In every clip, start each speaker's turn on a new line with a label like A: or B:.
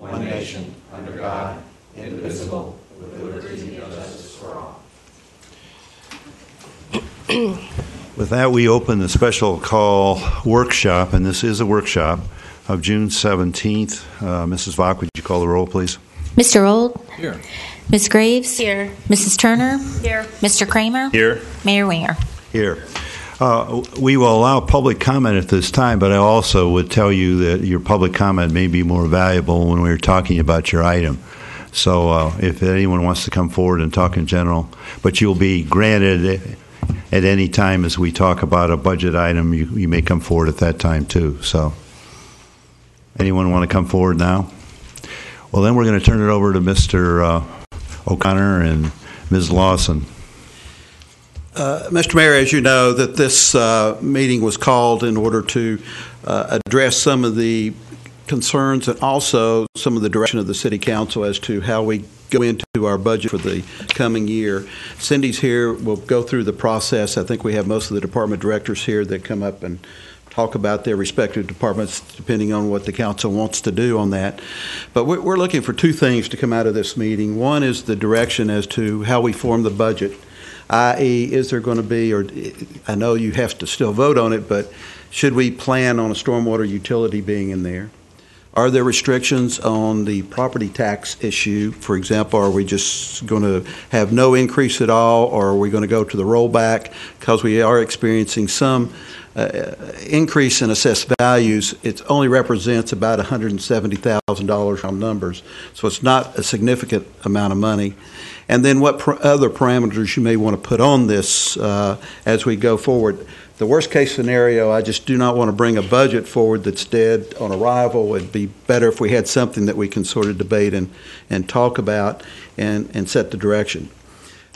A: one nation, under God, indivisible, with liberty and justice for all.
B: With that, we open the special call workshop, and this is a workshop of June 17th. Mrs. Vach, would you call the roll, please?
C: Mr. Old?
D: Here.
C: Ms. Graves?
E: Here.
C: Mrs. Turner?
E: Here.
C: Mr. Kramer?
B: Here.
C: Mayor Winger?
B: Here. We will allow public comment at this time, but I also would tell you that your public comment may be more valuable when we're talking about your item. So if anyone wants to come forward and talk in general, but you'll be granted at any time as we talk about a budget item, you may come forward at that time too. So anyone want to come forward now? Well, then we're going to turn it over to Mr. O'Connor and Ms. Lawson.
F: Mr. Mayor, as you know, that this meeting was called in order to address some of the concerns and also some of the direction of the City Council as to how we go into our budget for the coming year. Cindy's here. We'll go through the process. I think we have most of the department directors here that come up and talk about their respective departments depending on what the council wants to do on that. But we're looking for two things to come out of this meeting. One is the direction as to how we form the budget, i.e., is there going to be, or I know you have to still vote on it, but should we plan on a stormwater utility being in there? Are there restrictions on the property tax issue? For example, are we just going to have no increase at all, or are we going to go to the rollback? Because we are experiencing some increase in assessed values. It only represents about $170,000 on numbers, so it's not a significant amount of money. And then what other parameters you may want to put on this as we go forward. The worst case scenario, I just do not want to bring a budget forward that's dead on arrival. It'd be better if we had something that we can sort of debate and talk about and set the direction.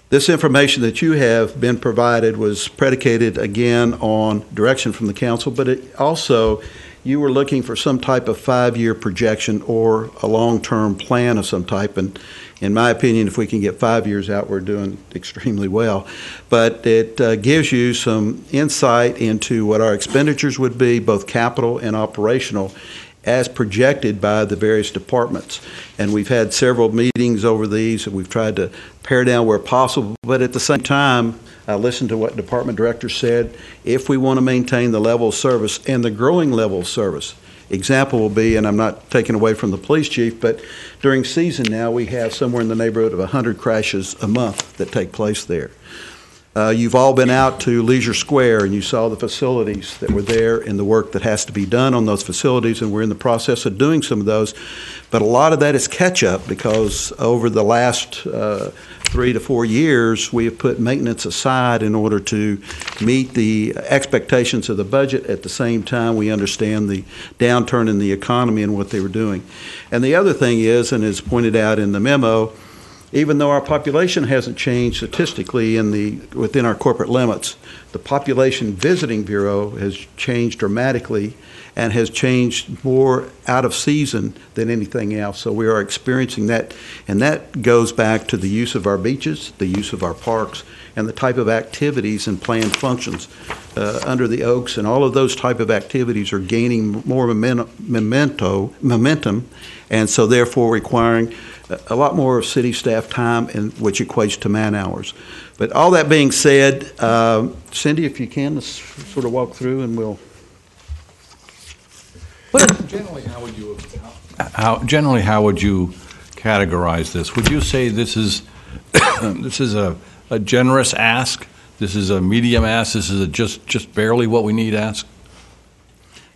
F: This information that you have been provided was predicated, again, on direction from the council, but it also, you were looking for some type of 5-year projection or a long-term plan of some type. And in my opinion, if we can get 5 years out, we're doing extremely well. But it gives you some insight into what our expenditures would be, both capital and operational, as projected by the various departments. And we've had several meetings over these, and we've tried to pare down where possible. But at the same time, I listened to what department director said. If we want to maintain the level of service and the growing level of service, example will be, and I'm not taking away from the police chief, but during season now we have somewhere in the neighborhood of 100 crashes a month that take place there. You've all been out to Leisure Square and you saw the facilities that were there and the work that has to be done on those facilities, and we're in the process of doing some of those. But a lot of that is catch-up because over the last 3 to 4 years, we have put maintenance aside in order to meet the expectations of the budget. At the same time, we understand the downturn in the economy and what they were doing. And the other thing is, and as pointed out in the memo, even though our population hasn't changed statistically within our corporate limits, the population visiting Vero has changed dramatically and has changed more out of season than anything else. So we are experiencing that, and that goes back to the use of our beaches, the use of our parks, and the type of activities and planned functions under the Oaks, and all of those type of activities are gaining more momentum, and so therefore requiring a lot more of city staff time, and which equates to man hours. But all that being said, Cindy, if you can, let's sort of walk through and we'll.
D: Generally, how would you categorize this? Would you say this is this is a generous ask? This is a medium ask? This is a just barely what we need ask?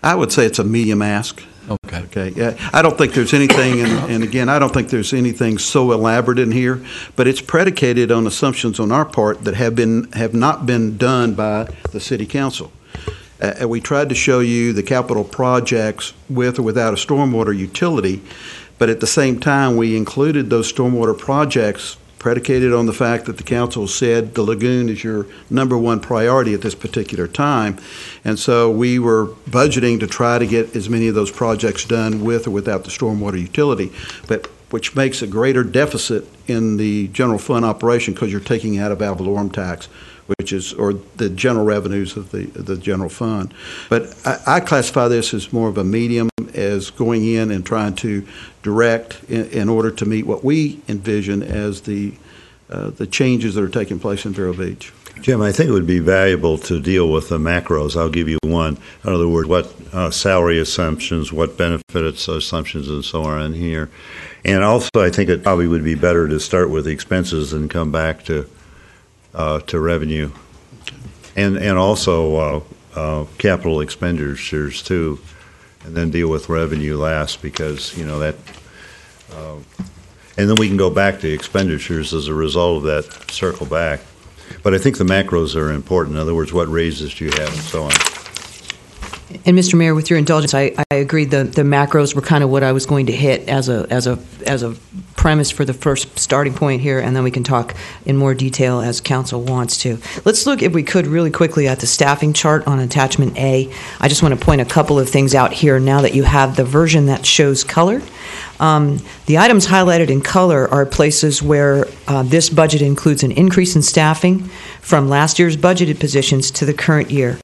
F: I would say it's a medium ask.
D: Okay.
F: Okay. Yeah, I don't think there's anything, and again, I don't think there's anything so elaborate in here, but it's predicated on assumptions on our part that have not been done by the City Council. We tried to show you the capital projects with or without a stormwater utility, but at the same time, we included those stormwater projects predicated on the fact that the council said the lagoon is your #1 priority at this particular time. And so we were budgeting to try to get as many of those projects done with or without the stormwater utility, but which makes a greater deficit in the general fund operation because you're taking out of ad valorem tax, which is, or the general revenues of the general fund. But I classify this as more of a medium as going in and trying to direct in order to meet what we envision as the changes that are taking place in Vero Beach.
B: Jim, I think it would be valuable to deal with the macros. I'll give you one. In other words, what salary assumptions, what benefits assumptions, and so on in here. And also, I think it probably would be better to start with expenses and come back to revenue, and also capital expenditures too, and then deal with revenue last, because that. And then we can go back to expenditures as a result of that. Circle back. But I think the macros are important. In other words, what raises do you have and so on.
E: And Mr. Mayor, with your indulgence, I agree the macros were kind of what I was going to hit as a premise for the first starting point here, and then we can talk in more detail as council wants to. Let's look, if we could, really quickly at the staffing chart on attachment A. I just want to point a couple of things out here now that you have the version that shows color. The items highlighted in color are places where this budget includes an increase in staffing from last year's budgeted positions to the current year.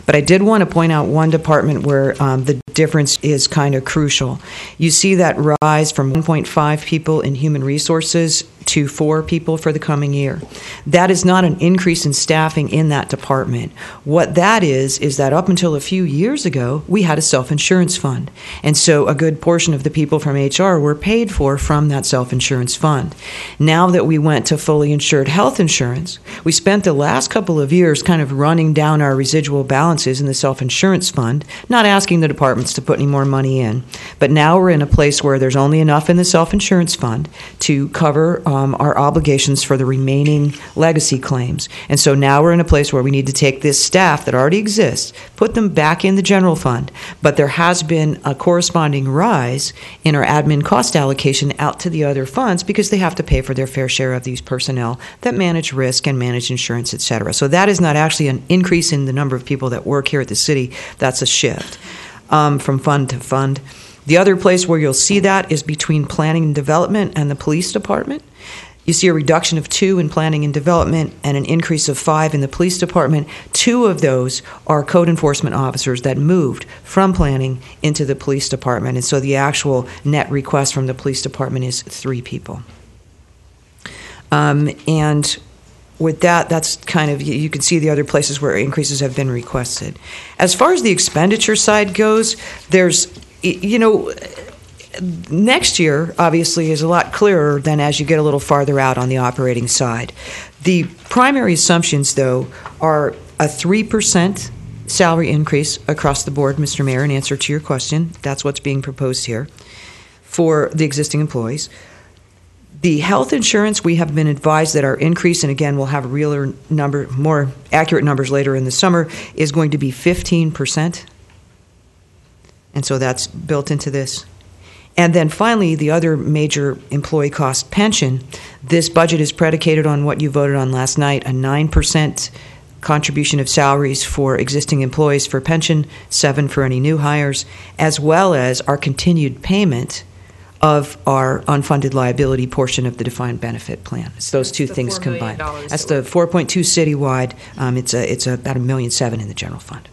E: But I did want to point out one department where the difference is kind of crucial. You see that rise from 1.5 people in human resources to 4 people for the coming year. That is not an increase in staffing in that department. What that is that up until a few years ago, we had a self-insurance fund. And so a good portion of the people from HR were paid for from that self-insurance fund. Now that we went to fully insured health insurance, we spent the last couple of years kind of running down our residual balances in the self-insurance fund, not asking the departments to put any more money in. But now we're in a place where there's only enough in the self-insurance fund to cover our obligations for the remaining legacy claims. And so now we're in a place where we need to take this staff that already exists, put them back in the general fund, but there has been a corresponding rise in our admin cost allocation out to the other funds because they have to pay for their fair share of these personnel that manage risk and manage insurance, et cetera. So that is not actually an increase in the number of people that work here at the city. That's a shift from fund to fund. The other place where you'll see that is between planning and development and the police department. You see a reduction of 2 in planning and development and an increase of 5 in the police department. 2 of those are code enforcement officers that moved from planning into the police department. And so the actual net request from the police department is 3 people. And with that, that's kind of, you can see the other places where increases have been requested. As far as the expenditure side goes, there's, next year, obviously, is a lot clearer than as you get a little farther out on the operating side. The primary assumptions, though, are a 3% salary increase across the board, Mr. Mayor, in answer to your question. That's what's being proposed here for the existing employees. The health insurance, we have been advised that our increase, and again, we'll have a realer number, more accurate numbers later in the summer, is going to be 15%. And so that's built into this. And then finally, the other major employee cost, pension. This budget is predicated on what you voted on last night, a 9% contribution of salaries for existing employees for pension, 7% for any new hires, as well as our continued payment of our unfunded liability portion of the defined benefit plan. It's those two things combined. That's the 4.2 citywide. It's about $1.7 million in the general fund.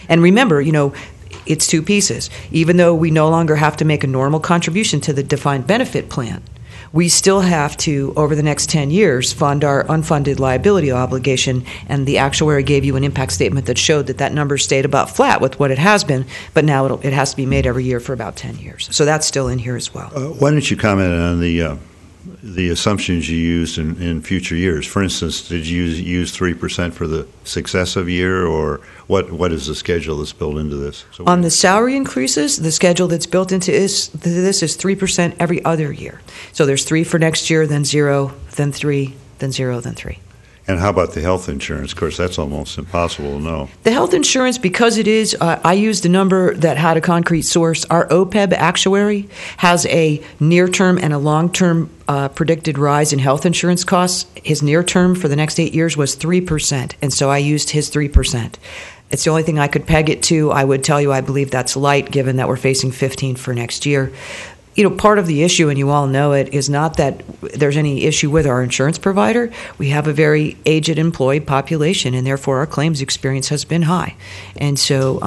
E: And remember, it's 2 pieces. Even though we no longer have to make a normal contribution to the defined benefit plan, we still have to, over the next 10 years, fund our unfunded liability obligation, and the actuary gave you an impact statement that showed that number stayed about flat with what it has been, but now it has to be made every year for about 10 years. So that's still in here as well.
B: Why don't you comment on the assumptions you used in future years? For instance, did you use 3% for the successive year, or what is the schedule that's built into this? So
E: on the salary increases, the schedule that's built into this is 3% every other year. So there's 3 for next year, then 0, then 3, then 0, then 3.
B: And how about the health insurance? Of course, that's almost impossible to know.
E: The health insurance, because it is, I used a number that had a concrete source. Our OPEB actuary has a near-term and a long-term predicted rise in health insurance costs. His near-term for the next 8 years was 3%, and so I used his 3%. It's the only thing I could peg it to. I would tell you I believe that's light, given that we're facing 15 for next year. part of the issue, and you all know it, is not that there's any issue with our insurance provider. We have a very aged employed population, and therefore our claims experience has been high. And so,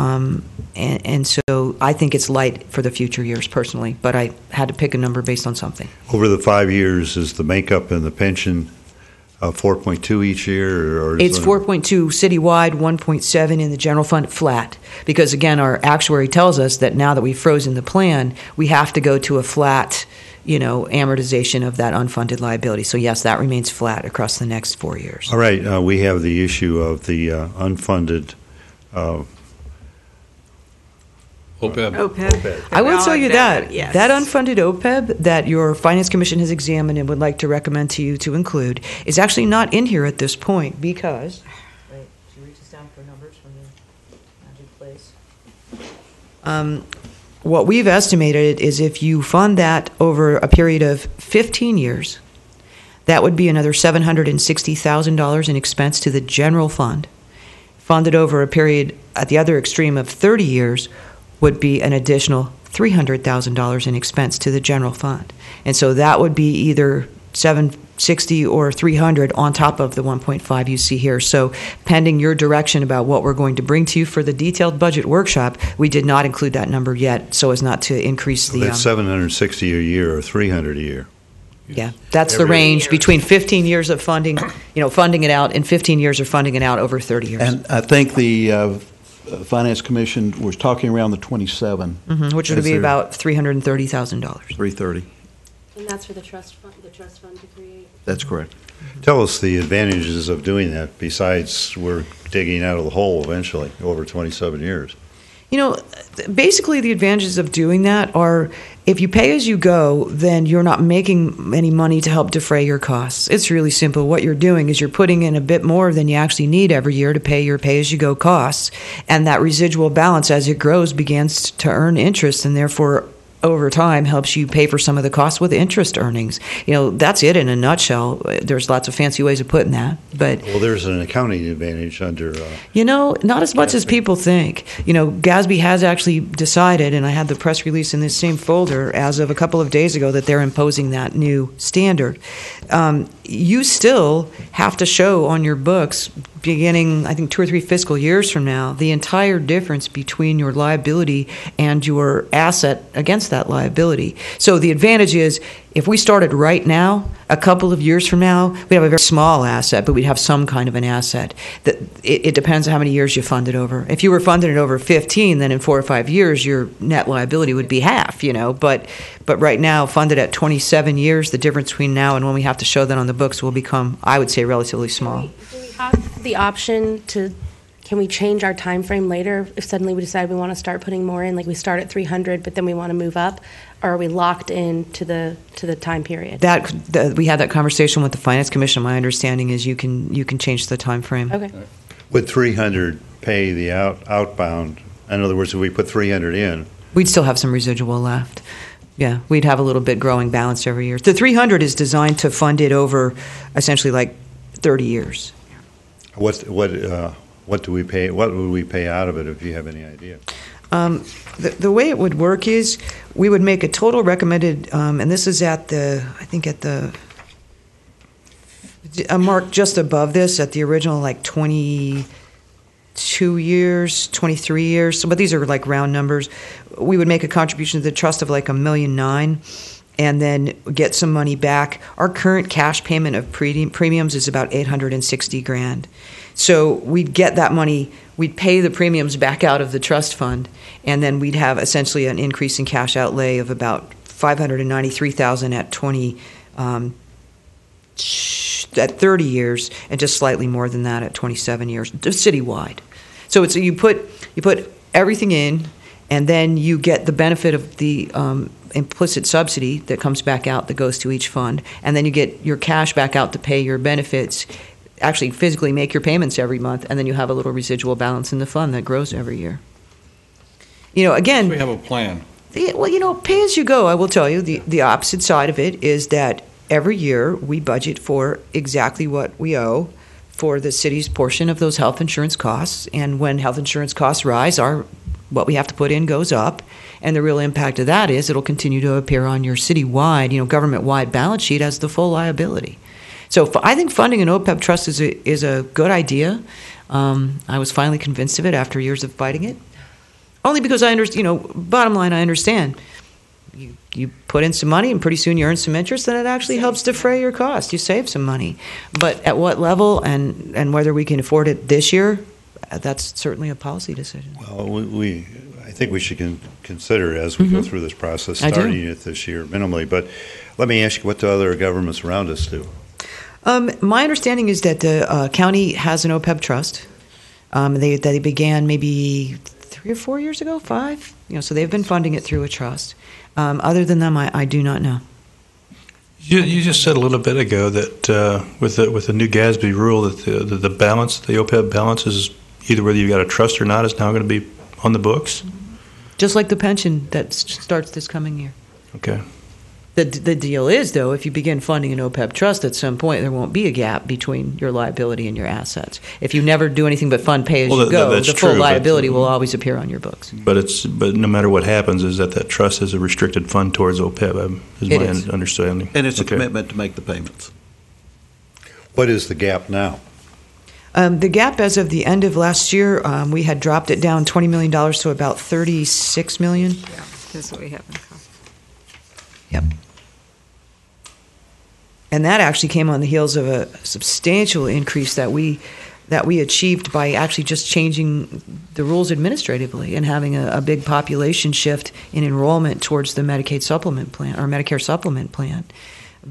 E: so I think it's light for the future years personally, but I had to pick a number based on something.
B: Over the 5 years, is the makeup in the pension 4.2 each year? Or
E: It's 4.2 citywide, 1.7 in the general fund flat. Because again, our actuary tells us that now that we've frozen the plan, we have to go to a flat, amortization of that unfunded liability. So yes, that remains flat across the next 4 years.
B: All right, we have the issue of the unfunded
D: OPEB.
E: I will tell you that
G: yes.
E: that unfunded OPEB that your Finance Commission has examined and would like to recommend to you to include is actually not in here at this point because. Wait, she reaches down for numbers from the magic place. What we've estimated is if you fund that over a period of 15 years, that would be another $760,000 in expense to the general fund. Funded over a period at the other extreme of 30 years would be an additional $300,000 in expense to the general fund. And so that would be either 760 or 300 on top of the 1.5 you see here. So pending your direction about what we're going to bring to you for the detailed budget workshop, we did not include that number yet so as not to increase the...
B: That's 760 a year or 300 a year.
E: Yeah, that's the range between 15 years of funding, funding it out, and 15 years of funding it out over 30 years.
F: And I think the Finance Commission was talking around the 27,
E: which would be about $330,000.
F: 330.
G: And that's for the trust fund to create?
F: That's correct.
B: Tell us the advantages of doing that besides we're digging out of the hole eventually over 27 years.
E: Basically the advantages of doing that are if you pay as you go, then you're not making any money to help defray your costs. It's really simple. What you're doing is you're putting in a bit more than you actually need every year to pay your pay-as-you-go costs, and that residual balance as it grows begins to earn interest and therefore over time helps you pay for some of the costs with interest earnings. That's it in a nutshell. There's lots of fancy ways of putting that, but
B: Well, there's an accounting advantage under...
E: not as much as people think. GASB has actually decided, and I had the press release in this same folder as of a couple of days ago, that they're imposing that new standard. You still have to show on your books, beginning, I think, 2 or 3 fiscal years from now, the entire difference between your liability and your asset against that liability. So the advantage is, if we started right now, a couple of years from now, we'd have a very small asset, but we'd have some kind of an asset. It depends on how many years you fund it over. If you were funding it over 15, then in 4 or 5 years, your net liability would be half, But right now, funded at 27 years, the difference between now and when we have to show that on the books will become, I would say, relatively small.
G: Do we have the option can we change our time frame later if suddenly we decide we want to start putting more in, like we start at 300 but then we want to move up, or are we locked in to the time period?
E: We had that conversation with the Finance Commission. My understanding is you can change the time frame.
G: Okay.
B: Would 300 pay the outbound? In other words, if we put 300 in...
E: We'd still have some residual left. Yeah, we'd have a little bit growing balance every year. The 300 is designed to fund it over essentially like 30 years.
B: What do we pay? What would we pay out of it, if you have any idea?
E: The way it would work is we would make a total recommended, and this is at the mark just above this at the original, like 22 years, 23 years. So, but these are like round numbers. We would make a contribution to the trust of like $1.9 million, and then get some money back. Our current cash payment of premiums is about $860,000. So we'd get that money, we'd pay the premiums back out of the trust fund, and then we'd have essentially an increase in cash outlay of about $593,000 at 30 years, and just slightly more than that at 27 years, citywide. So it's you put everything in, and then you get the benefit of the implicit subsidy that comes back out that goes to each fund, and then you get your cash back out to pay your benefits, actually physically make your payments every month, and then you have a little residual balance in the fund that grows every year. Again,
D: We have a plan.
E: well, pay as you go. I will tell you, the opposite side of it is that every year we budget for exactly what we owe for the city's portion of those health insurance costs, and when health insurance costs rise, our what we have to put in goes up, and the real impact of that is it'll continue to appear on your citywide, government-wide balance sheet as the full liability. So I think funding an OPEB trust is a good idea. I was finally convinced of it after years of fighting it. Only because I understand, bottom line, I understand. You put in some money and pretty soon you earn some interest, and it actually helps defray your cost. You save some money. But at what level and whether we can afford it this year, that's certainly a policy decision.
B: Well, I think we should consider as we go through this process, starting it this year minimally. But let me ask you, what do other governments around us do?
E: My understanding is that the county has an OPEB trust. They began maybe 3 or 4 years ago, 5. So they've been funding it through a trust. Other than them, I do not know.
H: You just said a little bit ago that with the new GASB rule that the balance, the OPEB balance, is either whether you've got a trust or not, is now going to be on the books.
E: Just like the pension that starts this coming year.
H: Okay.
E: The deal is, though, if you begin funding an OPEB trust, at some point there won't be a gap between your liability and your assets. If you never do anything but fund pay as you go,
H: that's
E: the full
H: true,
E: liability will always appear on your books.
H: But no matter what happens, is that trust is a restricted fund towards OPEB, is
E: It
H: my
E: is.
H: understanding.
F: And it's a
H: Okay.
F: commitment to make the payments.
B: What is the gap now?
E: The gap as of the end of last year, we had dropped it down $20 million to about $36 million.
I: Yeah, that's what we have in common.
E: Yep. And that actually came on the heels of a substantial increase that we achieved by actually just changing the rules administratively and having a big population shift in enrollment towards the Medicaid supplement plan or Medicare supplement plan.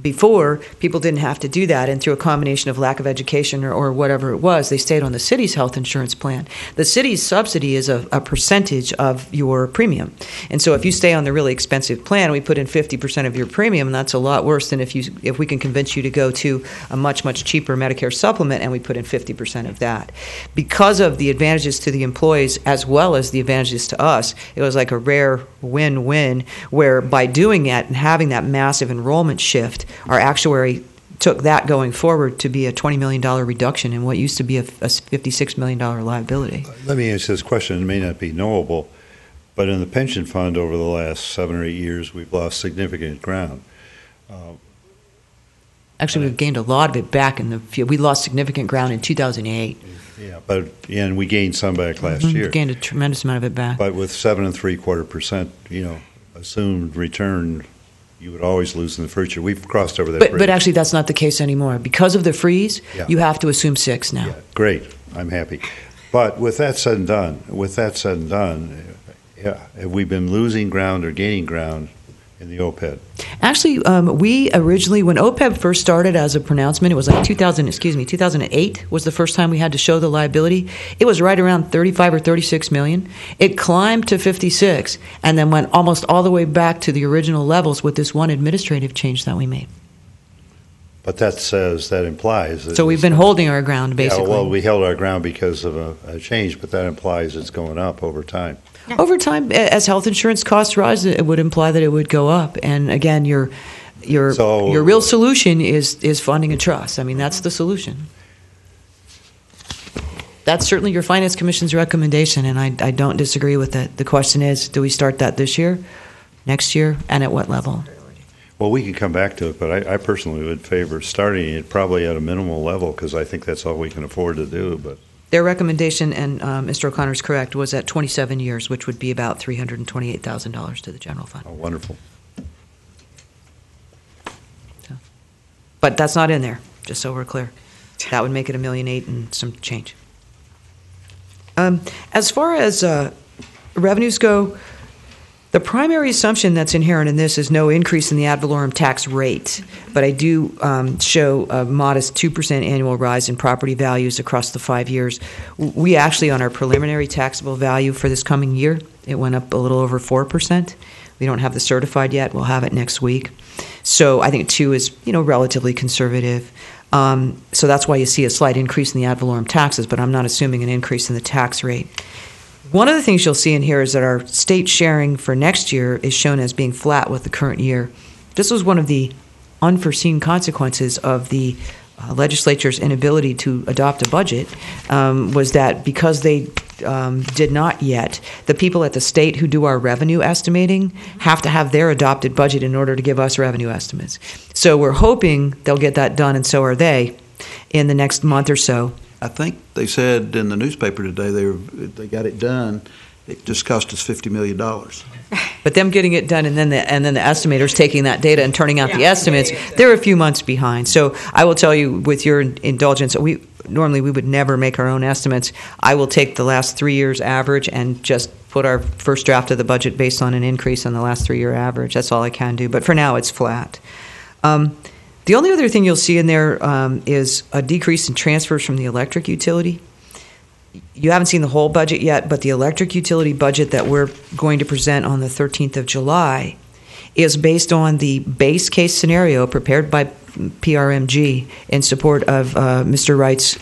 E: Before, people didn't have to do that, and through a combination of lack of education or whatever it was, they stayed on the city's health insurance plan. The city's subsidy is a percentage of your premium. And so if you stay on the really expensive plan, we put in 50% of your premium, and that's a lot worse than if we can convince you to go to a much, much cheaper Medicare supplement, and we put in 50% of that. Because of the advantages to the employees as well as the advantages to us, it was like a rare win-win, where by doing that and having that massive enrollment shift, our actuary took that going forward to be a $20 million reduction in what used to be a $56 million liability.
B: Let me ask this question. It may not be knowable, but in the pension fund over the last 7 or 8 years, we've lost significant ground.
E: Actually, we've gained a lot of it back in the field. We lost significant ground in 2008.
B: Yeah, and we gained some back last year.
E: We gained a tremendous amount of it back.
B: But with 7.75%, assumed return, you would always lose in the future. We've crossed over that bridge.
E: But actually, that's not the case anymore. Because of the freeze, you have to assume 6 now.
B: Yeah, great. I'm happy. But with that said and done, have we been losing ground or gaining ground in the OPEB?
E: Actually, we originally, when OPEB first started as a pronouncement, it was like 2008 was the first time we had to show the liability. It was right around 35 or 36 million. It climbed to 56 and then went almost all the way back to the original levels with this one administrative change that we made.
B: But that implies that
E: So we've been holding our ground, basically.
B: Yeah, well, we held our ground because of a change, but that implies it's going up over time.
E: Over time, as health insurance costs rise, it would imply that it would go up. And again, your real solution is funding a trust. I mean, that's the solution. That's certainly your Finance Commission's recommendation, and I don't disagree with it. The question is, do we start that this year, next year, and at what level?
B: Well, we can come back to it, but I personally would favor starting it probably at a minimal level because I think that's all we can afford to do. But
E: their recommendation, and Mr. O'Connor is correct, was at 27 years, which would be about $328,000 to the general fund.
B: oh, wonderful.
E: So, but that's not in there, just so we're clear. That would make it $1.8 million and some change. As far as revenues go, the primary assumption that's inherent in this is no increase in the ad valorem tax rate, but I do show a modest 2% annual rise in property values across the 5 years. We actually, on our preliminary taxable value for this coming year, it went up a little over 4%. We don't have the certified yet. We'll have it next week. So I think 2 is, relatively conservative. So that's why you see a slight increase in the ad valorem taxes, but I'm not assuming an increase in the tax rate. One of the things you'll see in here is that our state sharing for next year is shown as being flat with the current year. This was one of the unforeseen consequences of the legislature's inability to adopt a budget, was that because they did not yet. The people at the state who do our revenue estimating have to have their adopted budget in order to give us revenue estimates. So we're hoping they'll get that done, and so are they, in the next month or so.
F: I think they said in the newspaper today they got it done. It just cost us $50 million.
E: But them getting it done and then the estimators taking that data and turning out the estimates, they're a few months behind. So I will tell you, with your indulgence, normally we would never make our own estimates. I will take the last 3 years average and just put our first draft of the budget based on an increase on the last 3 year average. That's all I can do. But for now, it's flat. The only other thing you'll see in there is a decrease in transfers from the electric utility. You haven't seen the whole budget yet, but the electric utility budget that we're going to present on the 13th of July is based on the base case scenario prepared by PRMG in support of Mr. Wright's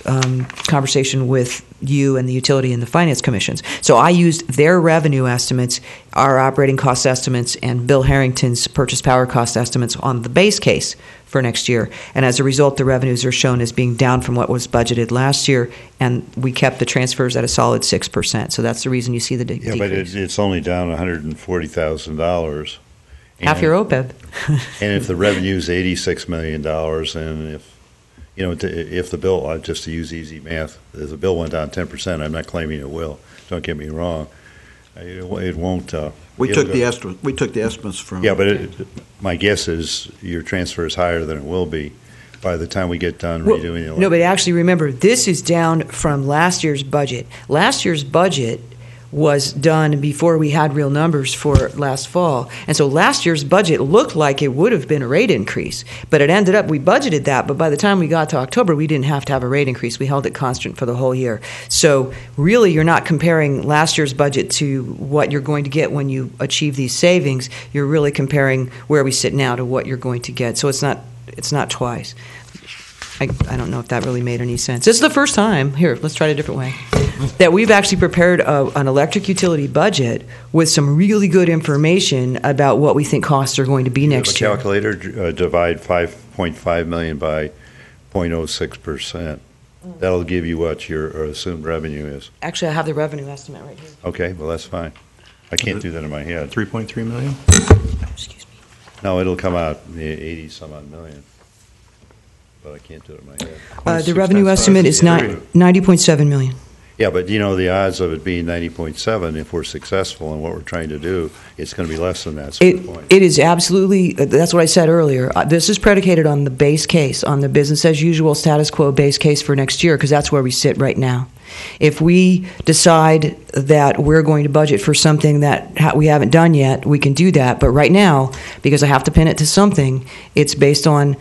E: conversation with you and the utility and the finance commissions. So I used their revenue estimates, our operating cost estimates, and Bill Harrington's purchase power cost estimates on the base case for next year. And as a result, the revenues are shown as being down from what was budgeted last year, and we kept the transfers at a solid 6%. So that's the reason you see the decrease.
B: Yeah, but it's only down $140,000.
E: Half your OPEB.
B: And if the revenue is $86 million, and if the bill, just to use easy math, if the bill went down 10%, I'm not claiming it will. Don't get me wrong. It won't.
F: We took the estimates from.
B: Yeah, but my guess is your transfer is higher than it will be by the time we get done redoing it.
E: No, but actually, remember, this is down from last year's budget. Last year's budget was done before we had real numbers for last fall. And so last year's budget looked like it would have been a rate increase, but it ended up, we budgeted that, but by the time we got to October, we didn't have to have a rate increase. We held it constant for the whole year. So really, you're not comparing last year's budget to what you're going to get when you achieve these savings. You're really comparing where we sit now to what you're going to get. So it's not twice. I don't know if that really made any sense. This is the first time, here, let's try it a different way, that we've actually prepared an electric utility budget with some really good information about what we think costs are going to be next year.
B: Calculator, divide 5.5 million by 0.06%. That'll give you what your assumed revenue is.
E: Actually, I have the revenue estimate right here.
B: Okay, well, that's fine. I can't do that in my head.
H: 3.3 million?
E: Excuse me.
B: No, it'll come out 80-some-odd million. But I can't do it in my head.
E: The revenue estimate is 90.7 million.
B: Yeah, but the odds of it being 90.7, if we're successful in what we're trying to do, it's going to be less than that.
E: It is absolutely, that's what I said earlier. This is predicated on the base case, on the business as usual status quo base case for next year, because that's where we sit right now. If we decide that we're going to budget for something that we haven't done yet, we can do that. But right now, because I have to pin it to something, it's based on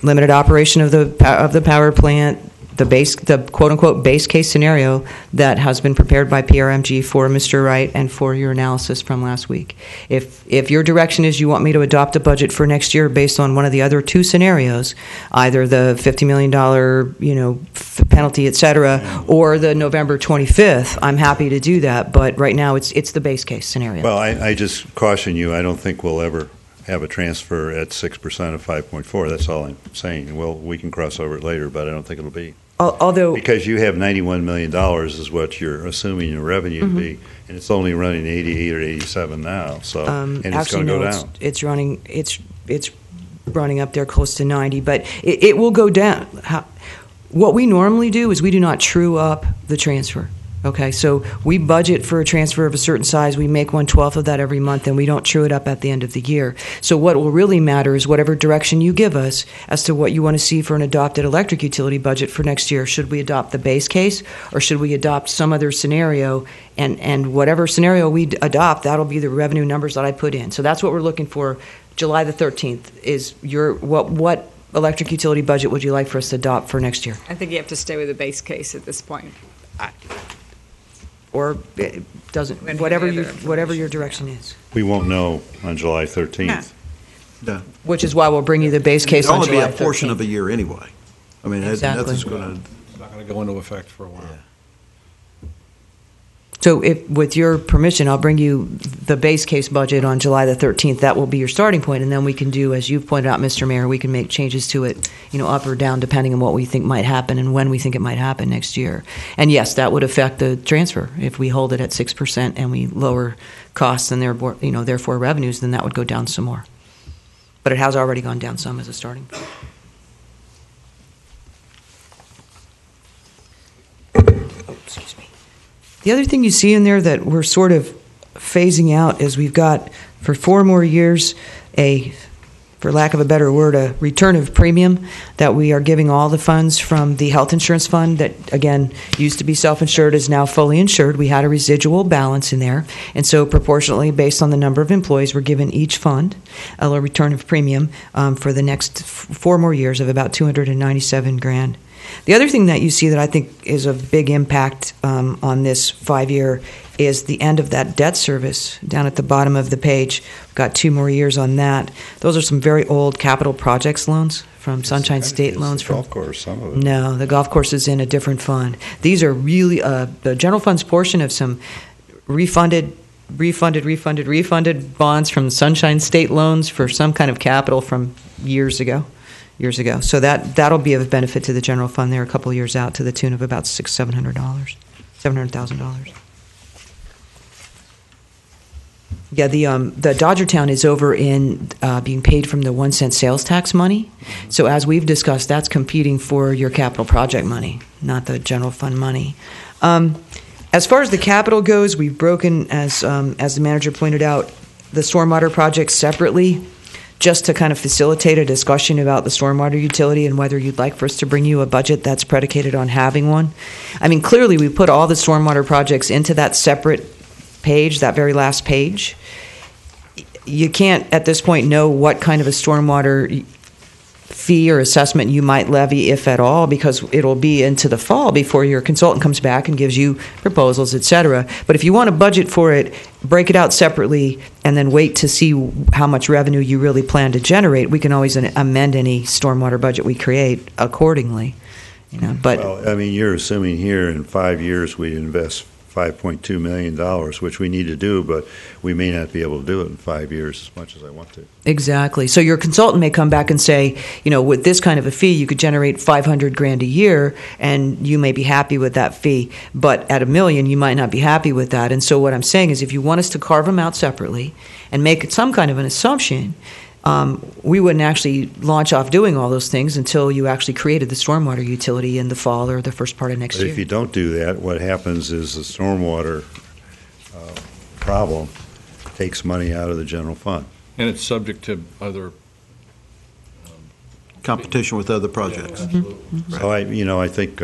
E: limited operation of the power plant, the quote-unquote base case scenario that has been prepared by PRMG for Mr. Wright and for your analysis from last week. If your direction is you want me to adopt a budget for next year based on one of the other two scenarios, either the $50 million penalty, et cetera, or the November 25th, I'm happy to do that. But right now, it's the base case scenario.
B: Well, I just caution you, I don't think we'll ever have a transfer at 6% of 5.4. That's all I'm saying. Well, we can cross over it later, but I don't think it'll be.
E: Although,
B: because you have $91 million is what you're assuming your revenue to be, and it's only running 88 or 87 now. So, and it's going to go down.
E: It's running up there close to 90, but it will go down. What we normally do is we do not true up the transfer. Okay, so we budget for a transfer of a certain size. We make 1/12 of that every month, and we don't true it up at the end of the year. So what will really matter is whatever direction you give us as to what you want to see for an adopted electric utility budget for next year. Should we adopt the base case, or should we adopt some other scenario? And whatever scenario we adopt, that'll be the revenue numbers that I put in. So that's what we're looking for. July the 13th is what electric utility budget would you like for us to adopt for next year?
I: I think you have to stay with the base case at this point.
E: Or it doesn't, whatever your direction is.
B: We won't know on July 13th.
F: No.
E: Which is why we'll bring you the base case on July 13th.
F: It'll only be a portion of a year anyway. I mean,
E: exactly.
F: nothing's going to.
D: It's not going to go into effect for a while.
F: Yeah.
E: So if, with your permission, I'll bring you the base case budget on July the 13th. That will be your starting point, and then we can do, as you've pointed out, Mr. Mayor, we can make changes to it, up or down, depending on what we think might happen and when we think it might happen next year. And yes, that would affect the transfer. If we hold it at 6% and we lower costs and therefore revenues, then that would go down some more. But it has already gone down some as a starting point. Oh, excuse me. The other thing you see in there that we're sort of phasing out is we've got, for 4 more years, for lack of a better word, a return of premium that we are giving all the funds from the health insurance fund that, again, used to be self-insured, is now fully insured. We had a residual balance in there. And so proportionately, based on the number of employees, we're giving each fund a return of premium for the next 4 more years of about $297,000. The other thing that you see that I think is a big impact on this 5-year is the end of that debt service down at the bottom of the page. We've got 2 more years on that. Those are some very old capital projects loans from Sunshine State loans.
B: The golf course, some of it.
E: No, the golf course is in a different fund. These are really the general fund's portion of some refunded bonds from Sunshine State loans for some kind of capital from years ago. So that'll be of benefit to the general fund there a couple of years out to the tune of about $700,000. Yeah, the Dodgertown is over in being paid from the 1-cent sales tax money. So as we've discussed, that's competing for your capital project money, not the general fund money. As far as the capital goes, we've broken, as the manager pointed out, the stormwater projects separately, just to kind of facilitate a discussion about the stormwater utility and whether you'd like for us to bring you a budget that's predicated on having one. I mean, clearly we put all the stormwater projects into that separate page, that very last page. You can't, at this point, know what kind of a stormwater fee or assessment you might levy, if at all, because it'll be into the fall before your consultant comes back and gives you proposals, et cetera. But if you want to budget for it, break it out separately and then wait to see how much revenue you really plan to generate. We can always amend any stormwater budget we create accordingly. But
B: well, I mean, you're assuming here in 5 years we invest $5.2 million, which we need to do, but we may not be able to do it in 5 years as much as I want to.
E: Exactly. So your consultant may come back and say, with this kind of a fee, you could generate $500,000 a year, and you may be happy with that fee. But at $1 million, you might not be happy with that. And so what I'm saying is, if you want us to carve them out separately and make some kind of an assumption, we wouldn't actually launch off doing all those things until you actually created the stormwater utility in the fall or the first part of next year.
B: If you don't do that, what happens is the stormwater problem takes money out of the general fund.
D: And it's subject to other
F: Competition with other projects.
B: So I think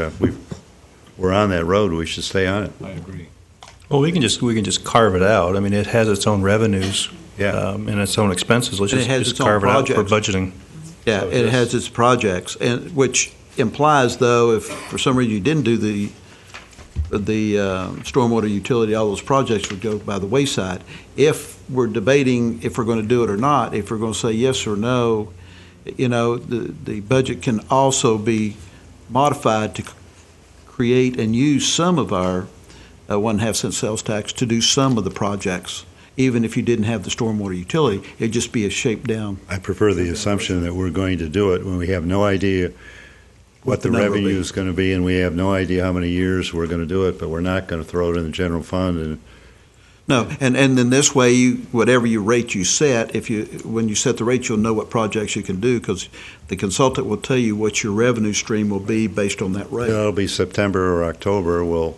B: we're on that road. We should stay on it.
D: I agree.
H: Well, we can just carve it out. I mean, it has its own revenues.
B: Yeah.
H: And its own expenses. Let's
F: And it has
H: just
F: its own
H: carve it out for
F: projects.
H: budgeting.
F: Yeah, it has its projects, and which implies, though, if for some reason you didn't do the stormwater utility, all those projects would go by the wayside. If we're debating if we're going to do it or not, if we're going to say yes or no, the budget can also be modified to create and use some of our 1.5 cent sales tax to do some of the projects. Even if you didn't have the stormwater utility, it'd just be a shape down.
B: I prefer the assumption that we're going to do it when we have no idea what the
F: number will
B: revenue
F: be.
B: is going to be, and we have no idea how many years we're going to do it, but we're not going to throw it in the general fund. And
F: No, and then this way, whatever your rate you set, when you set the rate, you'll know what projects you can do, because the consultant will tell you what your revenue stream will be based on that rate.
B: it'll be September or October. We'll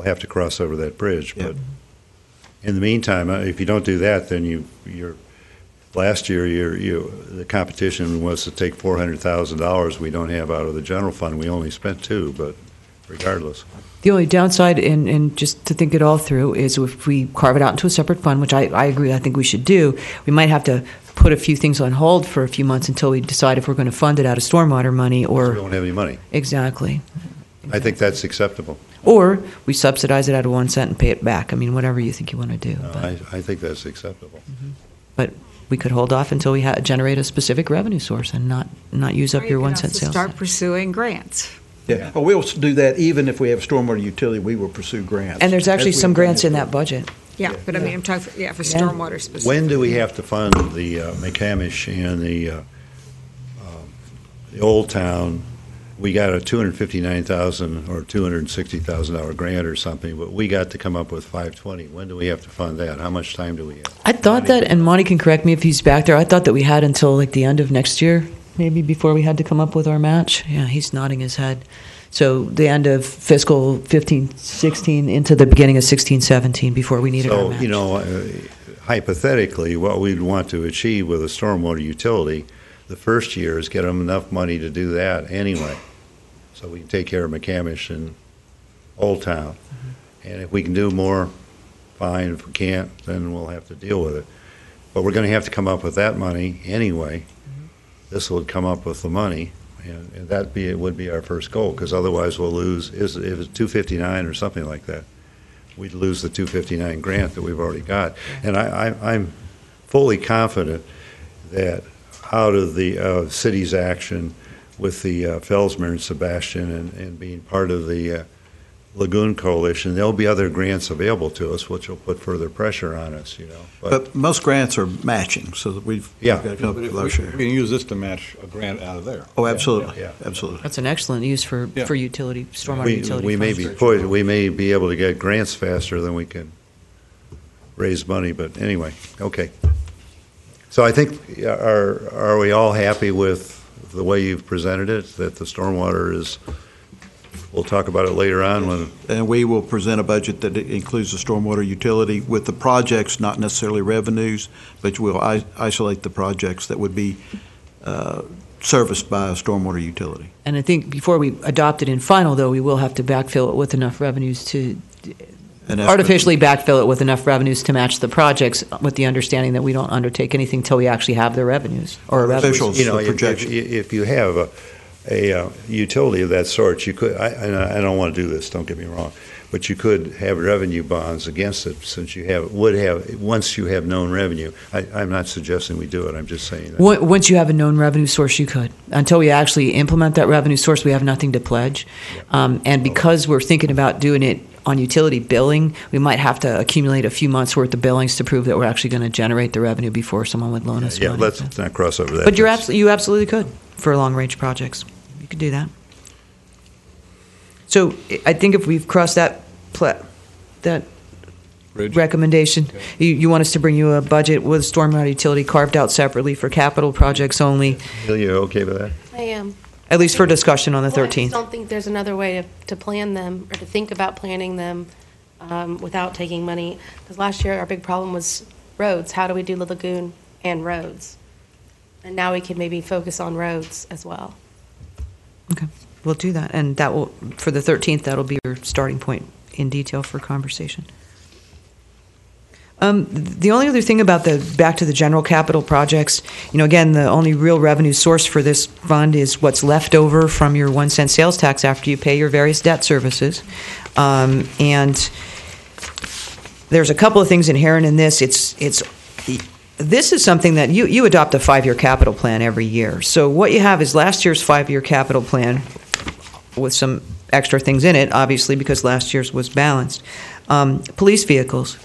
B: have to cross over that bridge.
F: Yeah.
B: But in the meantime, if you don't do that, then last year the competition was to take $400,000 we don't have out of the general fund. We only spent $2 million, but regardless.
E: The only downside, and just to think it all through, is if we carve it out into a separate fund, which I agree, I think we should do, we might have to put a few things on hold for a few months until we decide if we're going to fund it out of stormwater money or...
B: We don't have any money.
E: Exactly.
B: I think that's acceptable.
E: Or we subsidize it out of 1 cent and pay it back. I mean, whatever you think you want to do. But,
B: I think that's acceptable.
E: but we could hold off until we generate a specific revenue source and not use up
I: Or
E: your
I: you
E: 1
I: can
E: cent
I: also
E: sales
I: start
E: tax.
I: pursuing grants.
F: Yeah, well, we'll do that even if we have stormwater utility, we will pursue grants.
E: And there's actually
F: As we
E: some
F: have done
E: grants in that
F: historically.
E: budget.
I: Yeah, but I mean, I'm talking, for stormwater specifically.
B: When do we have to fund the McCamish and the Old Town? We got a $259,000 or $260,000 grant or something, but we got to come up with 520. When do we have to fund that? How much time do we have?
E: I thought that, and Monty can correct me if he's back there, I thought that we had until like the end of next year, maybe before we had to come up with our match. Yeah, he's nodding his head. So the end of fiscal 15-16 into the beginning of 16-17 before we needed our
B: So,
E: match.
B: you know, hypothetically, what we'd want to achieve with a stormwater utility the first year is get them enough money to do that anyway. So we can take care of McCamish and Old Town. And if we can do more, fine. If we can't, then we'll have to deal with it. But we're going to have to come up with that money anyway. This would come up with the money, and it would be our first goal, because otherwise we'll lose, if it's 259 or something like that, we'd lose the 259 grant that we've already got. And I'm fully confident that out of the city's action with the Felsmere and Sebastian and being part of the Lagoon Coalition, there'll be other grants available to us, which will put further pressure on us, you know.
F: But most grants are matching, so that we've
B: Yeah.
F: got to come up
D: But
F: with
D: if
F: our
D: we
F: share.
D: can use this to match a grant out of there.
F: Oh, absolutely,
B: Yeah.
F: absolutely.
E: That's an excellent use for
D: Yeah.
E: utility, stormwater utility
B: We may
E: funds.
B: we may be able to get grants faster than we can raise money, but anyway, okay. So I think, are we all happy with the way you've presented it, that the stormwater is, we'll talk about it later on when,
F: And we will present a budget that includes the stormwater utility with the projects, not necessarily revenues, but we'll isolate the projects that would be serviced by a stormwater utility.
E: And I think before we adopt it in final, though, we will have to backfill it with enough revenues to
F: And that's
E: artificially backfill it with enough revenues to match the projects, with the understanding that we don't undertake anything till we actually have the revenues or revenues.
F: Officials.
B: you know,
F: the projection.
B: if you have a utility of that sort, you could, and I don't want to do this, don't get me wrong, but you could have revenue bonds against it, since you would have, once you have known revenue. I'm not suggesting we do it, I'm just saying that.
E: Once you have a known revenue source, you could. Until we actually implement that revenue source, we have nothing to pledge. And because we're thinking about doing it on utility billing, we might have to accumulate a few months' worth of billings to prove that we're actually going to generate the revenue before someone would loan us
B: Yeah,
E: money.
B: let's not cross over that.
E: But you absolutely could for long-range projects. You could do that. So I think if we've crossed that
D: Bridge?
E: recommendation, you want us to bring you a budget with stormwater utility carved out separately for capital projects only,
B: You okay with that?
G: I am.
E: at least for discussion on the
G: Well, I just
E: 13th.
G: don't think there's another way to plan them, or to think about planning them without taking money. Because last year, our big problem was roads. How do we do the lagoon and roads? And now we can maybe focus on roads as well.
E: Okay, we'll do that, and that will, for the 13th, that'll be your starting point in detail for conversation. The only other thing about back to the general capital projects, again, the only real revenue source for this fund is what's left over from your 1 cent sales tax after you pay your various debt services. And there's a couple of things inherent in this. This is something that you adopt a 5-year capital plan every year. So what you have is last year's 5-year capital plan with some extra things in it, obviously, because last year's was balanced. Police vehicles.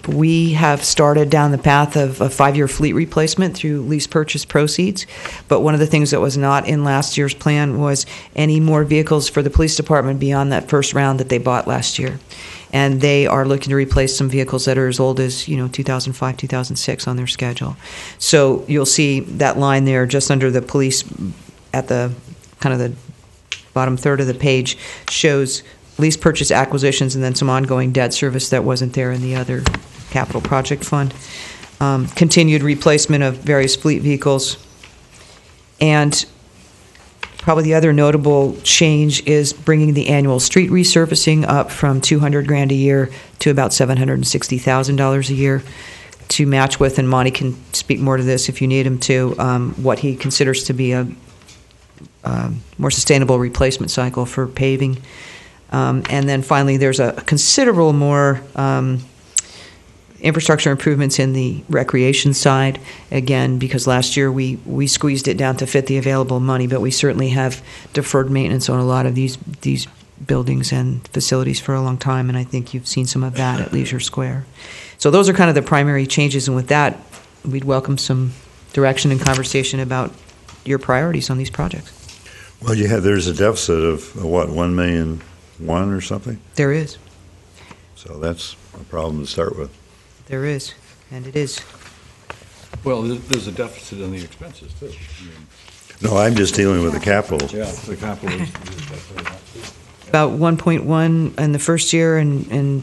E: We have started down the path of a 5-year fleet replacement through lease purchase proceeds. But one of the things that was not in last year's plan was any more vehicles for the police department beyond that first round that they bought last year. And they are looking to replace some vehicles that are as old as 2005, 2006 on their schedule. So you'll see that line there just under the police at the kind of the bottom third of the page shows lease purchase acquisitions and then some ongoing debt service that wasn't there in the other capital project fund. Continued replacement of various fleet vehicles. And probably the other notable change is bringing the annual street resurfacing up from $200,000 a year to about $760,000 a year to match with, and Monty can speak more to this if you need him to, what he considers to be a more sustainable replacement cycle for paving. And then finally, there's a considerable more infrastructure improvements in the recreation side, again, because last year we squeezed it down to fit the available money, but we certainly have deferred maintenance on a lot of these buildings and facilities for a long time, and I think you've seen some of that at Leisure Square. So those are kind of the primary changes, and with that, we'd welcome some direction and conversation about your priorities on these projects.
B: Well, there's a deficit of, what, 1 million or something?
E: There is.
B: So that's a problem to start with.
E: There is, and it is.
D: Well, there's a deficit in the expenses, too.
B: No, I'm just dealing with the capital.
D: Yeah, the capital is.
E: About 1.1 in the first year, and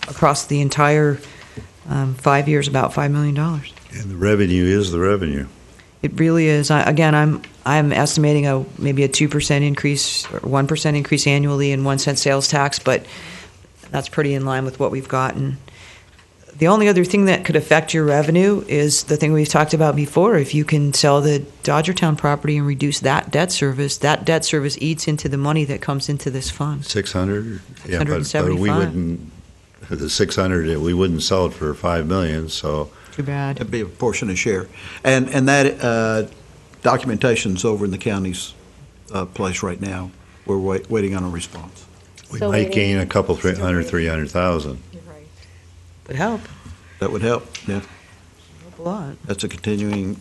E: across the entire 5 years, about $5 million.
B: And the revenue is the revenue.
E: It really is. I'm estimating maybe a 2% increase or 1% increase annually in 1 cent sales tax, but that's pretty in line with what we've gotten. The only other thing that could affect your revenue is the thing we've talked about before. If you can sell the Dodgertown property and reduce that debt service eats into the money that comes into this fund.
B: 600? Yeah, but
E: 175.
B: we wouldn't, the 600, we wouldn't sell it for $5 million, so.
E: Too bad.
F: That'd be a portion of share. And that documentation's over in the county's place right now. We're waiting on a response.
B: We
G: So
B: might
G: waiting-
B: gain a couple, 300,000.
E: Would help.
F: That would help, yeah.
E: Help a lot.
F: That's a continuing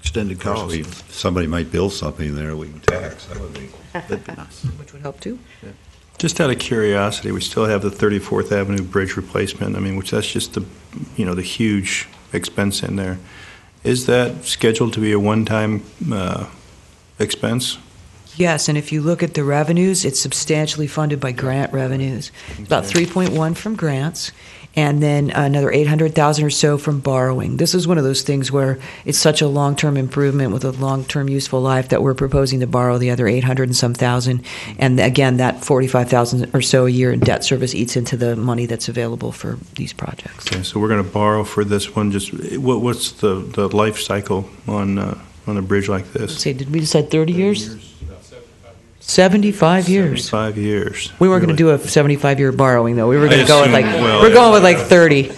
F: extended
B: Of course,
F: cost.
B: somebody might build something there we can tax. That would be.
F: That'd be nice.
E: Which would help too.
H: Just out of curiosity, we still have the 34th Avenue Bridge replacement. I mean, which that's just the huge expense in there. Is that scheduled to be a one-time expense?
E: Yes, and if you look at the revenues, it's substantially funded by grant revenues. About 3.1 from grants, and then another 800,000 or so from borrowing. This is one of those things where it's such a long-term improvement with a long-term useful life that we're proposing to borrow the other 800 and some thousand. And again, that 45,000 or so a year in debt service eats into the money that's available for these projects.
H: Okay, so we're going to borrow for this one. Just what's the life cycle on a bridge like
E: Let's
H: this?
E: see, did we decide 30 years? 75 years.
H: 5 years.
E: We weren't going to
H: Really?
E: do a 75-year borrowing, though. We were going
H: I
E: to go with
H: assume- well,
E: we're going with like 30.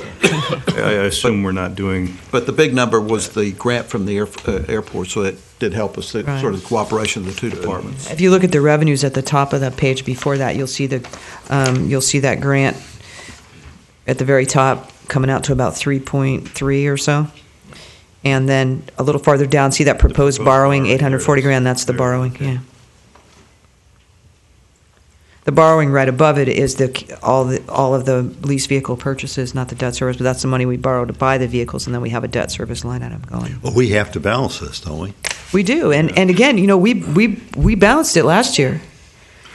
H: I assume we're not doing.
F: But the big number was the grant from the airport, so it did help us,
E: Right.
F: sort of the cooperation of the two departments.
E: If you look at the revenues at the top of the page before that, you'll see that grant at the very top coming out to about 3.3 or so. And then a little farther down, see that proposed borrowing, 840 grand, that's the borrowing, yeah. The borrowing right above it is all of the lease vehicle purchases, not the debt service, but that's the money we borrow to buy the vehicles, and then we have a debt service line item going.
B: Well, we have to balance this, don't we?
E: We do, and again, we balanced it last year.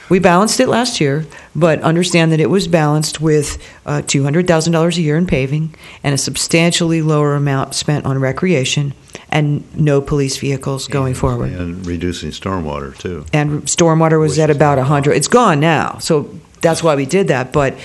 E: We balanced it last year, but understand that it was balanced with $200,000 a year in paving and a substantially lower amount spent on recreation and no police vehicles going forward.
B: And reducing stormwater, too.
E: And stormwater was at about 100. It's gone now, so that's why we did that. But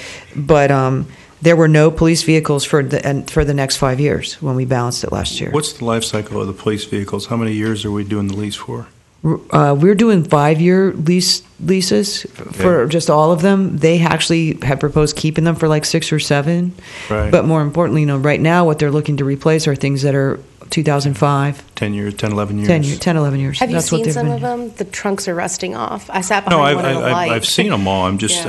E: there were no police vehicles for the next 5 years when we balanced it last year.
H: What's the life cycle of the police vehicles? How many years are we doing the lease for?
E: We're doing 5-year leases for just all of them. They actually have proposed keeping them for like 6 or 7.
H: Right.
E: But more importantly, right now what they're looking to replace are things that are 2005,
H: 10 years, 10, 11 years?
E: 10, 11 years.
G: Have you
E: That's what
G: seen
E: they've
G: some
E: been.
G: of them? The trunks are rusting off. I sat
H: No,
G: behind one of the lights.
H: I've seen them all. I'm
G: Yeah.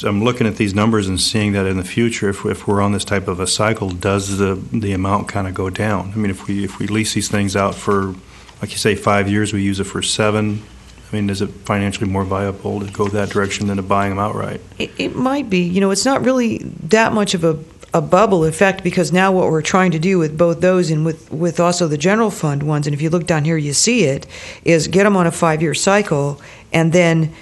H: I'm looking at these numbers and seeing that in the future, if we're on this type of a cycle, does the amount kind of go down? I mean, if we lease these things out for, like you say, 5 years, we use it for 7. I mean, is it financially more viable to go that direction than to buying them outright?
E: It might be. It's not really that much of a bubble effect, because now what we're trying to do with both those and with also the general fund ones, and if you look down here you see it, is get them on a 5-year cycle and then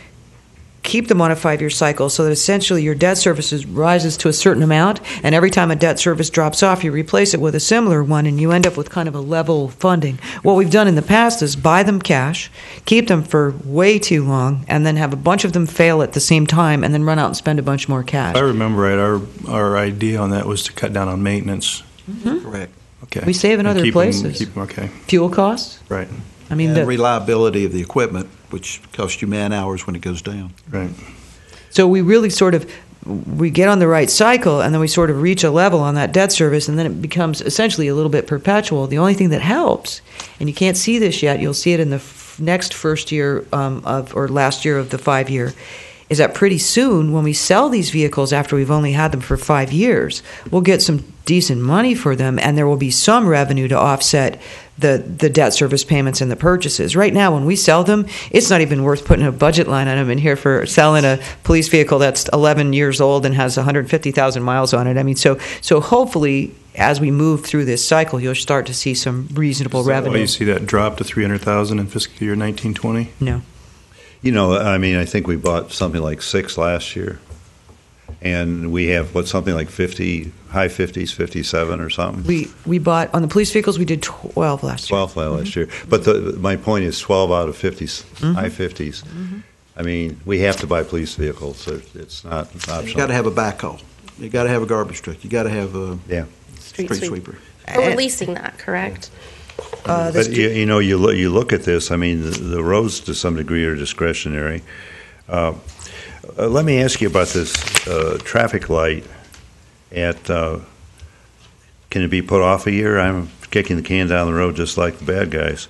E: keep them on a 5-year cycle so that essentially your debt service rises to a certain amount, and every time a debt service drops off you replace it with a similar one, and you end up with kind of a level funding. What we've done in the past is buy them cash, keep them for way too long, and then have a bunch of them fail at the same time and then run out and spend a bunch more cash.
H: If I remember right, our idea on that was to cut down on maintenance.
F: Correct.
H: Okay.
E: We save in
H: And
E: other
H: keep 'em-
E: places.
H: keep 'em- okay,
E: Fuel costs?
H: right,
E: I mean,
F: And reliability of the equipment, which costs you man hours when it goes down.
H: right.
E: so we really sort of we get on the right cycle, and then we sort of reach a level on that debt service, and then it becomes essentially a little bit perpetual. The only thing that helps, and you can't see this yet, you'll see it in the next first year or last year of the 5-year, is that pretty soon when we sell these vehicles after we've only had them for 5 years, we'll get some decent money for them, and there will be some revenue to offset the debt service payments and the purchases. Right now, when we sell them, it's not even worth putting a budget line item in here for selling a police vehicle that's 11 years old and has 150,000 miles on it. I mean, so hopefully, as we move through this cycle, you'll start to see some reasonable revenue.
H: Why you see that drop to 300,000 in fiscal year 1920?
E: No.
B: You know, I mean, I think we bought something like 6 last year, and we have something like 50, high 50s, 57 or something.
E: We bought on the police vehicles. We did 12 last year.
B: 12 last year, but my point is 12 out of 50s, high 50s. I mean, we have to buy police vehicles. It's not optional.
F: You got to have a backhoe. You got to have a garbage truck. You got to have a street sweeper.
G: We're leasing that, correct?
B: But you know, you look at this. I mean, the roads to some degree are discretionary. Let me ask you about this traffic light. Can it be put off a year? I'm kicking the can down the road just like the bad guys.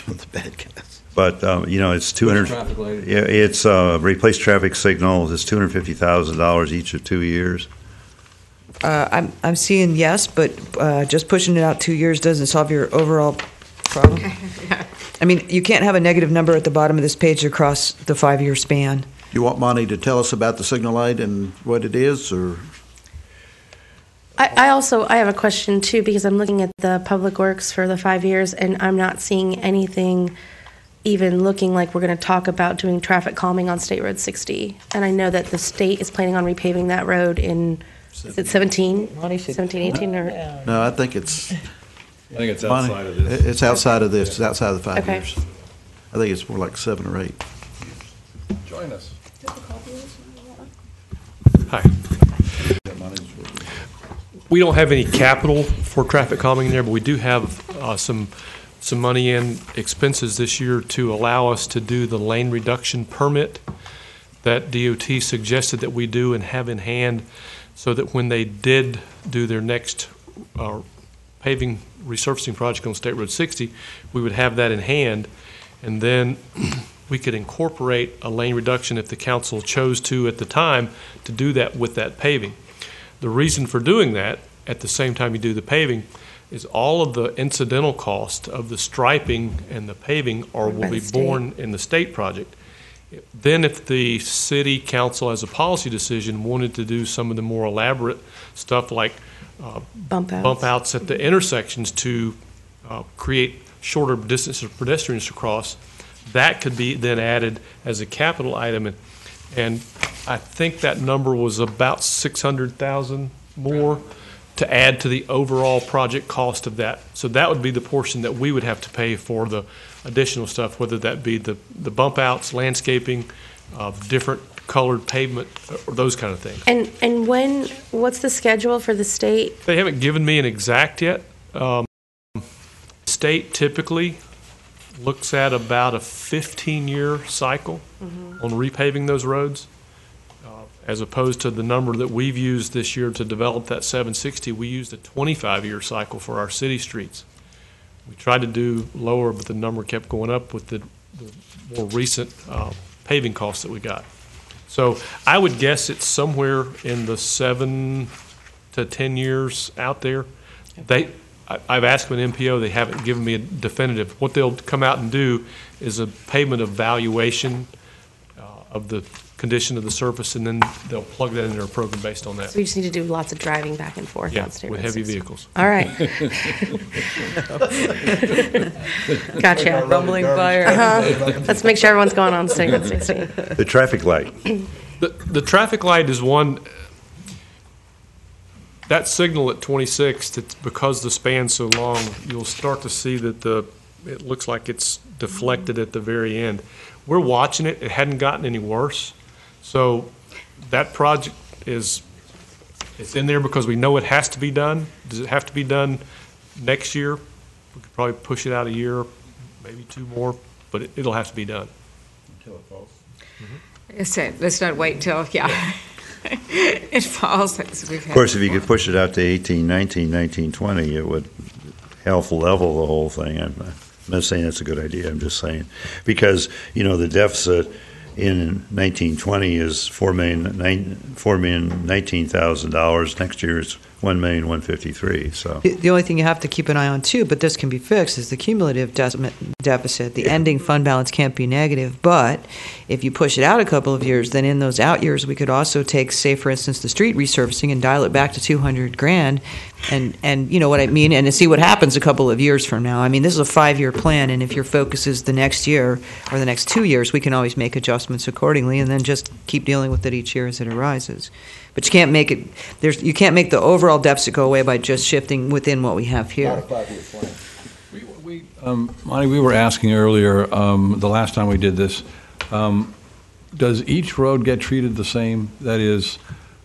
F: The bad guys.
B: But you know, it's 200. Yeah, it's replace traffic signals. It's $250,000 each of 2 years.
E: I'm seeing yes, but just pushing it out 2 years doesn't solve your overall problem. I mean, you can't have a negative number at the bottom of this page across the 5-year span.
F: You want Monty to tell us about the signal light and what it is, or?
G: I have a question too, because I'm looking at the public works for the 5 years, and I'm not seeing anything even looking like we're going to talk about doing traffic calming on State Road 60. And I know that the state is planning on repaving that road in, is it 17, 18, or?
F: No, I think it's.
D: I think it's outside of this.
F: It's outside of this. It's outside of the 5
G: Okay.
F: years. I think it's more like 7 or 8.
D: Join us.
J: Hi. We don't have any capital for traffic calming there, but we do have some money in expenses this year to allow us to do the lane reduction permit that DOT suggested that we do and have in hand, so that when they did do their next paving resurfacing project on State Road 60, we would have that in hand, and then we could incorporate a lane reduction if the council chose to at the time to do that with that paving. The reason for doing that at the same time you do the paving is all of the incidental cost of the striping and the paving will be borne in the state project. Then if the city council as a policy decision wanted to do some of the more elaborate stuff like bump outs at the intersections to create shorter distances for pedestrians to cross, that could be then added as a capital item. And I think that number was about 600,000 more to add to the overall project cost of that. So that would be the portion that we would have to pay for the additional stuff, whether that be the bump outs, landscaping, different colored pavement, or those kind of things.
G: And what's the schedule for the state?
J: They haven't given me an exact yet. State typically looks at about a 15-year cycle on repaving those roads, as opposed to the number that we've used this year to develop that 760. We used a 25-year cycle for our city streets. We tried to do lower, but the number kept going up with the more recent paving costs that we got. So I would guess it's somewhere in the 7 to 10 years out there. I've asked them an MPO, they haven't given me a definitive. What they'll come out and do is a pavement evaluation of the condition of the surface, and then they'll plug that into their program based on that.
G: So we just need to do lots of driving back and forth on State Road
J: with heavy
G: 60.
J: vehicles.
G: All right. Gotcha.
E: Rumbling fire.
G: Let's make sure everyone's going on State Road 60.
B: The traffic light.
J: The traffic light is one. That signal at 26, because the span's so long, you'll start to see that it looks like it's deflected at the very end. We're watching it. It hadn't gotten any worse. So that project it's in there because we know it has to be done. Does it have to be done next year? We could probably push it out a year, maybe 2 more, but it'll have to be done.
I: Let's not wait until, It falls, as we've
B: Of
I: had.
B: course, if you could push it out to 18, 19, 19, 20, it would help level the whole thing. I'm not saying that's a good idea, I'm just saying. Because, the deficit in 1920 is $4,019,000. Next year it's $1,153,000. So
E: The only thing you have to keep an eye on too, but this can be fixed, is the cumulative deficit. The ending fund balance can't be negative, but if you push it out a couple of years, then in those out years we could also take, say, for instance, the street resurfacing and dial it back to $200,000, and you know what I mean, and to see what happens a couple of years from now. I mean, this is a 5-year plan, and if your focus is the next year or the next 2 years, we can always make adjustments accordingly, and then just keep dealing with it each year as it arises. But you can't make it. You can't make the overall deficit go away by just shifting within what we have here.
D: Monty, we were asking earlier, the last time we did this, does each road get treated the same? That is,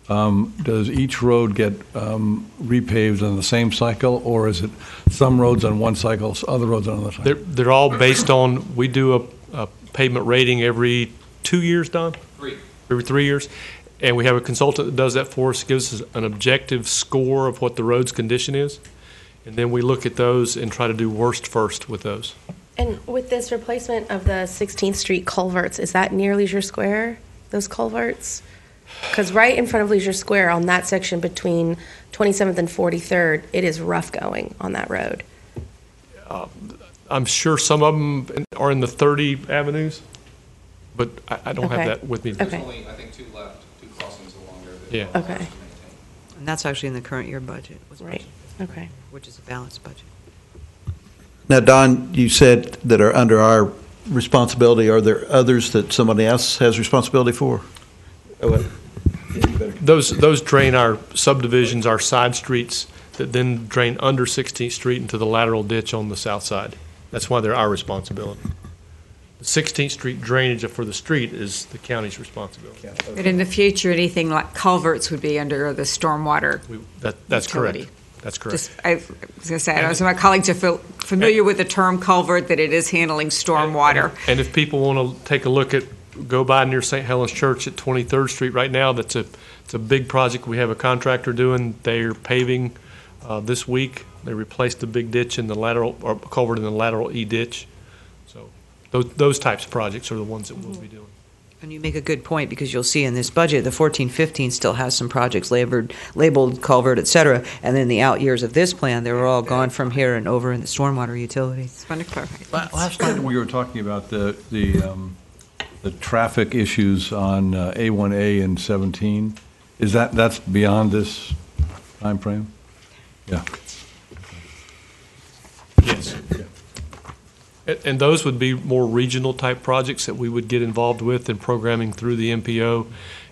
D: does each road get repaved on the same cycle, or is it some roads on one cycle, other roads on another cycle?
J: They're all based on, we do a pavement rating every 2 years, Don? Every 3 years. And we have a consultant that does that for us, gives us an objective score of what the road's condition is. And then we look at those and try to do worst first with those.
G: And with this replacement of the 16th Street culverts, is that near Leisure Square, those culverts? Because right in front of Leisure Square, on that section between 27th and 43rd, it is rough going on that road.
J: I'm sure some of them are in the 30 avenues, but I don't have
G: Okay.
J: that with me.
G: Okay.
A: There's only, I think, 2 left, 2 crossings along there. that
J: Yeah.
A: we'll have
G: Okay.
A: to maintain.
E: And that's actually in the current year budget,
G: Right, okay.
E: which is a balanced budget.
F: Now, Don, you said that are under our responsibility. Are there others that somebody else has responsibility for?
J: Those drain our subdivisions, our side streets, that then drain under 16th Street into the lateral ditch on the south side. That's why they're our responsibility. The 16th Street drainage for the street is the county's responsibility.
I: But in the future, anything like culverts would be under the stormwater.
J: That's correct.
I: Utility.
J: That's correct.
I: Just, I was going to say, I know some of my colleagues are familiar with the term culvert, that it is handling stormwater.
J: And if people want to take a look at, go by near St. Helens Church at 23rd Street right now, it's a big project we have a contractor doing. They're paving this week. They replaced the big ditch in the lateral, or culvert in the lateral E ditch. So those types of projects are the ones that we'll be doing.
E: And you make a good point, because you'll see in this budget, the 14-15 still has some projects labeled culvert, et cetera, and then the out years of this plan, they were all gone from here and over in the stormwater utility.
I: Just want to clarify.
D: Last time we were talking about the traffic issues on A1A and 17. Is that's beyond this time frame? Yeah.
J: Yes. And those would be more regional type projects that we would get involved with in programming through the MPO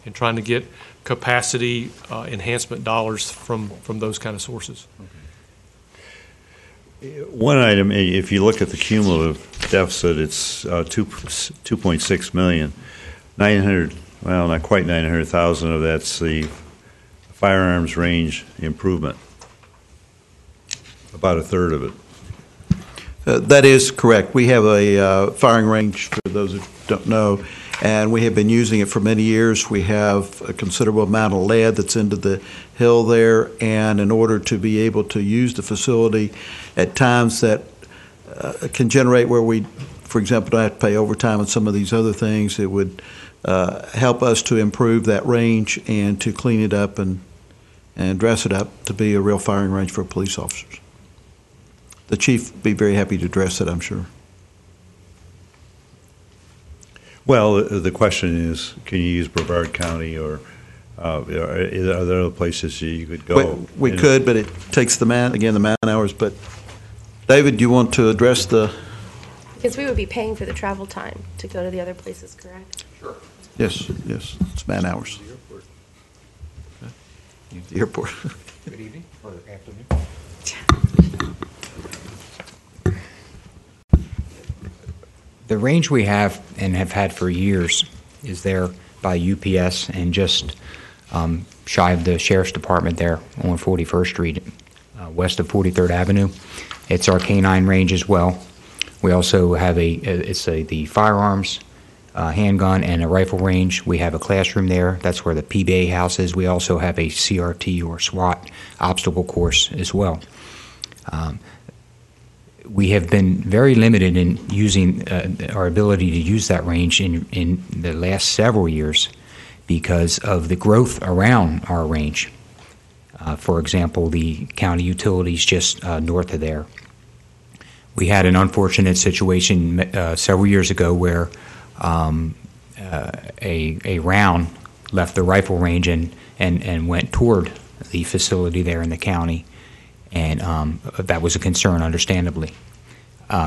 J: and trying to get capacity enhancement dollars from those kind of sources.
B: one item, if you look at the cumulative deficit, it's 2.6 million. 900, well, not quite 900,000 of that's the firearms range improvement. About a third of it.
F: That is correct. We have a firing range, for those who don't know, and we have been using it for many years. We have a considerable amount of lead that's into the hill there, and in order to be able to use the facility at times that can generate where we, for example, don't have to pay overtime and some of these other things, it would help us to improve that range and to clean it up and dress it up to be a real firing range for police officers. The chief would be very happy to address it, I'm sure.
B: Well, the question is, can you use Brevard County, or are there other places you could go?
F: We could, but it takes the man hours. But David, do you want to address the?
G: Because we would be paying for the travel time to go to the other places, correct?
A: Sure.
F: Yes, it's man hours. The airport.
A: Good evening or afternoon.
K: The range we have and have had for years is there by UPS and just shy of the Sheriff's Department there on 41st Street, west of 43rd Avenue. It's our canine range as well. We also have the firearms handgun and a rifle range. We have a classroom there. That's where the PBA house is. We also have a CRT or SWAT obstacle course as well. We have been very limited in using our ability to use that range in the last several years because of the growth around our range. For example, the county utilities just north of there. We had an unfortunate situation several years ago where a round left the rifle range and went toward the facility there in the county, and that was a concern, understandably.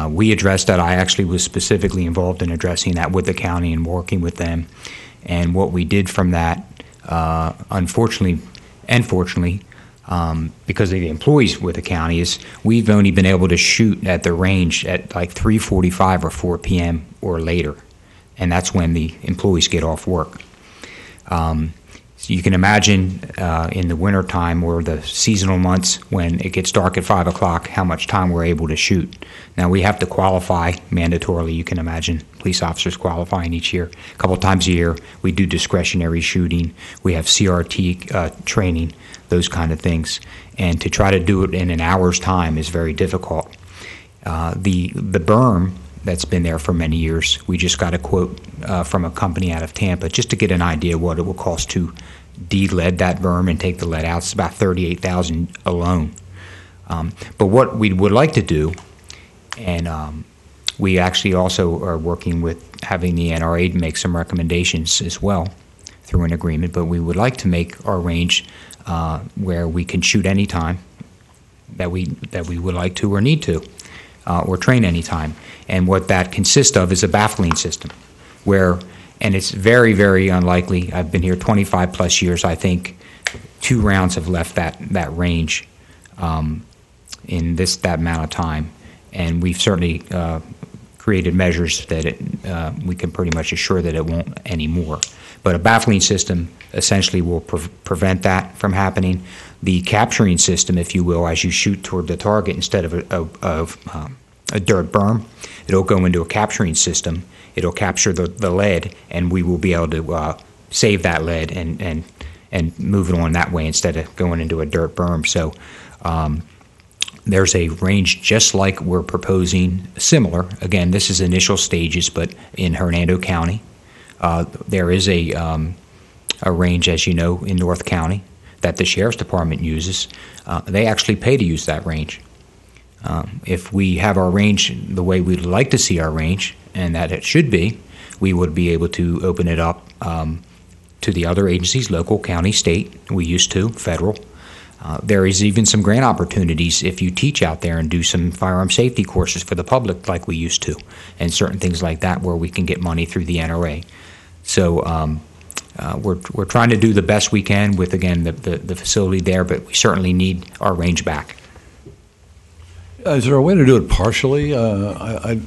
K: We addressed that. I actually was specifically involved in addressing that with the county and working with them. And what we did from that, unfortunately and fortunately, because of the employees with the county, is we've only been able to shoot at the range at like 3:45 or 4 p.m. or later, and that's when the employees get off work. So you can imagine in the wintertime or the seasonal months when it gets dark at 5 o'clock how much time we're able to shoot. Now we have to qualify mandatorily. You can imagine police officers qualifying each year. A couple times a year we do discretionary shooting. We have CRT training, those kind of things. And to try to do it in an hour's time is very difficult. The berm that's been there for many years, we just got a quote from a company out of Tampa just to get an idea what it will cost to de-lead that berm and take the lead out. It's about $38,000 alone. But what we would like to do, and we actually also are working with having the NRA make some recommendations as well through an agreement, but we would like to make our range where we can shoot anytime that we would like to or need to, or train anytime. And what that consists of is a baffling system where, and it's very, very unlikely, I've been here 25 plus years, I think 2 rounds have left that range in that amount of time. And we've certainly created measures that we can pretty much assure that it won't anymore. But a baffling system essentially will prevent that from happening. The capturing system, if you will, as you shoot toward the target instead of a dirt berm, it'll go into a capturing system. It'll capture the lead, and we will be able to save that lead and move it on that way instead of going into a dirt berm. So there's a range just like we're proposing, similar. Again, this is initial stages, but in Hernando County. There is a range, as you know, in North County that the Sheriff's Department uses. They actually pay to use that range. If we have our range the way we'd like to see our range, and that it should be, we would be able to open it up to the other agencies, local, county, state. We used to, federal. There is even some grant opportunities if you teach out there and do some firearm safety courses for the public like we used to, and certain things like that where we can get money through the NRA. So we're trying to do the best we can with, again, the facility there, but we certainly need our range back.
D: Is there a way to do it partially? I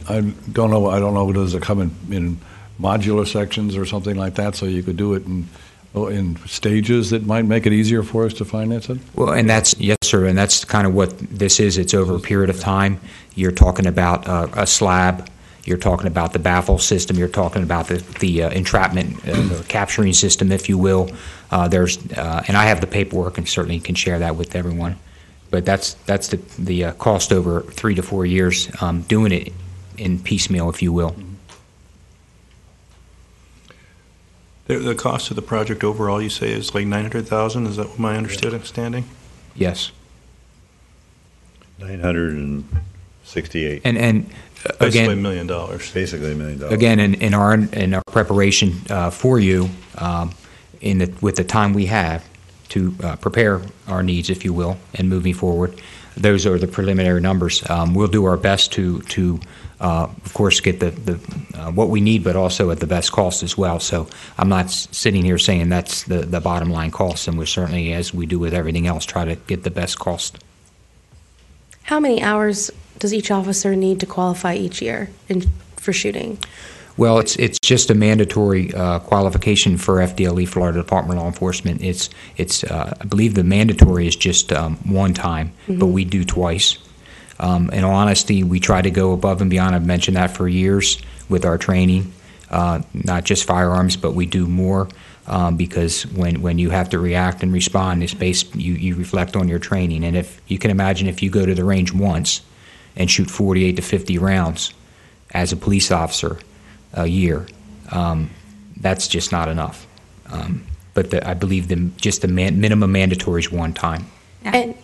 D: don't know. I don't know. Does it come in modular sections or something like that, so you could do it in stages that might make it easier for us to finance it? Well,
K: and that's, yes, sir, and that's kind of what this is. It's over a period of time. You're talking about a slab. You're talking about the baffle system. You're talking about the entrapment, the capturing system, if you will. And I have the paperwork and certainly can share that with everyone. But that's the cost over 3 to 4 years, doing it in piecemeal, if you will.
H: The cost of the project overall, you say, is like $900,000. Is that what my understanding?
K: Yes.
B: 968.
K: And
H: basically
K: again,
H: $1 million.
B: Basically $1 million.
K: Again, in our preparation for you, with the time we have to prepare our needs, if you will, and moving forward, those are the preliminary numbers. We'll do our best to of course, get the what we need, but also at the best cost as well. So I'm not sitting here saying that's the bottom line cost, and we're certainly, as we do with everything else, try to get the best cost.
G: How many hours does each officer need to qualify each year for shooting?
K: Well, it's just a mandatory qualification for FDLE, Florida Department of Law Enforcement. It's I believe the mandatory is just one time, but we do twice. In all honesty, we try to go above and beyond. I've mentioned that for years with our training. not just firearms, but we do more because when you have to react and respond, you reflect on your training. And if you can imagine, if you go to the range once and shoot 48 to 50 rounds as a police officer a year, that's just not enough. But I believe just the minimum mandatory is one time.
G: And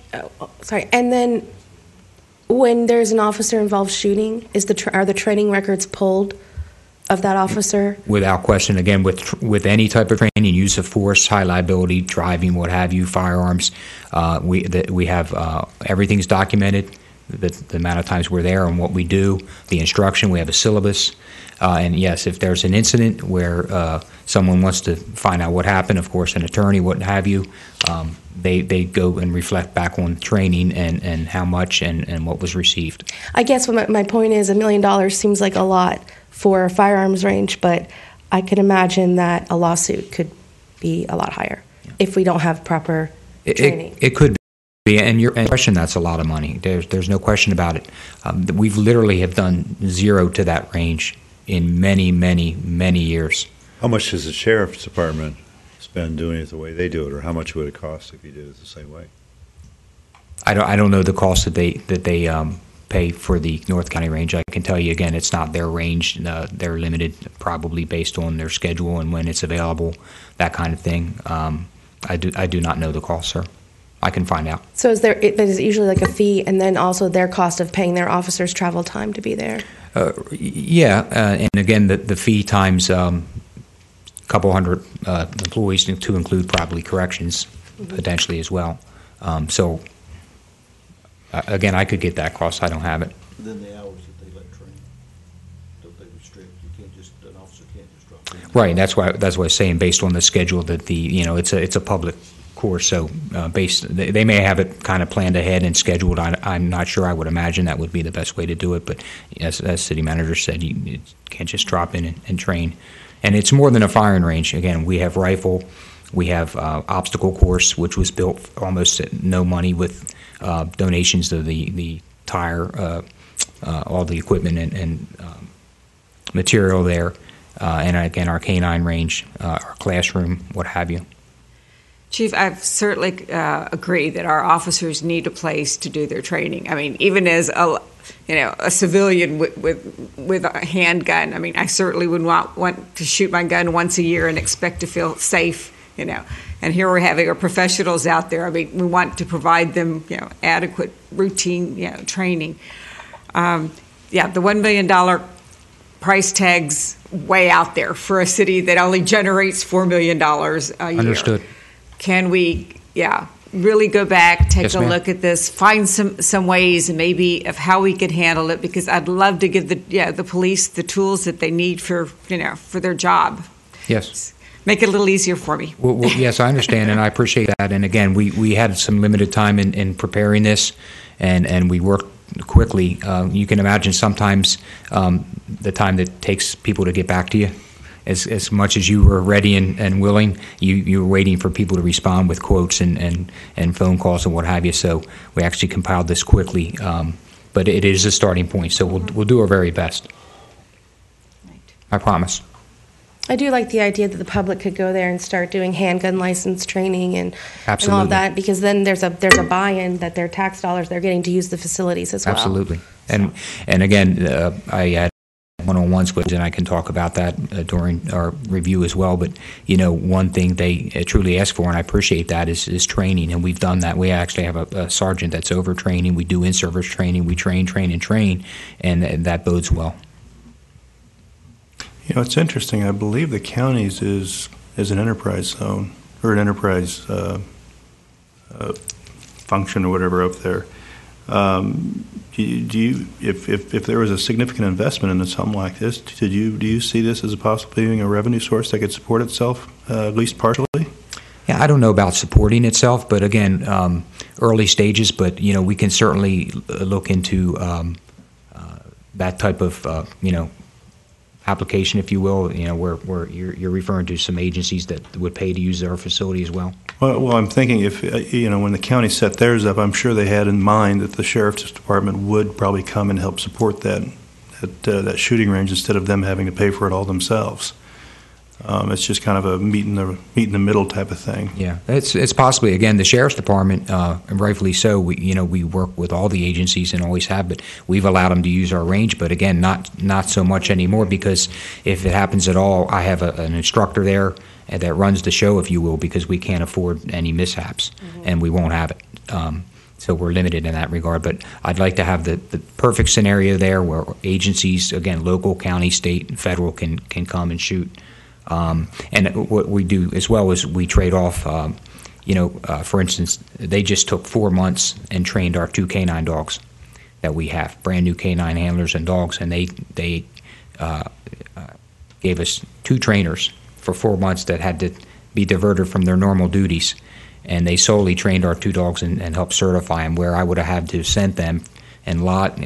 G: and then when there's an officer involved shooting, are the training records pulled of that officer?
K: Without question, again, with any type of training, use of force, high liability, driving, what have you, firearms, we have everything's documented. The amount of times we're there and what we do, the instruction, we have a syllabus. And yes, if there's an incident where someone wants to find out what happened, of course, an attorney, what have you, they go and reflect back on training and how much and what was received.
G: I guess what my point is, $1 million seems like a lot for a firearms range, but I could imagine that a lawsuit could be a lot higher if we don't have proper training.
K: It could be. And your question, that's a lot of money. There's no question about it. We've literally have done zero to that range in many, many, many years.
B: How much does the sheriff's department spend doing it the way they do it, or how much would it cost if you did it the same way?
K: I don't know the cost that they pay for the North County range. I can tell you again, it's not their range. They're limited, probably based on their schedule and when it's available, that kind of thing. I do not know the cost, sir. I can find out.
G: So is it usually like a fee, and then also their cost of paying their officers travel time to be there?
K: And again, the fee times a couple hundred employees to include probably corrections potentially as well. So again, I could get that cost. I don't have it.
F: Then the hours that they let train, don't they restrict? An officer can't just drop in.
K: Right. That's why I was saying, based on the schedule, that it's a public course, so they may have it kind of planned ahead and scheduled. I'm not sure. I would imagine that would be the best way to do it, but as city manager said, you can't just drop in and train. And it's more than a firing range. Again, we have rifle, we have obstacle course, which was built almost at no money with donations of the tire, all the equipment and material there, and again, our canine range, our classroom, what have you.
I: Chief, I certainly agree that our officers need a place to do their training. I mean, even as a civilian with a handgun, I mean, I certainly would want to shoot my gun once a year and expect to feel safe, And here we're having our professionals out there. I mean, we want to provide them, adequate routine, training. The $1 million price tag's way out there for a city that only generates $4 million a year.
K: Understood.
I: Can we, really go back, take
K: Yes,
I: a
K: ma'am.
I: look at this, find some ways and maybe of how we could handle it? Because I'd love to give the police the tools that they need for their job.
K: Yes.
I: Make it a little easier for me.
K: Well, yes, I understand, and I appreciate that. And again, we had some limited time in preparing this, and we worked quickly. You can imagine sometimes the time that takes people to get back to you. As much as you were ready and willing, you were waiting for people to respond with quotes and phone calls and what have you. So we actually compiled this quickly, but it is a starting point. So we'll do our very best. I promise.
G: I do like the idea that the public could go there and start doing handgun license training and all
K: Absolutely.
G: of that, because then there's a buy-in that their tax dollars they're getting to use the facilities as well.
K: Absolutely. And again, I had one-on-ones with, and I can talk about that during our review as well. But one thing they truly ask for, and I appreciate that, is training, and we've done that. We actually have a sergeant that's over training. We do in-service training. We train, and that bodes well.
H: It's interesting. I believe the counties is an enterprise zone or an enterprise function or whatever up there. Do you, if there was a significant investment into something like this, do you see this as possibly being a revenue source that could support itself, at least partially?
K: Yeah, I don't know about supporting itself, but again, early stages. But we can certainly look into that type of application, if you will. Where you're referring to some agencies that would pay to use our facility as well.
H: Well, I'm thinking if when the county set theirs up, I'm sure they had in mind that the sheriff's department would probably come and help support that that shooting range instead of them having to pay for it all themselves. It's just kind of a meet in the middle type of thing.
K: Yeah, it's possibly, again, the sheriff's department, and rightfully so. We work with all the agencies and always have, but we've allowed them to use our range. But again, not so much anymore, because if it happens at all, I have an instructor there that runs the show, if you will, because we can't afford any mishaps, and we won't have it. So we're limited in that regard. But I'd like to have the perfect scenario there where agencies, again, local, county, state, and federal, can come and shoot. And what we do as well is we trade off, for instance, they just took 4 months and trained our 2 canine dogs that we have, brand new canine handlers and dogs, and they gave us 2 trainers for 4 months that had to be diverted from their normal duties, and they solely trained our 2 dogs and helped certify them, where I would have had to send them and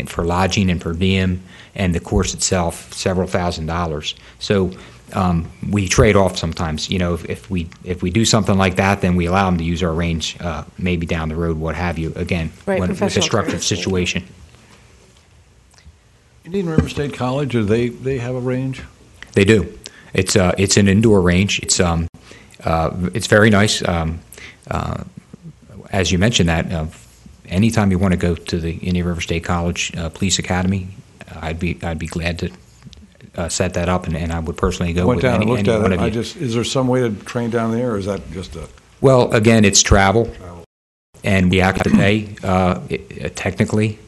K: for lodging and per diem and the course itself, several $1,000s. So we trade off sometimes. If we do something like that, then we allow them to use our range, maybe down the road, what have you. Again, with a structured situation.
D: Indian River State College, do they have a range?
K: They do. It's an indoor range. It's very nice. As you mentioned that, anytime you want to go to the Indian River State College Police Academy, I'd be glad to set that up, and I would personally go.
D: Went down and looked at it.
K: Is
D: there some way to train down there, or is that just a?
K: Well, again, it's travel, and we have to pay. Technically,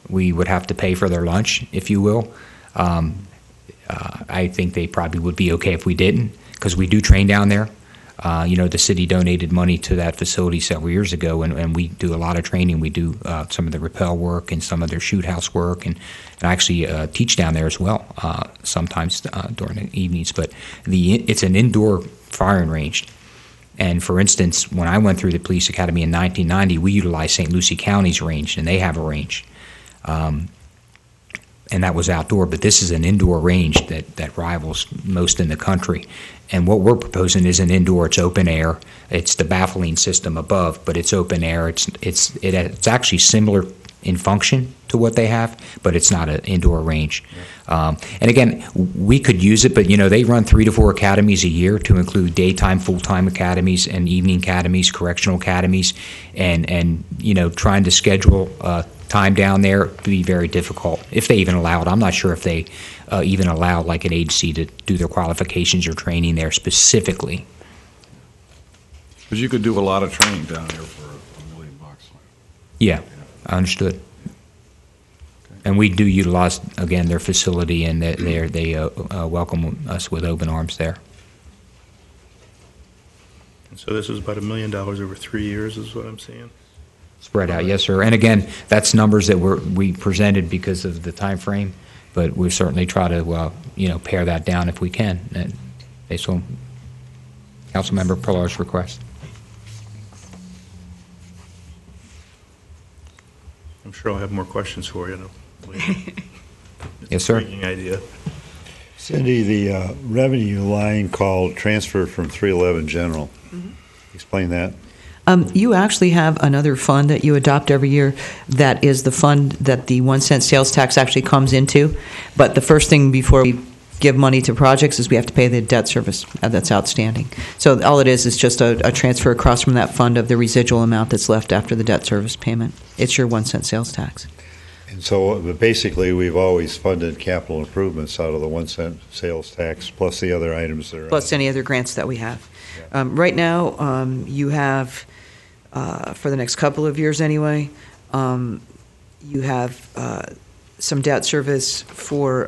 K: we would have to pay for their lunch, if you will. I think they probably would be okay if we didn't, because we do train down there. The city donated money to that facility several years ago, and we do a lot of training. We do some of the rappel work and some of their shoot house work, and I actually teach down there as well sometimes during the evenings. But it's an indoor firing range. And for instance, when I went through the police academy in 1990, we utilized St. Lucie County's range, and they have a range. And that was outdoor, but this is an indoor range that rivals most in the country. And what we're proposing is an indoor. It's open air. It's the baffling system above, but it's open air. It's actually similar in function to what they have, but it's not an indoor range. And again, we could use it, but they run 3 to 4 academies a year, to include daytime, full-time academies and evening academies, correctional academies, and trying to schedule time down there would be very difficult, if they even allow it. I'm not sure if they even allow like an agency to do their qualifications or training there specifically.
D: Because you could do a lot of training down there for $1 million.
K: Yeah, I understood. And we do utilize, again, their facility, and they welcome us with open arms there.
H: And so this is about $1 million over 3 years, is what I'm seeing.
K: Spread out, yes, sir. And again, that's numbers that we presented because of the time frame, but we certainly try to pare that down if we can, based on Councilmember Pillar's request.
H: I'm sure I'll have more questions for you.
K: Yes, sir.
H: Intriguing idea.
B: Cindy, the revenue line called transfer from 311 General. Explain that.
E: You actually have another fund that you adopt every year that is the fund that the 1 cent sales tax actually comes into. But the first thing before we give money to projects is we have to pay the debt service that's outstanding. So all it is just a transfer across from that fund of the residual amount that's left after the debt service payment. It's your 1 cent sales tax.
B: And so basically, we've always funded capital improvements out of the 1 cent sales tax, plus the other items that are
E: Plus any other grants that we have. Yeah. Right now, you have, for the next couple of years anyway, you have some debt service for,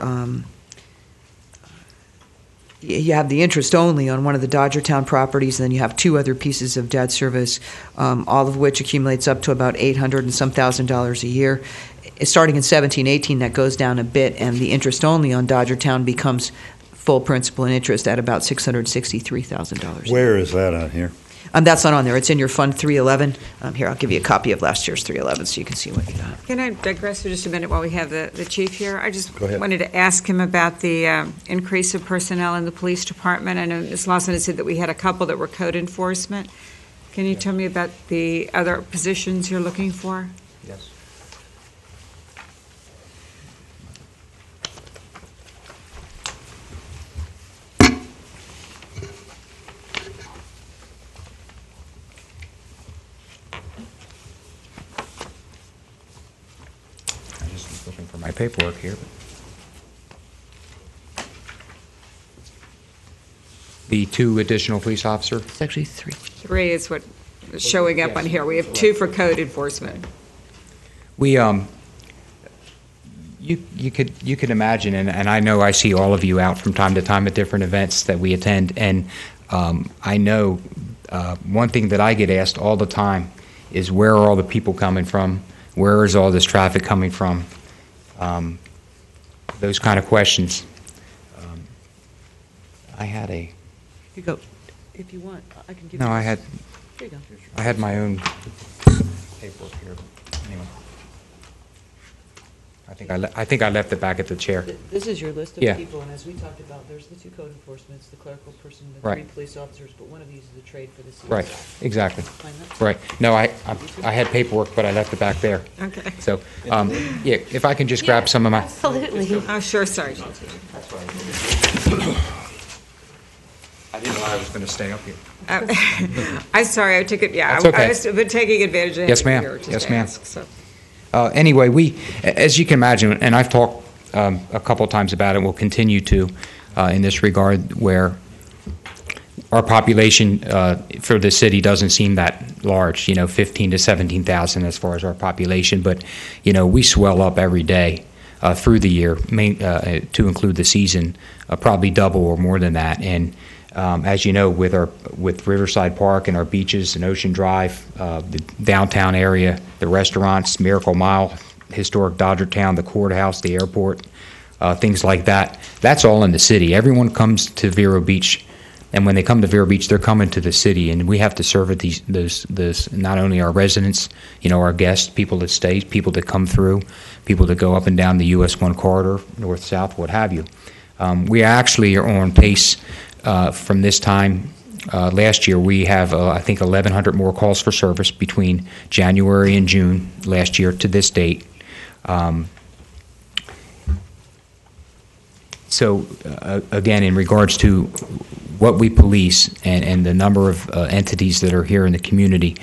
E: you have the interest only on one of the Dodgertown properties, and then you have 2 other pieces of debt service, all of which accumulates up to about $800 and some thousand a year. Starting in 17-18, that goes down a bit, and the interest only on Dodgertown becomes full principal and interest at about $663,000.
B: Where is that on here?
E: That's not on there. It's in your Fund 311. Here, I'll give you a copy of last year's 311 so you can see what you got.
I: Can I digress for just a minute while we have the chief here? I just
B: Go ahead.
I: wanted to ask him about the increase of personnel in the police department. I know Ms. Lawson had said that we had a couple that were code enforcement. Can you tell me about the other positions you're looking for?
K: Yes. paperwork here. The 2 additional police officer.
E: It's actually 3.
I: 3 is what is showing up on here. We have 2 for code enforcement.
K: We you could imagine, and I know I see all of you out from time to time at different events that we attend, and I know one thing that I get asked all the time is, where are all the people coming from? Where is all this traffic coming from? Those kind of questions. I had a.
E: You go. If you want, I can give
K: No,
E: you.
K: I had.
E: There you go.
K: I had my own paperwork here. Anyway, I think I left it back at the chair.
E: This is your list of
K: Yeah.
E: people, and as we talked about, there's the 2 code enforcements, the clerical person, the
K: Right.
E: 3 police officers, but one of these is a trade for the city.
K: Right. Exactly.
E: Find that?
K: Right. No, I had paperwork, but I left it back there.
I: Okay.
K: So, yeah, if I can just grab some of my.
G: Absolutely.
I: Oh, sure, sorry.
K: I didn't know I was going to stay up here.
I: I'm sorry, I took it, yeah.
K: That's okay.
I: I've been taking advantage of it.
K: Yes, ma'am.
I: here just
K: Yes,
I: to
K: ma'am.
I: ask, so.
K: Anyway, we, as you can imagine, and I've talked a couple times about it, and we'll continue to in this regard, where our population for the city doesn't seem that large, 15 to 17,000 as far as our population, but, we swell up every day through the year, to include the season, probably double or more than that. And as you know, with Riverside Park and our beaches and Ocean Drive, the downtown area, the restaurants, Miracle Mile, historic Dodgertown, the courthouse, the airport, things like that, that's all in the city. Everyone comes to Vero Beach, and when they come to Vero Beach, they're coming to the city, and we have to serve those not only our residents, our guests, people that stay, people that come through, people that go up and down the US 1 corridor, north, south, what have you. We actually are on pace. From this time last year, we have, I think, 1,100 more calls for service between January and June last year to this date. So, again, in regards to what we police and the number of entities that are here in the community,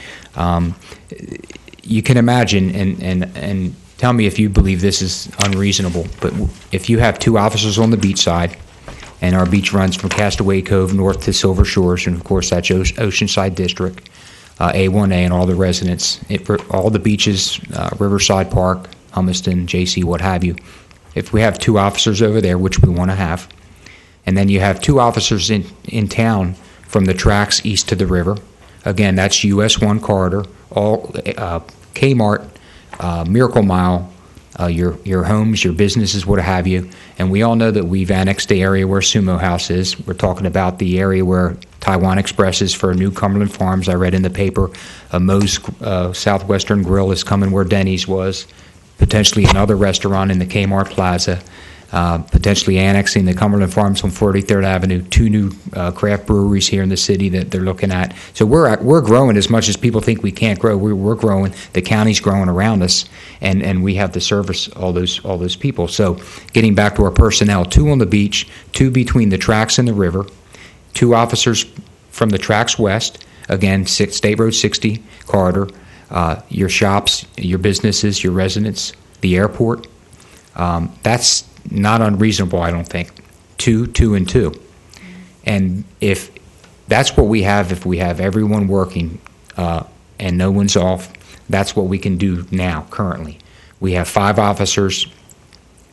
K: you can imagine, and tell me if you believe this is unreasonable, but if you have 2 officers on the beach side, and our beach runs from Castaway Cove north to Silver Shores, and of course that's Oceanside District, A1A, and all the residents, all the beaches, Riverside Park, Humiston, JC, what have you. If we have 2 officers over there, which we want to have, and then you have 2 officers in town from the tracks east to the river, again, that's US 1 corridor, all Kmart, Miracle Mile, your homes, your businesses, what have you. And we all know that we've annexed the area where Sumo House is. We're talking about the area where Taiwan Express is for New Cumberland Farms. I read in the paper Moe's Southwestern Grill is coming where Denny's was. Potentially another restaurant in the Kmart Plaza. Potentially annexing the Cumberland Farms on 43rd Avenue, 2 new craft breweries here in the city that they're looking at. So we're growing as much as people think we can't grow. We're growing. The county's growing around us, and we have to service all those people. So getting back to our personnel, 2 on the beach, 2 between the tracks and the river, 2 officers from the tracks west, again, State Road 60 corridor, your shops, your businesses, your residents, the airport. That's not unreasonable, I don't think. 2, 2, and 2. And if that's what we have, if we have everyone working and no one's off, that's what we can do now, currently. We have 5 officers,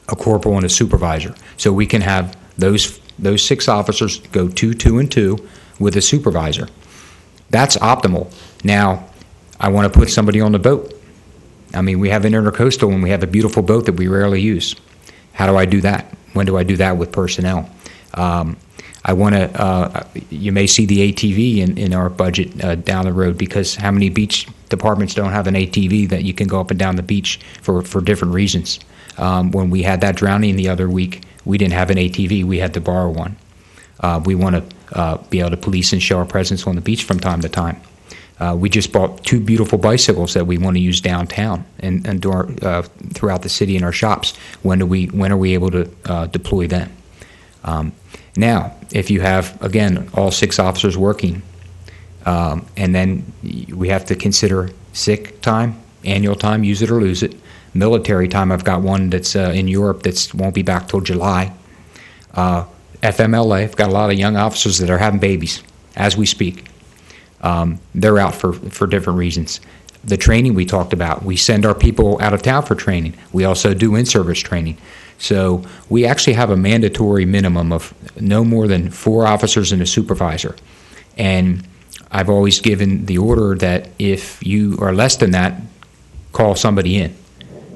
K: a corporal, and a supervisor. So we can have those 6 officers go 2, 2, and 2 with a supervisor. That's optimal. Now, I want to put somebody on the boat. I mean, we have an intercoastal and we have a beautiful boat that we rarely use. How do I do that? When do I do that with personnel? I want to, you may see the ATV in our budget down the road, because how many beach departments don't have an ATV that you can go up and down the beach for different reasons? When we had that drowning the other week, we didn't have an ATV. We had to borrow one. We want to be able to police and show our presence on the beach from time to time. We just bought 2 beautiful bicycles that we want to use downtown and throughout the city in our shops. When are we able to deploy them? Now, if you have, again, all 6 officers working, and then we have to consider sick time, annual time, use it or lose it, military time. I've got one that's in Europe that won't be back till July. FMLA, I've got a lot of young officers that are having babies as we speak. They're out for different reasons. The training we talked about, we send our people out of town for training. We also do in-service training. So we actually have a mandatory minimum of no more than 4 officers and a supervisor. And I've always given the order that if you are less than that, call somebody in,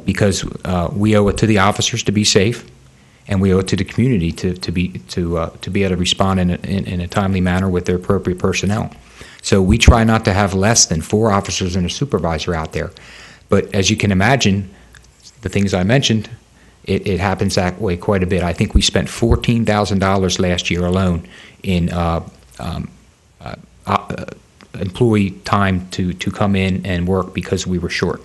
K: because we owe it to the officers to be safe, and we owe it to the community to be able to respond in a timely manner with the appropriate personnel. So we try not to have less than 4 officers and a supervisor out there. But as you can imagine, the things I mentioned, it happens that way quite a bit. I think we spent $14,000 last year alone in employee time to come in and work because we were short.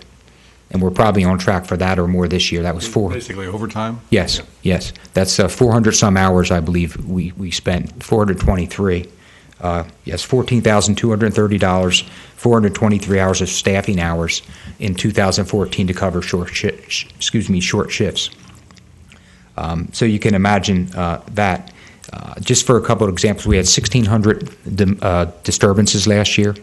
K: And we're probably on track for that or more this year. That was
D: Basically overtime?
K: Yes, yes. That's 400 some hours, I believe we spent, 423. Yes, $14,230, 423 hours of staffing hours in 2014 to cover short shifts. So you can imagine that. Just for a couple of examples, we had 1,600 disturbances last year.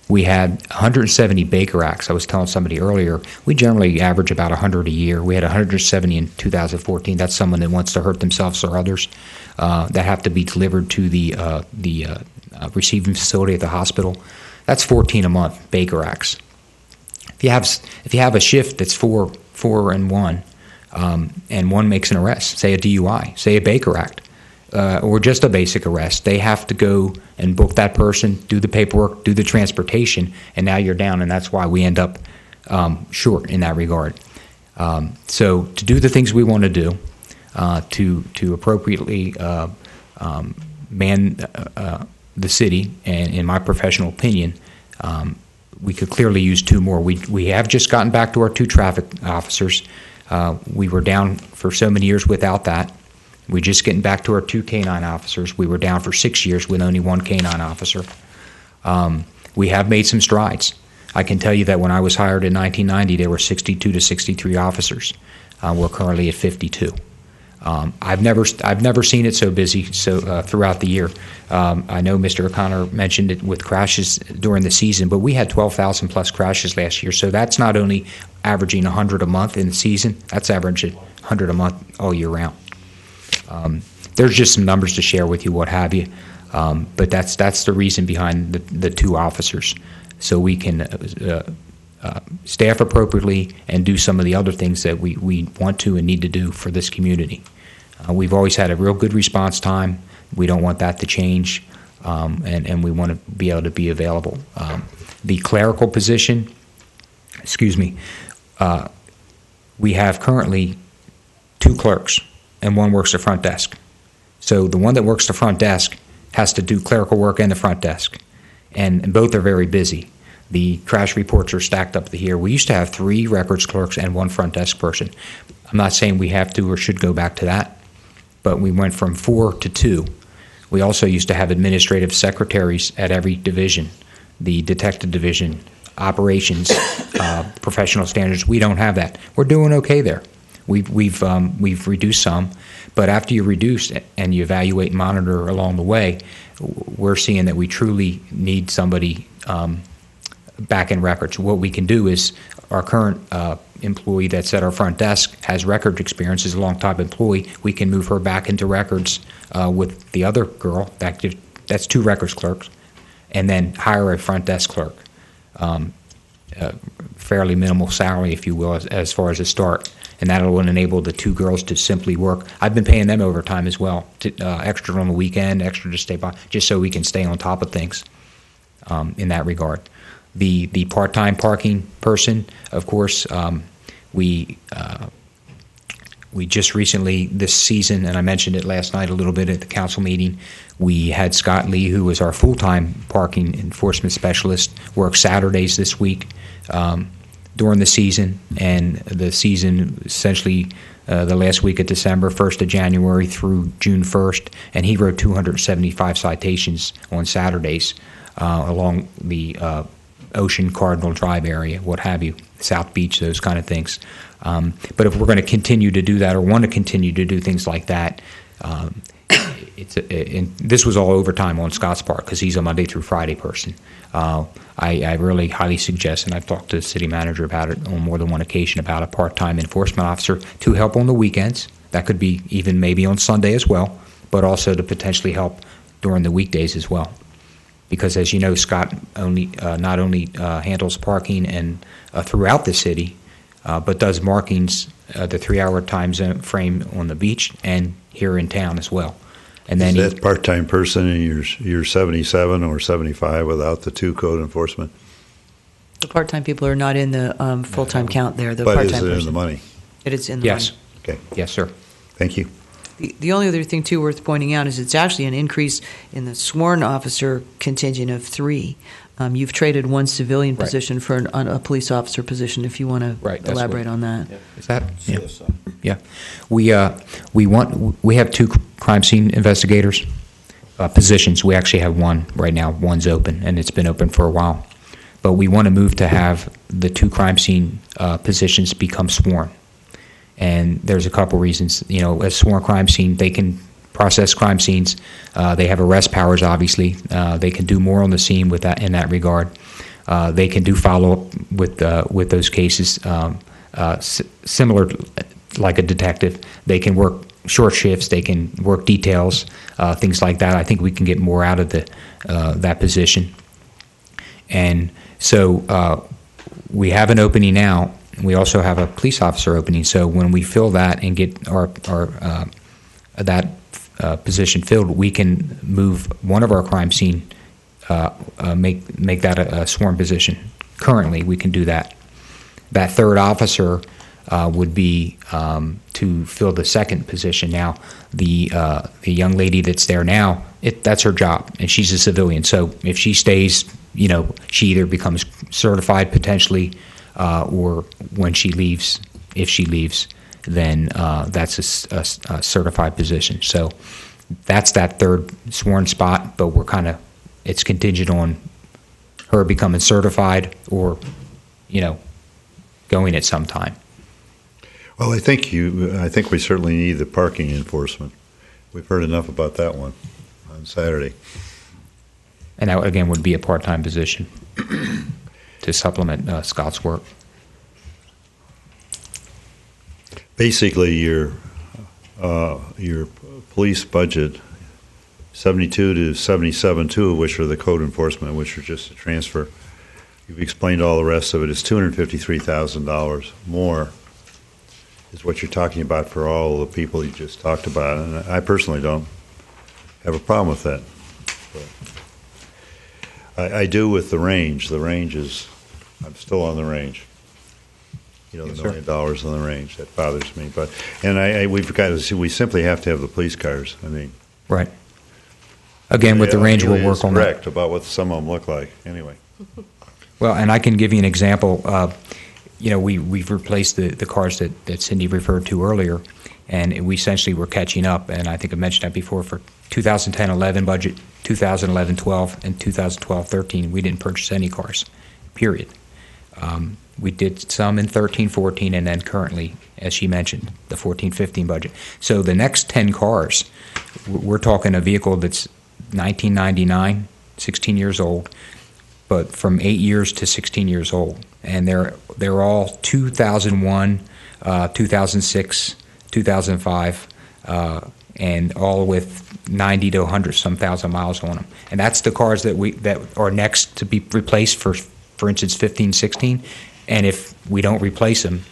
K: We had 170 Baker Acts. I was telling somebody earlier, we generally average about 100 a year. We had 170 in 2014. That's someone that wants to hurt themselves or others that have to be delivered to the receiving facility at the hospital. That's 14 a month, Baker Acts. If you have a shift that's 4 and 1, and one makes an arrest, say a DUI, say a Baker Act, or just a basic arrest, they have to go and book that person, do the paperwork, do the transportation, and now you're down, and that's why we end up short in that regard. So to do the things we want to do, to appropriately man the city, and in my professional opinion, we could clearly use 2 more. We have just gotten back to our 2 traffic officers. We were down for so many years without that. We're just getting back to our 2 canine officers. We were down for 6 years with only 1 canine officer. We have made some strides. I can tell you that when I was hired in 1990, there were 62 to 63 officers. We're currently at 52. I've never seen it so busy throughout the year. I know Mr. O'Connor mentioned it with crashes during the season, but we had 12,000 plus crashes last year. So that's not only averaging 100 a month in the season, that's averaging 100 a month all year round. There's just some numbers to share with you, what have you, but that's the reason behind the 2 officers, so we can staff appropriately and do some of the other things that we want to and need to do for this community. We've always had a real good response time. We don't want that to change, and we want to be able to be available. The clerical position, we have currently 2 clerks, and 1 works the front desk. So the one that works the front desk has to do clerical work and the front desk, and both are very busy. The crash reports are stacked up to here. We used to have 3 records clerks and 1 front desk person. I'm not saying we have to or should go back to that, but we went from 4 to 2. We also used to have administrative secretaries at every division, the detective division, operations, professional standards. We don't have that. We're doing okay there. We've reduced some, but after you reduce and you evaluate and monitor along the way, we're seeing that we truly need somebody back in records. What we can do is our current employee that's at our front desk has record experience, is a long-time employee. We can move her back into records with the other girl. That's 2 records clerks, and then hire a front desk clerk. Fairly minimal salary, if you will, as far as a start. And that will enable the 2 girls to simply work. I've been paying them overtime as well, extra on the weekend, extra to stay by, just so we can stay on top of things in that regard. The part-time parking person, of course, we just recently this season, and I mentioned it last night a little bit at the council meeting, we had Scott Lee, who was our full-time parking enforcement specialist, work Saturdays this week during the season, and the season essentially the last week of December, 1st of January through June 1st, and he wrote 275 citations on Saturdays along the Ocean, Cardinal Drive area, what have you, South Beach, those kind of things. But if we're going to continue to do that or want to continue to do things like that, and this was all overtime on Scott's part because he's a Monday through Friday person. I really highly suggest, and I've talked to the city manager about it on more than one occasion, about a part-time enforcement officer to help on the weekends. That could be even maybe on Sunday as well, but also to potentially help during the weekdays as well. Because as you know, Scott not only handles parking and throughout the city, but does markings, the 3-hour time zone frame on the beach and here in town as well. And then
B: is that part-time person and you're 77 or 75 without the 2 code enforcement?
E: The part-time people are not in the full-time count there. The
B: But
E: part-time
B: is it in
E: person.
B: the money?
E: It is in the
K: yes,
E: money.
B: Okay,
K: yes, sir.
B: thank you.
E: The only other thing, too, worth pointing out is it's actually an increase in the sworn officer contingent of 3. You've traded 1 civilian
K: Right.
E: position for a police officer position, if you want to
K: Right, that's
E: elaborate
K: what-
E: on that.
K: Is that? Yeah. Yeah. We have 2 crime scene investigators positions. We actually have 1 right now. 1's open, and it's been open for a while. But we want to move to have the 2 crime scene positions become sworn. And there's a couple reasons. You know, as sworn crime scene, they can process crime scenes. They have arrest powers, obviously. They can do more on the scene with that in that regard. They can do follow-up with those cases, similar like a detective. They can work short shifts. They can work details, things like that. I think we can get more out of that position. And so we have an opening now. We also have a police officer opening. So when we fill that and get that position filled, we can move one of our crime scene, make that a sworn position. Currently, we can do that. That 3rd officer would be to fill the 2nd position. Now, the young lady that's there now, that's her job, and she's a civilian. So if she stays, you know, she either becomes certified potentially, or when she leaves, if she leaves, then that's a certified position. So that's that 3rd sworn spot, but it's contingent on her becoming certified or, you know, going at some time.
B: Well, I think we certainly need the parking enforcement. We've heard enough about that one on Saturday.
K: And that, again, would be a part-time position to supplement Scott's work.
B: Basically, your police budget, 72 to 77, 2 of which are the code enforcement, which are just a transfer. You've explained all the rest of it. It's $253,000 more is what you're talking about for all the people you just talked about. And I personally don't have a problem with that. I do with the range. The range is, I'm still on the range. You know,
K: Yes,
B: the
K: sir.
B: $1 million on the range. That bothers me. But we've got to see, we simply have to have the police cars. I mean,
K: Right. Again, with the range, we'll work on that.
B: correct about what some of them look like. Anyway.
K: Well, and I can give you an example. You know, we've replaced the cars that Cindy referred to earlier, and we essentially were catching up. And I think I mentioned that before for 2010-11 budget, 2011-12, and 2012-13. We didn't purchase any cars, period. We did some in 13-14, and then currently, as she mentioned, the 14-15 budget. So the next 10 cars, we're talking a vehicle that's 1999, 16 years old, but from 8 years to 16 years old, and they're all 2001, 2006, 2005, and all with 90 to 100 some thousand miles on them. And that's the cars that are next to be replaced for instance, 15, 16. And if we don't replace them,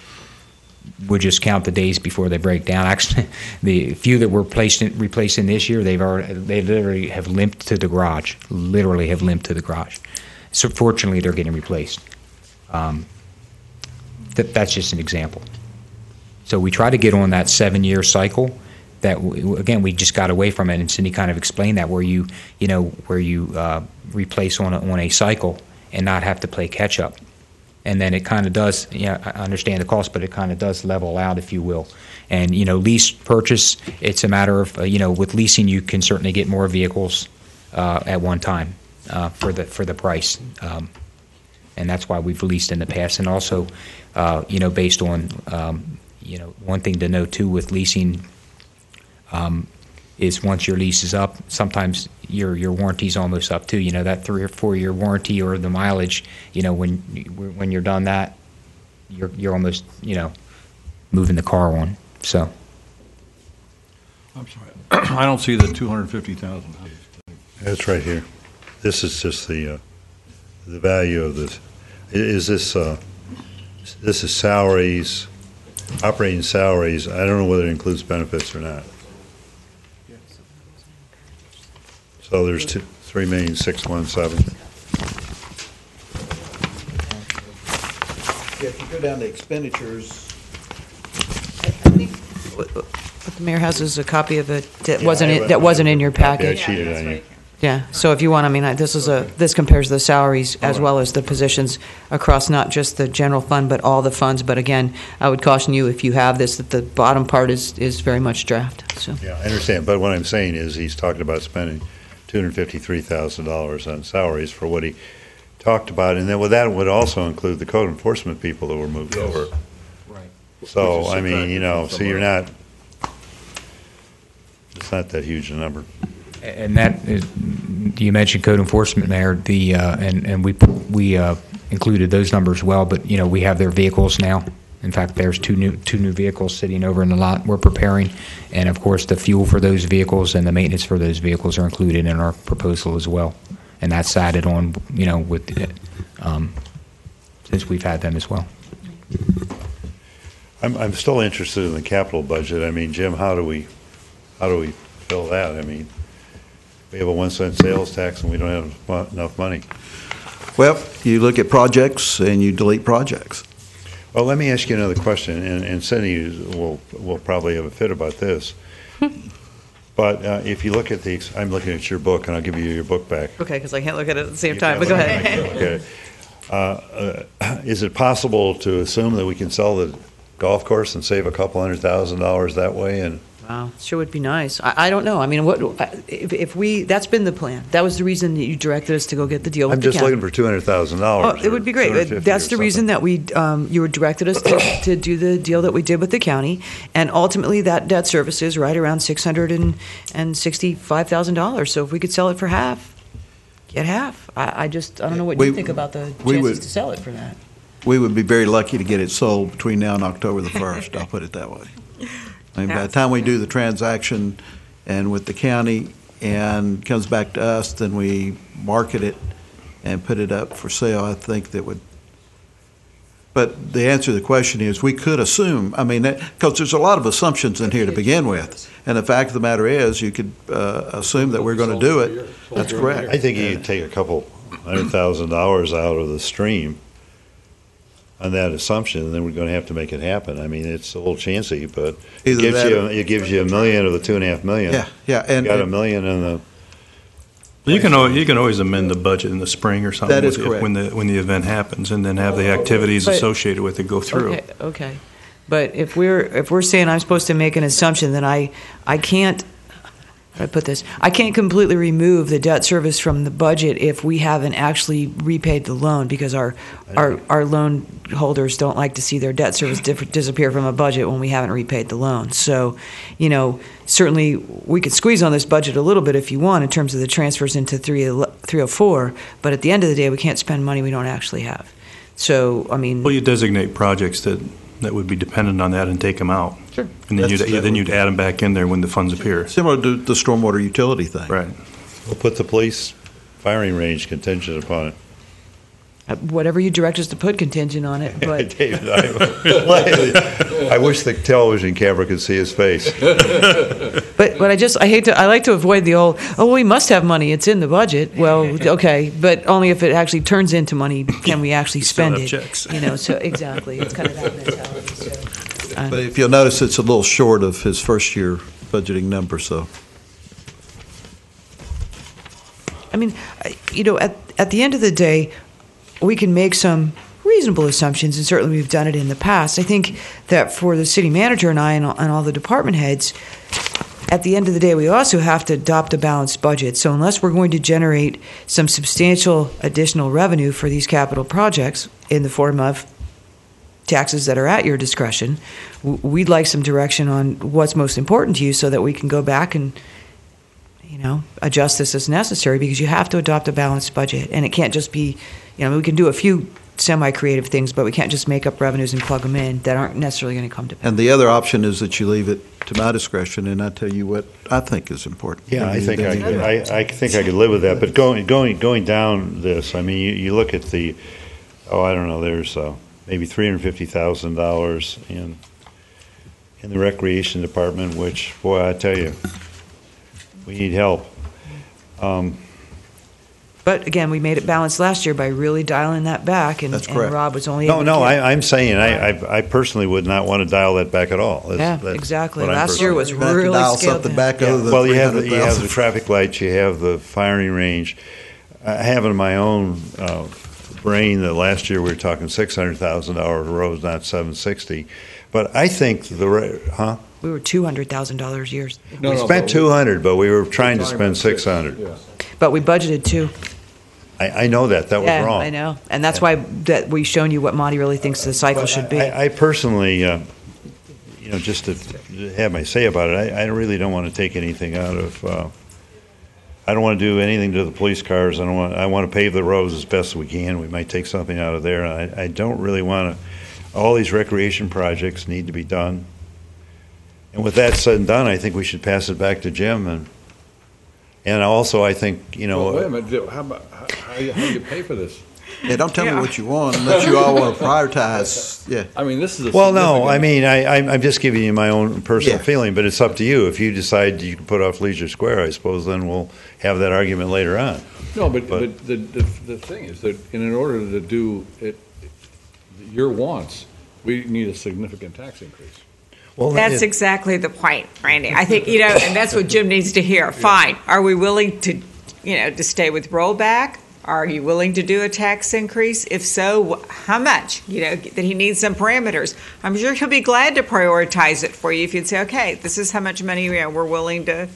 K: we'll just count the days before they break down. Actually, the few that we're replacing this year, they literally have limped to the garage. Literally have limped to the garage. So fortunately, they're getting replaced. That's just an example. So we try to get on that 7-year cycle. That again, we just got away from it, and Cindy kind of explained that where you replace on a cycle and not have to play catch up. And then it kind of does, I understand the cost, but it kind of does level out, if you will. And, lease purchase, it's a matter of, with leasing, you can certainly get more vehicles at one time for the price. and that's why we've leased in the past. And also, based on, one thing to know too with leasing is once your lease is up, sometimes your warranty's almost up too. That 3 or 4 year warranty or the mileage. When you're done that, you're almost moving the car on. So.
D: I'm sorry. I don't see the 250,000.
B: It's right here. This is just the value of this. Is this this is salaries, operating salaries. I don't know whether it includes benefits or not. So there's 3,617,000.
F: If you go down to expenditures,
E: What the mayor has is a copy of it that wasn't in your
B: I
E: package.
B: cheated on you.
E: Yeah, so if you want, this compares the salaries as well as the positions across not just the general fund, but all the funds. But again, I would caution you, if you have this, that the bottom part is very much draft, so.
B: Yeah, I understand, but what I'm saying is he's talking about spending $253,000 on salaries for what he talked about, and then that would also include the code enforcement people that were moved over.
K: Right.
B: So, I mean, so you're not, it's not that huge a number.
K: And that is, you mentioned code enforcement, Mayor. And we included those numbers well. But we have their vehicles now. In fact, there's two new vehicles sitting over in the lot we're preparing, and of course the fuel for those vehicles and the maintenance for those vehicles are included in our proposal as well. And that's added on, with since we've had them as well.
B: I'm still interested in the capital budget. I mean, Jim, how do we fill that? I mean, we have a 1 cent sales tax and we don't have enough money.
F: well, you look at projects and you delete projects.
B: Well, let me ask you another question, and Cindy will probably have a fit about this. But if you look at I'm looking at your book, and I'll give you your book back.
E: Okay, because I can't look at it at the same
B: You
E: time,
B: can't
E: but go
B: look
E: ahead.
B: Okay. Is it possible to assume that we can sell the golf course and save a couple $100,000 that way? And
E: Wow, sure would be nice. I don't know. I mean, if we, that's been the plan. That was the reason that you directed us to go get the deal with
B: I'm
E: the
B: just
E: county.
B: looking for $200,000.
E: Oh, it would be great. That's the reason that you were directed us to do the deal that we did with the county, and ultimately that debt service is right around $665,000. So if we could sell it for half, get half. I don't know what you think about the chances to sell it for that.
F: We would be very lucky to get it sold between now and October the 1st, I'll put it that way. I mean, by the time we do the transaction and with the county and comes back to us, then we market it and put it up for sale, I think that would. But the answer to the question is, we could assume, because there's a lot of assumptions in here to begin with. And the fact of the matter is, you could assume that we're going to do it. That's correct.
B: I think you could take a couple $100,000 out of the stream on that assumption, and then we're going to have to make it happen. I mean, it's a little chancy, but it gives you $1 million of the $2.5 million.
F: Yeah, and
B: you got $1 million in the.
H: You can always amend the budget in the spring or something.
F: That is correct.
H: When the event happens, and then have the activities associated with it go through.
E: Okay. But if we're saying I'm supposed to make an assumption, then I can't. How do I put this? I can't completely remove the debt service from the budget if we haven't actually repaid the loan, because our loan holders don't like to see their debt service disappear from a budget when we haven't repaid the loan. So, certainly we could squeeze on this budget a little bit if you want in terms of the transfers into 304, but at the end of the day, we can't spend money we don't actually have. So, I mean.
H: Well, you designate projects that would be dependent on that and take them out.
E: Sure.
H: And then you'd add them back in there when the funds appear.
F: Similar to the stormwater utility thing.
H: Right.
B: We'll put the police firing range contingent upon it.
E: Whatever you direct us to put contingent on it, but.
B: David, I wish the television camera could see his face.
E: But I like to avoid the old, we must have money, it's in the budget. Well, okay, but only if it actually turns into money can we actually spend it.
H: Checks.
E: So exactly, it's kind of that mentality. So,
F: But if you'll notice, it's a little short of his first year budgeting number, so.
E: I mean, at the end of the day, we can make some reasonable assumptions, and certainly we've done it in the past. I think that for the city manager and I and all the department heads, at the end of the day, we also have to adopt a balanced budget. So unless we're going to generate some substantial additional revenue for these capital projects in the form of taxes that are at your discretion, we'd like some direction on what's most important to you so that we can go back and, adjust this as necessary, because you have to adopt a balanced budget. And it can't just be, we can do a few semi-creative things, but we can't just make up revenues and plug them in that aren't necessarily going to come to pass.
F: And the other option is that you leave it to my discretion, and I tell you what I think is important.
B: Yeah, I think I could live with that. But going down this, I mean, you look at the, I don't know, there's maybe $350,000 in the recreation department, which, boy, I tell you, we need help.
E: But again, we made it balanced last year by really dialing that back, and,
F: That's
E: and
F: correct.
E: Rob was only
B: No,
E: able
B: no,
E: to get-
B: I'm saying I personally would not want to dial that back at all. That's
E: exactly.
B: what I'm
E: Last year
B: personally-
E: was
F: You're gonna have to
E: really
F: dial
E: scaled
F: something
E: down.
F: back other than
B: Well, you have the
F: 300,000.
B: traffic lights, you have the firing range. I have in my own brain that last year we were talking $600,000 roads, not 760. But I think
E: We were $200,000 years,
B: we spent 200, but we were trying to spend 600.
E: but we budgeted $2.
B: I know that was
E: Yeah,
B: wrong.
E: I know, and that's why that we've shown you what Monty really thinks the cycle should be.
B: I personally, just to have my say about it, I really don't want to take anything out of. I don't want to do anything to the police cars. I want to pave the roads as best we can. We might take something out of there. I don't really want to. All these recreation projects need to be done. And with that said and done, I think we should pass it back to Jim. And also, I think,
D: Well, wait a minute, how do you pay for this?
F: Yeah, don't tell me what you want unless you all want to prioritize. Yeah.
D: I mean, this is a
B: Well, no, I
D: significant-
B: mean, I'm just giving you my own personal
F: Yeah.
B: feeling, but it's up to you. If you decide you can put off Leisure Square, I suppose then we'll have that argument later on.
D: No, but the thing is that in order to do it, your wants, we need a significant tax increase.
B: Well,
I: That's exactly the point, Randy. I think, and that's what Jim needs to hear. Fine. Are we willing to, to stay with rollback? Are you willing to do a tax increase? If so, how much? That he needs some parameters. I'm sure he'll be glad to prioritize it for you if you'd say, okay, this is how much money we're willing to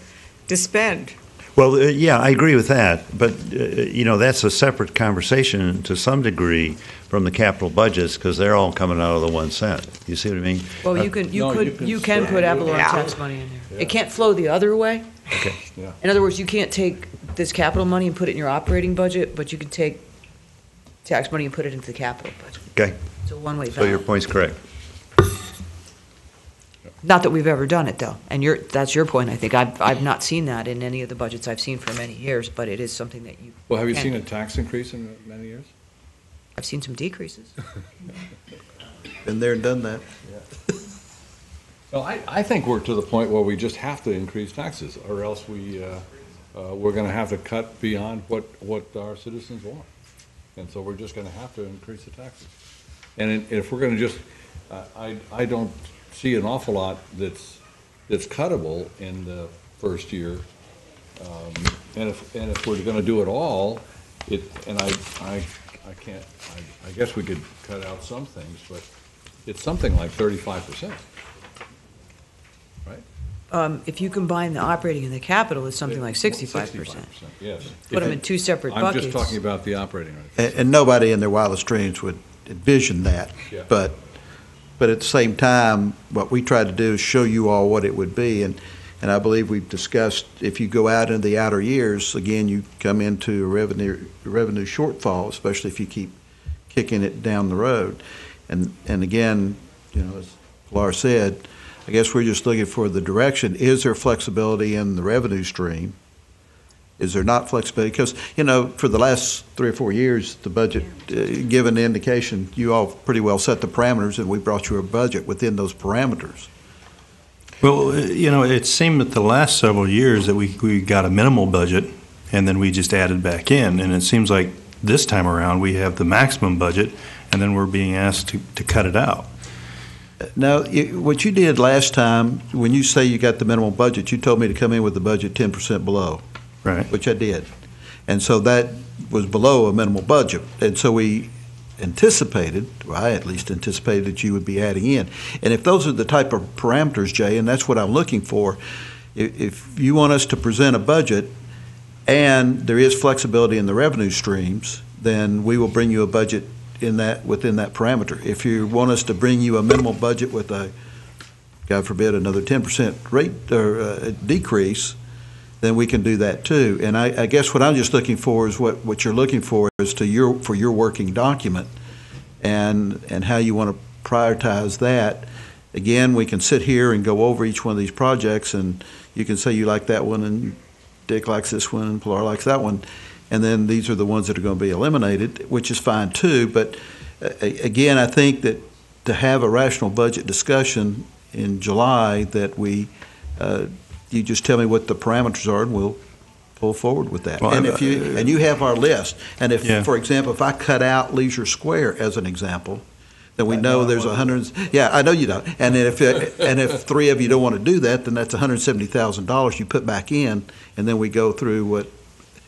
I: spend.
B: Well, yeah, I agree with that, but that's a separate conversation to some degree from the capital budgets, because they're all coming out of the 1 cent. You see what I mean?
E: Well, you can put ad valorem tax money in there. It can't flow the other way.
B: Okay.
D: Yeah.
E: In other words, you can't take this capital money and put it in your operating budget, but you can take tax money and put it into the capital budget.
B: Okay,
E: It's a one-way
B: so your
E: valve.
B: point's correct.
E: Not that we've ever done it, though, and that's your point. I think I've not seen that in any of the budgets I've seen for many years, but it is something that you.
D: Well, have you
E: can.
D: seen a tax increase in many years?
E: I've seen some decreases.
F: Been there and done that.
D: No, I think we're to the point where we just have to increase taxes, or else we're going to have to cut beyond what our citizens want. And so we're just going to have to increase the taxes. And if we're going to just, I don't see an awful lot that's cuttable in the first year. And if we're going to do it all, I guess we could cut out some things, but it's something like 35%. Right?
E: If you combine the operating and the capital, it's something like 65%.
D: Yes.
E: Put them in two separate buckets.
D: I'm just talking about the operating rate.
F: And nobody in their wildest dreams would envision that.
D: Yeah.
F: But at the same time, what we tried to do is show you all what it would be. And I believe we've discussed, if you go out into the outer years, again, you come into a revenue shortfall, especially if you keep kicking it down the road. And again, as Laura said, I guess we're just looking for the direction. Is there flexibility in the revenue stream? Is there not flexibility? Because, for the last 3 or 4 years, the budget, given the indication, you all pretty well set the parameters, and we brought you a budget within those parameters.
H: Well, it seemed that the last several years that we got a minimal budget, and then we just added back in. And it seems like this time around we have the maximum budget, and then we're being asked to cut it out.
F: Now, what you did last time, when you say you got the minimal budget, you told me to come in with the budget 10% below.
H: Right.
F: Which I did. And so that was below a minimal budget. And so we anticipated, or I at least anticipated, that you would be adding in. And if those are the type of parameters, Jay, and that's what I'm looking for, if you want us to present a budget and there is flexibility in the revenue streams, then we will bring you a budget within that parameter. If you want us to bring you a minimal budget with a, God forbid, another 10% rate or decrease, then we can do that too. And I guess what I'm just looking for is what you're looking for is for your working document and how you want to prioritize that. Again, we can sit here and go over each one of these projects, and you can say you like that one, and Dick likes this one, and Pilar likes that one, and then these are the ones that are going to be eliminated, which is fine too. But again, I think that to have a rational budget discussion in July, that you just tell me what the parameters are, and we'll pull forward with that.
H: Well,
F: and you have our list. And if,
H: Yeah.
F: for example, if I cut out Leisure Square as an example, then we know there's 100. Yeah, I know you don't. And if three of you don't want to do that, then that's $170,000 you put back in, and then we go through what.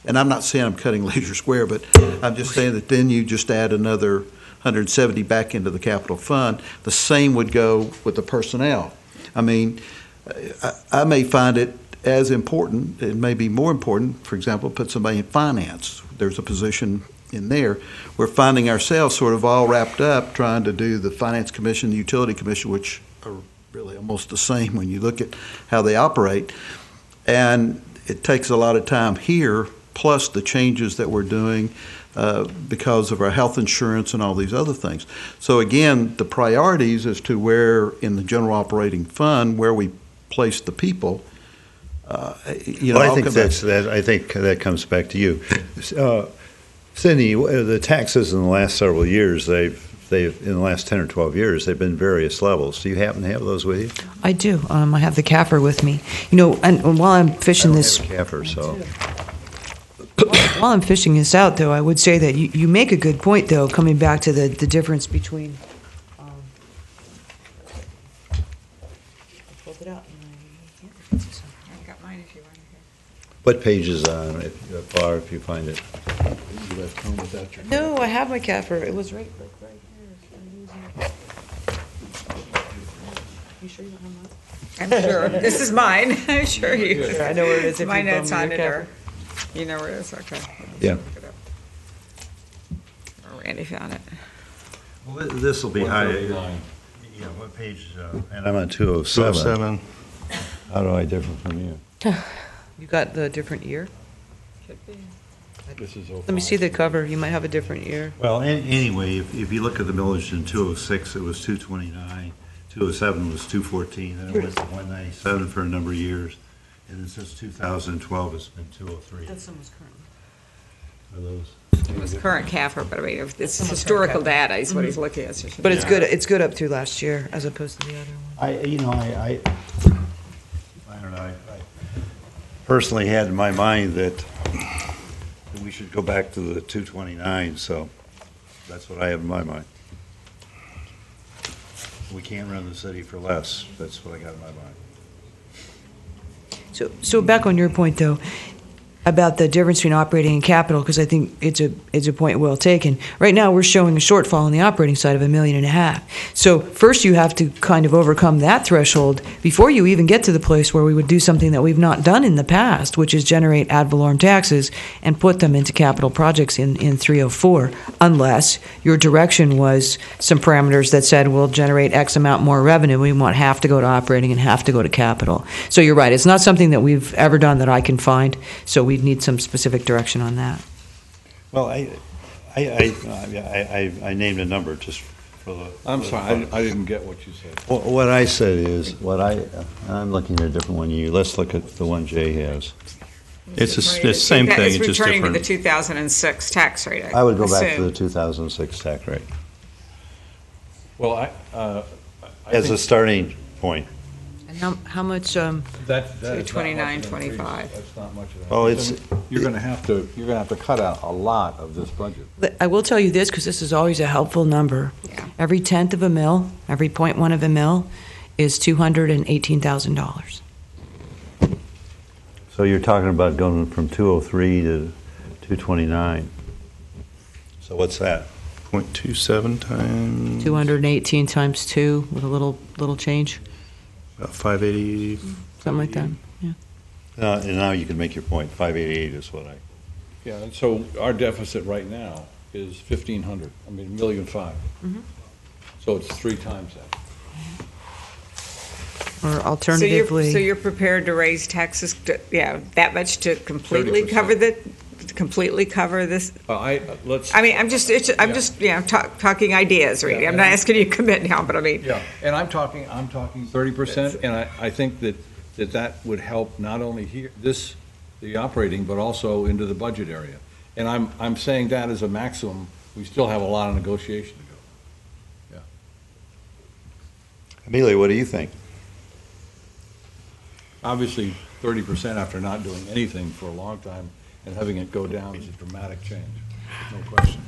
F: And I'm not saying I'm cutting Leisure Square, but I'm just saying that then you just add another 170 back into the capital fund. The same would go with the personnel. I mean, I may find it as important, it may be more important, for example, put somebody in finance. There's a position in there. We're finding ourselves sort of all wrapped up trying to do the Finance Commission, the Utility Commission, which are really almost the same when you look at how they operate. And it takes a lot of time here, plus the changes that we're doing because of our health insurance and all these other things. So again, the priorities as to where in the general operating fund, where we place the people,
B: Well, I think that comes back to you, Cindy. The taxes in the last several years, they've in the last 10 or 12 years, they've been various levels. Do you happen to have those with you?
E: I do. I have the CAFR with me. And while I'm fishing this,
B: CAFR, so.
E: While I'm fishing this out, though, I would say that you make a good point, though, coming back to the difference between.
B: What page is on, if you find it?
F: You left home without your.
E: No, I have my CAFR. It was right here. You sure you don't have mine?
I: I'm sure. This is mine. I'm sure you.
E: I know where it is. If
I: My
E: you
I: notes
E: bum
I: on
E: me
I: it
E: your
I: are. You know where it is? Okay.
B: Yeah.
I: Look it up. Oh, Randy found it.
B: Well, this will be high.
A: 139.
B: Yeah, what page, and I'm on 207.
H: 207.
B: How do I differ from you?
E: You got the different year?
I: Should be.
A: This is
E: Let me see the cover. You might have a different year.
B: Well, anyway, if you look at the millage in 206, it was 229, 207 was 214, then it went to 197 for a number of years, and then since 2012, it's been 203.
E: That's almost current.
B: Are those?
I: It was current CAFR, but I mean, if it's historical data is what he's looking at. So it should
E: But
I: be-
E: it's good. It's good up through last year as opposed to the other one.
B: I don't know, I personally had in my mind that we should go back to the 229, so that's what I have in my mind. We can't run the city for less, that's what I got in my mind.
E: So back on your point, though, about the difference between operating and capital, because I think it's a point well taken. Right now, we're showing a shortfall on the operating side of $1.5 million. So first, you have to kind of overcome that threshold before you even get to the place where we would do something that we've not done in the past, which is generate ad valorem taxes and put them into capital projects in 304, unless your direction was some parameters that said we'll generate X amount more revenue. We want half to go to operating and half to go to capital. So you're right. It's not something that we've ever done that I can find. So we need some specific direction on that.
B: Well, I named a number just for the.
D: I'm sorry, I didn't get what you said.
B: What I said is, I'm looking at a different one. Let's look at the one Jay has.
H: It's the same thing, it's just
I: returning to the
H: different.
I: 2006 tax rate.
B: I would go back to
I: assume.
B: the 2006 tax rate
D: Well, I
B: as a
D: think
B: starting point.
E: And how much?
D: that is not much of an
I: 229,
D: increase.
I: 25.
D: That's not much of an
B: Oh,
D: increase.
B: it's-
D: And you're going to have to cut out a lot of this budget.
E: I will tell you this, because this is always a helpful number.
I: Yeah.
E: Every tenth of a mil, every 0.1 of a mil, is $218,000.
B: So you're talking about going from 203 to 229. So what's that?
H: 0.27 times
E: 218 times 2 with a little change,
H: about 580.
E: something like that. Yeah.
B: And now you can make your point. 588 is what I.
D: Yeah, and so our deficit right now is 1,500, I mean, 1,000,005. So it's 3 times that.
E: Or alternatively.
I: So you're prepared to raise taxes, that much to completely
D: 30%.
I: completely cover this?
D: Let's.
I: I mean, I'm just talking ideas, really.
D: Yeah,
I: I'm not asking you to commit now, but I mean.
D: Yeah, and I'm talking 30%, and I think that would help not only here, the operating, but also into the budget area. And I'm saying that as a maximum. We still have a lot of negotiation to go. Yeah.
B: Amelia, what do you think?
D: Obviously, 30% after not doing anything for a long time and having it go down is a dramatic change, no question.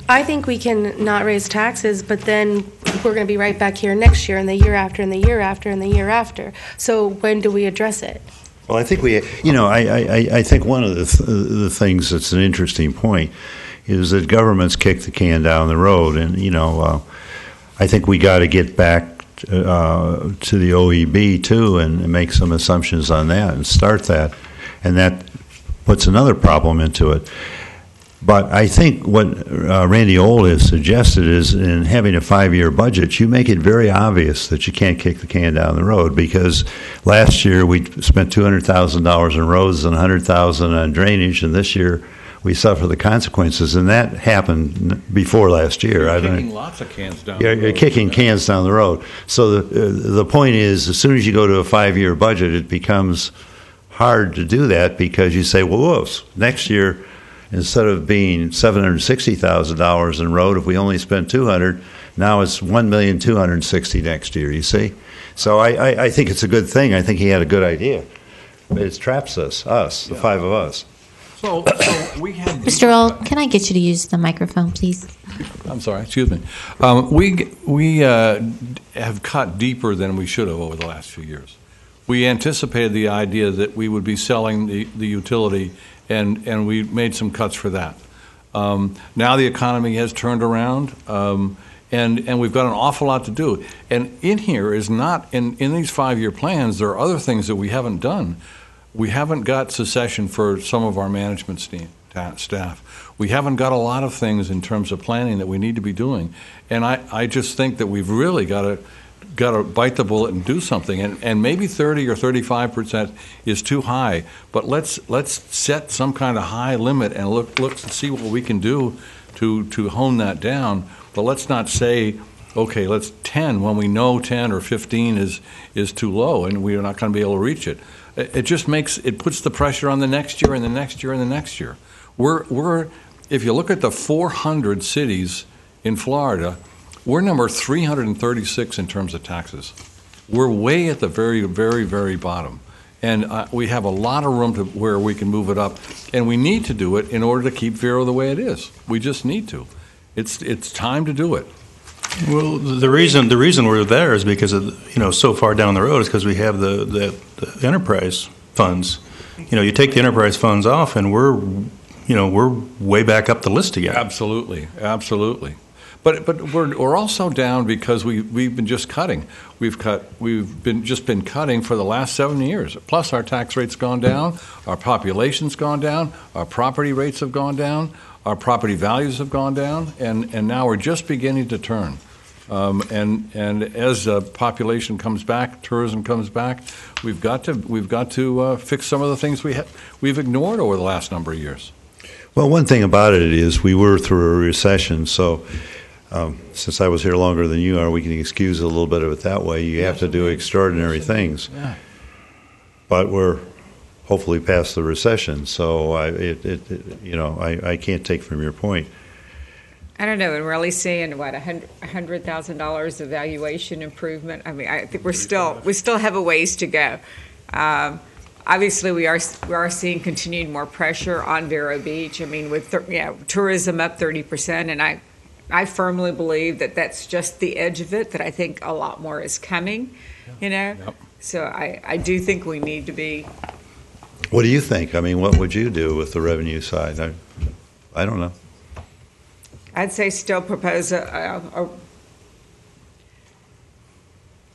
G: I think we can not raise taxes, but then we're going to be right back here next year and the year after and the year after and the year after. So when do we address it?
B: Well, I think I think one of the things that's an interesting point is that governments kick the can down the road, and I think we got to get back to the OEB too and make some assumptions on that and start that, and that puts another problem into it. But I think what Randy Old has suggested is in having a 5-year budget, you make it very obvious that you can't kick the can down the road, because last year we spent $200,000 in roads and $100,000 on drainage, and this year we suffer the consequences, and that happened before last year.
D: You're kicking lots of cans down the road.
B: You're kicking cans down the road. So the point is, as soon as you go to a 5-year budget, it becomes hard to do that, because you say, well, whoops, next year, instead of being $760,000 in road, if we only spent $200,000, now it's $1,260,000 next year. You see, so I think it's a good thing. I think he had a good idea. It traps us, the 5 of us.
D: So we had.
C: Mr. Old, can I get you to use the microphone, please?
D: I'm sorry. Excuse me. We have cut deeper than we should have over the last few years. We anticipated the idea that we would be selling the utility, and we made some cuts for that. Now the economy has turned around, and we've got an awful lot to do. And in here is not, in these 5-year plans, there are other things that we haven't done. We haven't got succession for some of our management staff. We haven't got a lot of things in terms of planning that we need to be doing. And I just think that we've really got to bite the bullet and do something. And maybe 30 or 35% is too high, but let's set some kind of high limit and look and see what we can do to hone that down. But let's not say, okay, let's 10 when we know 10 or 15 is too low and we're not going to be able to reach it. It just puts the pressure on the next year and the next year and the next year. If you look at the 400 cities in Florida, we're number 336 in terms of taxes. We're way at the very, very, very bottom. And we have a lot of room where we can move it up. And we need to do it in order to keep Vero the way it is. We just need to. It's time to do it.
H: Well, the reason we're there is because of, so far down the road is because we have the enterprise funds. You take the enterprise funds off, and we're way back up the list again.
D: Absolutely. But we're also down because we've been just cutting. We've been cutting for the last 7 years. Plus, our tax rate's gone down, our population's gone down, our property rates have gone down, our property values have gone down, and now we're just beginning to turn. And as population comes back, tourism comes back, we've got to fix some of the things we've ignored over the last number of years.
B: Well, one thing about it is we were through a recession, so since I was here longer than you are, we can excuse a little bit of it that way. You have to do extraordinary things.
D: Yeah.
B: But we're hopefully past the recession, so I can't take from your point.
I: I don't know, and really seeing $100,000 of valuation improvement. I mean, I think we still have a ways to go. Obviously, we are seeing continued more pressure on Vero Beach. I mean, with tourism up 30%, and I firmly believe that that's just the edge of it. That I think a lot more is coming.
D: Yep.
I: So I do think we need to be.
B: What do you think? I mean, what would you do with the revenue side? I don't know.
I: I'd say still propose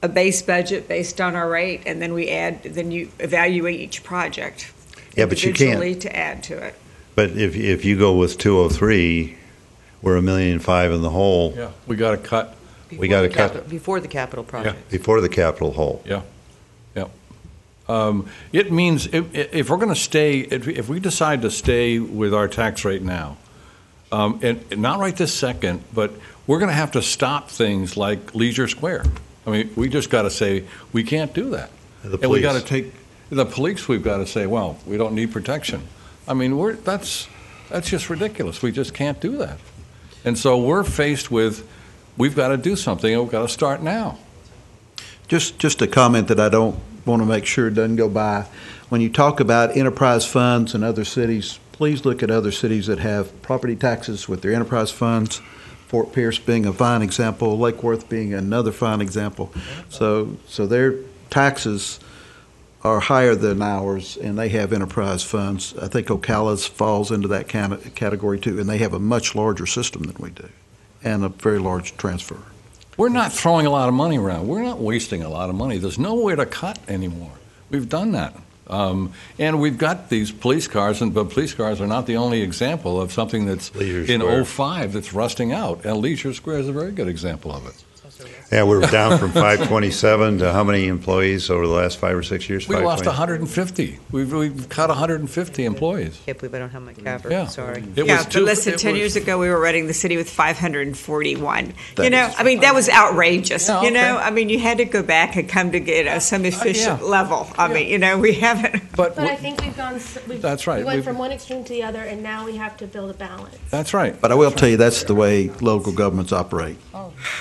I: a base budget based on our rate, and then then you evaluate each project
B: Yeah, but you can't.
I: individually to add to it.
B: But if you go with 203, we're $1.5 million in the hole
D: Yeah, we got to cut.
E: Before
B: gotta
E: the
B: cut-
E: capital- Before the capital project.
B: before the capital hole.
D: Yeah, yeah. It means if we're going to stay, if we decide to stay with our tax rate now, and not right this second, but we're going to have to stop things like Leisure Square. I mean, we just got to say we can't do that,
B: The
D: and we got to
B: police.
D: take the police. We've got to say, well, we don't need protection. I mean, that's just ridiculous. We just can't do that, and so we're faced with we've got to do something, and we've got to start now.
F: Just a comment that I don't want to make sure it doesn't go by. When you talk about enterprise funds in other cities, please look at other cities that have property taxes with their enterprise funds. Fort Pierce being a fine example, Lake Worth being another fine example. So their taxes are higher than ours, and they have enterprise funds. I think Ocala's falls into that category too, and they have a much larger system than we do, and a very large transfer.
D: We're not throwing a lot of money around. We're not wasting a lot of money. There's nowhere to cut anymore. We've done that. And we've got these police cars, but police cars are not the only example of something that's
B: Leisure
D: in
B: Square.
D: '05 that's rusting out. And Leisure Square is a very good example of it.
B: Yeah, we're down from 527 to how many employees over the last 5 or 6 years?
D: We lost
B: 520.
D: 150. We've cut 150 employees.
E: Can't believe I don't have my capper,
D: Yeah.
E: sorry.
D: It
I: Yeah,
D: was
I: but
D: two-
I: listen,
D: it
I: 10
D: was-
I: years ago, we were running the city with 541.
F: That is-
I: I mean, that was outrageous,
D: Yeah,
I: you know?
D: okay.
I: I mean, you had to go back and come to some efficient
D: yeah.
I: level. I mean, we haven't.
D: But
G: But I think we've gone,
D: That's right.
G: we went
D: We've-
G: from one extreme to the other, and now we have to build a balance.
D: that's right.
F: But I will tell you, that's the way local governments operate.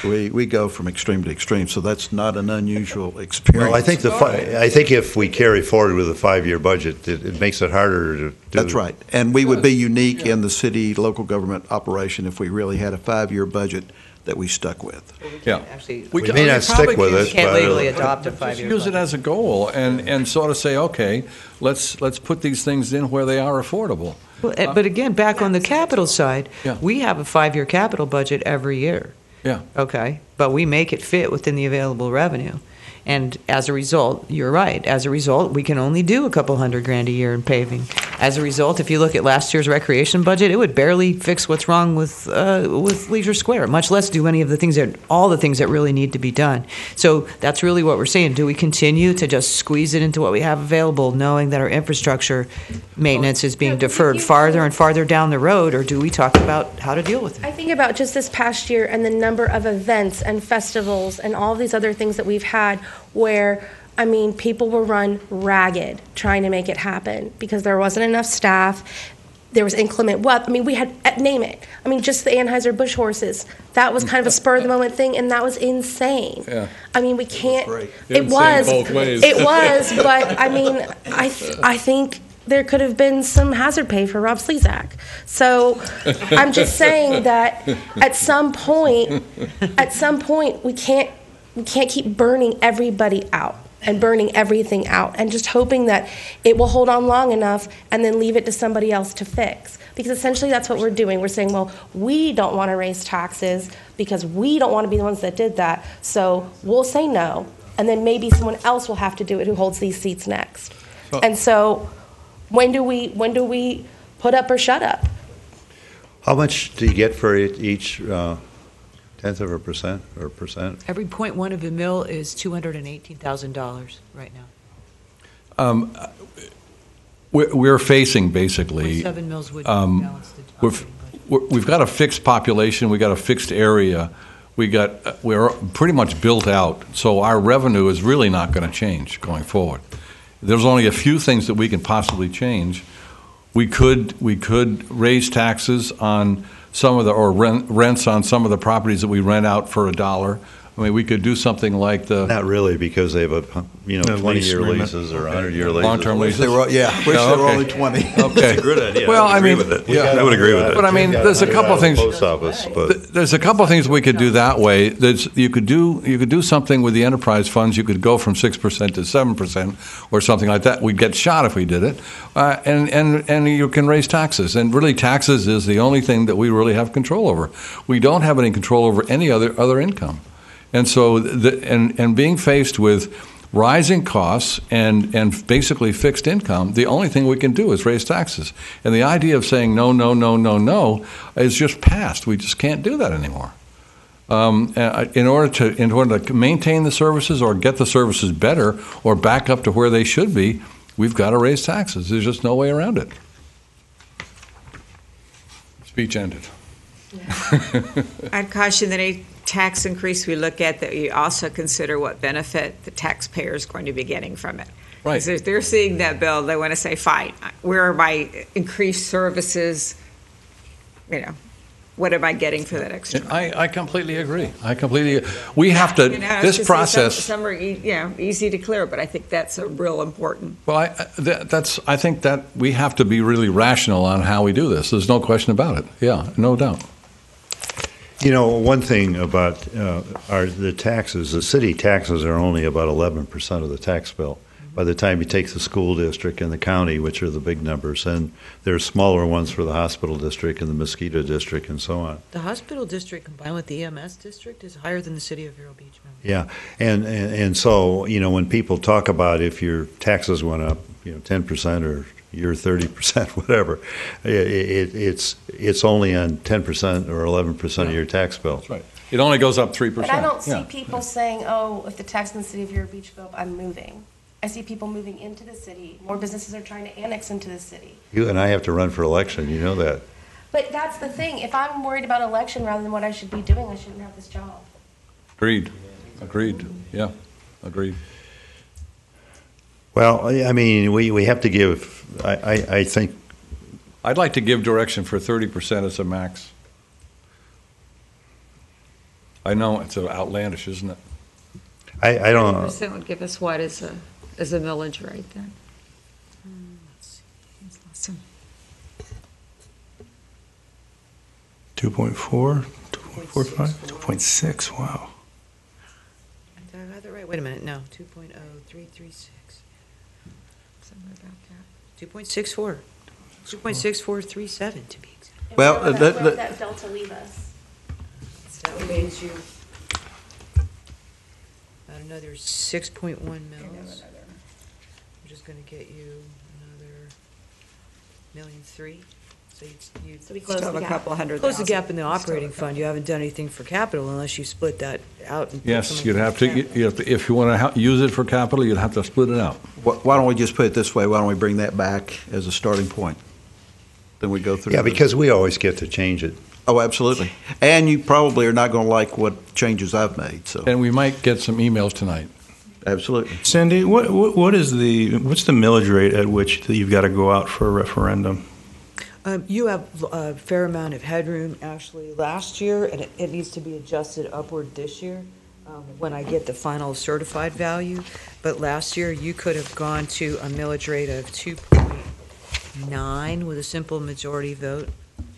F: We go from extreme to extreme, so that's not an unusual experience.
B: Well, I think if we carry forward with a 5-year budget, it makes it harder to do.
F: That's right. And we would be unique in the city local government operation if we really had a 5-year budget that we stuck with.
D: Yeah.
E: Actually,
B: We may not stick with it,
E: can't
B: but
E: legally adopt a
D: Just
E: 5-year
D: use it
E: budget.
D: as a goal and sort of say, okay, let's put these things in where they are affordable.
E: But again, back on the capital side,
D: Yeah.
E: we have a 5-year capital budget every year.
D: Yeah.
E: Okay, but we make it fit within the available revenue. And as a result, you're right, as a result, we can only do a couple $100,000 a year in paving. As a result, if you look at last year's recreation budget, it would barely fix what's wrong with Leisure Square, much less do all the things that really need to be done. So that's really what we're saying. Do we continue to just squeeze it into what we have available, knowing that our infrastructure maintenance is being
G: Yeah, but if
E: deferred
G: you-
E: farther and farther down the road, or do we talk about how to deal with it?
G: I think about just this past year and the number of events and festivals and all these other things that we've had where, I mean, people were run ragged trying to make it happen because there wasn't enough staff. There was inclement weather. I mean, we had, name it. I mean, just the Anheuser-Busch horses. That was kind of a spur-of-the-moment thing, and that was insane.
D: Yeah.
G: I mean, we can't.
F: great.
G: It
D: Insane
G: was.
D: both ways.
G: It was, but I mean, I think there could have been some hazard pay for Rob Slezak. So I'm just saying that at some point, we can't keep burning everybody out and burning everything out and just hoping that it will hold on long enough and then leave it to somebody else to fix. Because essentially that's what we're doing. We're saying, well, we don't want to raise taxes because we don't want to be the ones that did that. So we'll say no, and then maybe someone else will have to do it who holds these seats next. And so when do we put up or shut up?
B: How much do you get for each tenth of a percent or percent?
E: Every 0.1 of a mil is $218,000 right now.
D: We're facing basically.
E: 0.7 mils would
D: um,
E: balance the operating budget.
D: We've got a fixed population. We got a fixed area. We're pretty much built out. So our revenue is really not going to change going forward. There's only a few things that we can possibly change. We could raise taxes on some of rents on some of the properties that we rent out for $1. I mean, we could do something like
B: Not really, because they have
H: A
B: 20-year
H: lease agreement.
B: leases or 100-year leases.
D: long-term leases.
F: Wish they were only 20.
D: Okay.
H: Good idea.
D: Well,
H: I would
D: I
H: agree
D: mean,
H: with it.
D: yeah.
H: I would agree with it.
D: But I mean, there's a couple of things.
B: Post office, but
D: There's a couple of things we could do that way. You could do something with the enterprise funds. You could go from 6% to 7% or something like that. We'd get shot if we did it, and you can raise taxes. And really, taxes is the only thing that we really have control over. We don't have any control over any other income. And so, and being faced with rising costs and basically fixed income, the only thing we can do is raise taxes. And the idea of saying no, no, no, no, no is just past. We just can't do that anymore. In order to maintain the services or get the services better or back up to where they should be, we've got to raise taxes. There's just no way around it. Speech ended.
I: I'd caution that any tax increase we look at, that we also consider what benefit the taxpayer is going to be getting from it.
D: Right.
I: Because if they're seeing that bill, they want to say, fine, where are my increased services? What am I getting for that extra money?
D: I completely agree. We have to, this process.
I: Some are easy to clear, but I think that's a real important.
D: Well, I think that we have to be really rational on how we do this. There's no question about it. Yeah, no doubt.
B: One thing about the taxes, the city taxes are only about 11% of the tax bill. By the time you take the school district and the county, which are the big numbers, and there's smaller ones for the hospital district and the mosquito district and so on.
E: The hospital district combined with the EMS district is higher than the city of Vero Beach.
B: Yeah, and so, when people talk about if your taxes went up, 10% or you're 30%, whatever, it's only on 10% or 11% of your tax bill.
D: That's right. It only goes up 3%.
G: But I don't see people saying, oh, if the tax in the city of Vero Beach go up, I'm moving. I see people moving into the city. More businesses are trying to annex into the city.
B: You and I have to run for election, you know that.
G: But that's the thing. If I'm worried about election rather than what I should be doing, I shouldn't have this job.
D: Agreed. Yeah, agreed.
B: Well, we have to give, I think.
D: I'd like to give direction for 30% as a max. I know it's outlandish, isn't it?
B: I don't know.
I: 30% would give us what as a millage rate then? Let's see.
H: 2.4, 2.45, 2.6. Wow.
E: Did I have that right? Wait a minute. No, 2.0336.
I: Somewhere about that.
E: 2.64. 2.6437 to be exact.
F: Well,
G: where would that delta leave us?
E: That means you about another 6.1 mils. Which is going to get you another $1.3 million. So
G: we
I: Still
G: close
I: have
G: the
I: a
G: gap.
I: couple $100,000.
E: close the gap in the operating fund. You haven't done anything for capital unless you split that out. And put
D: Yes,
E: some
D: you'd
E: in
D: have
E: capital.
D: to, if you want to use it for capital, you'd have to split it out.
F: Why don't we just put it this way? Why don't we bring that back as a starting point? Then we go through.
B: Yeah, because we always get to change it.
F: Oh, absolutely. And you probably are not going to like what changes I've made, so.
D: And we might get some emails tonight.
F: Absolutely.
H: Cindy, what's the millage rate at which you've got to go out for a referendum?
E: You have a fair amount of headroom, Ashley, last year, and it needs to be adjusted upward this year when I get the final certified value. But last year, you could have gone to a millage rate of 2.9 with a simple majority vote.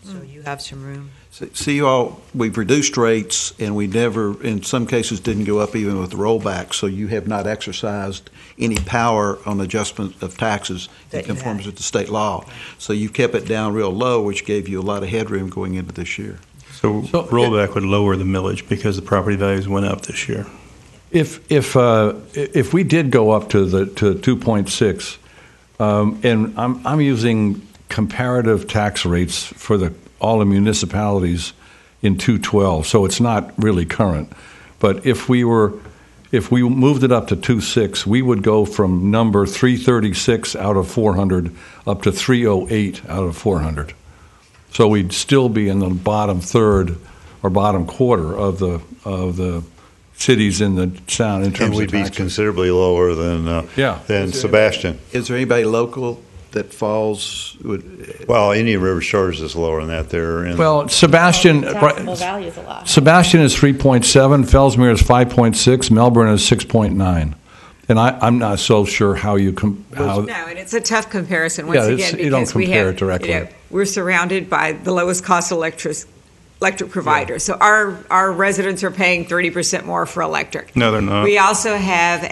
E: So you have some room.
F: See, you all, we've reduced rates, and we never, in some cases, didn't go up even with the rollback, so you have not exercised any power on adjustment of taxes in conformance with the state law. So you've kept it down real low, which gave you a lot of headroom going into this year.
H: So rollback would lower the millage because the property values went up this year.
D: If we did go up to 2.6, and I'm using comparative tax rates for all the municipalities in 212, so it's not really current. But if we moved it up to 2.6, we would go from number 336 out of 400 up to 308 out of 400. So we'd still be in the bottom third or bottom quarter of the cities in the town in terms
B: And we'd
D: of
B: be
D: taxes.
B: considerably lower than Sebastian.
F: Is there anybody local that falls?
B: Well, Indian River Shores is lower than that there.
D: Well, Sebastian,
G: Taxable value is a lot.
D: Sebastian is 3.7, Fellsmere is 5.6, Melbourne is 6.9. And I'm not so sure how you
I: No, and it's a tough comparison once
D: Yeah,
I: again
D: you don't
I: because we
D: compare
I: have,
D: it directly.
I: we're surrounded by the lowest cost electric provider. So our residents are paying 30% more for electric.
H: No, they're not.
I: We also have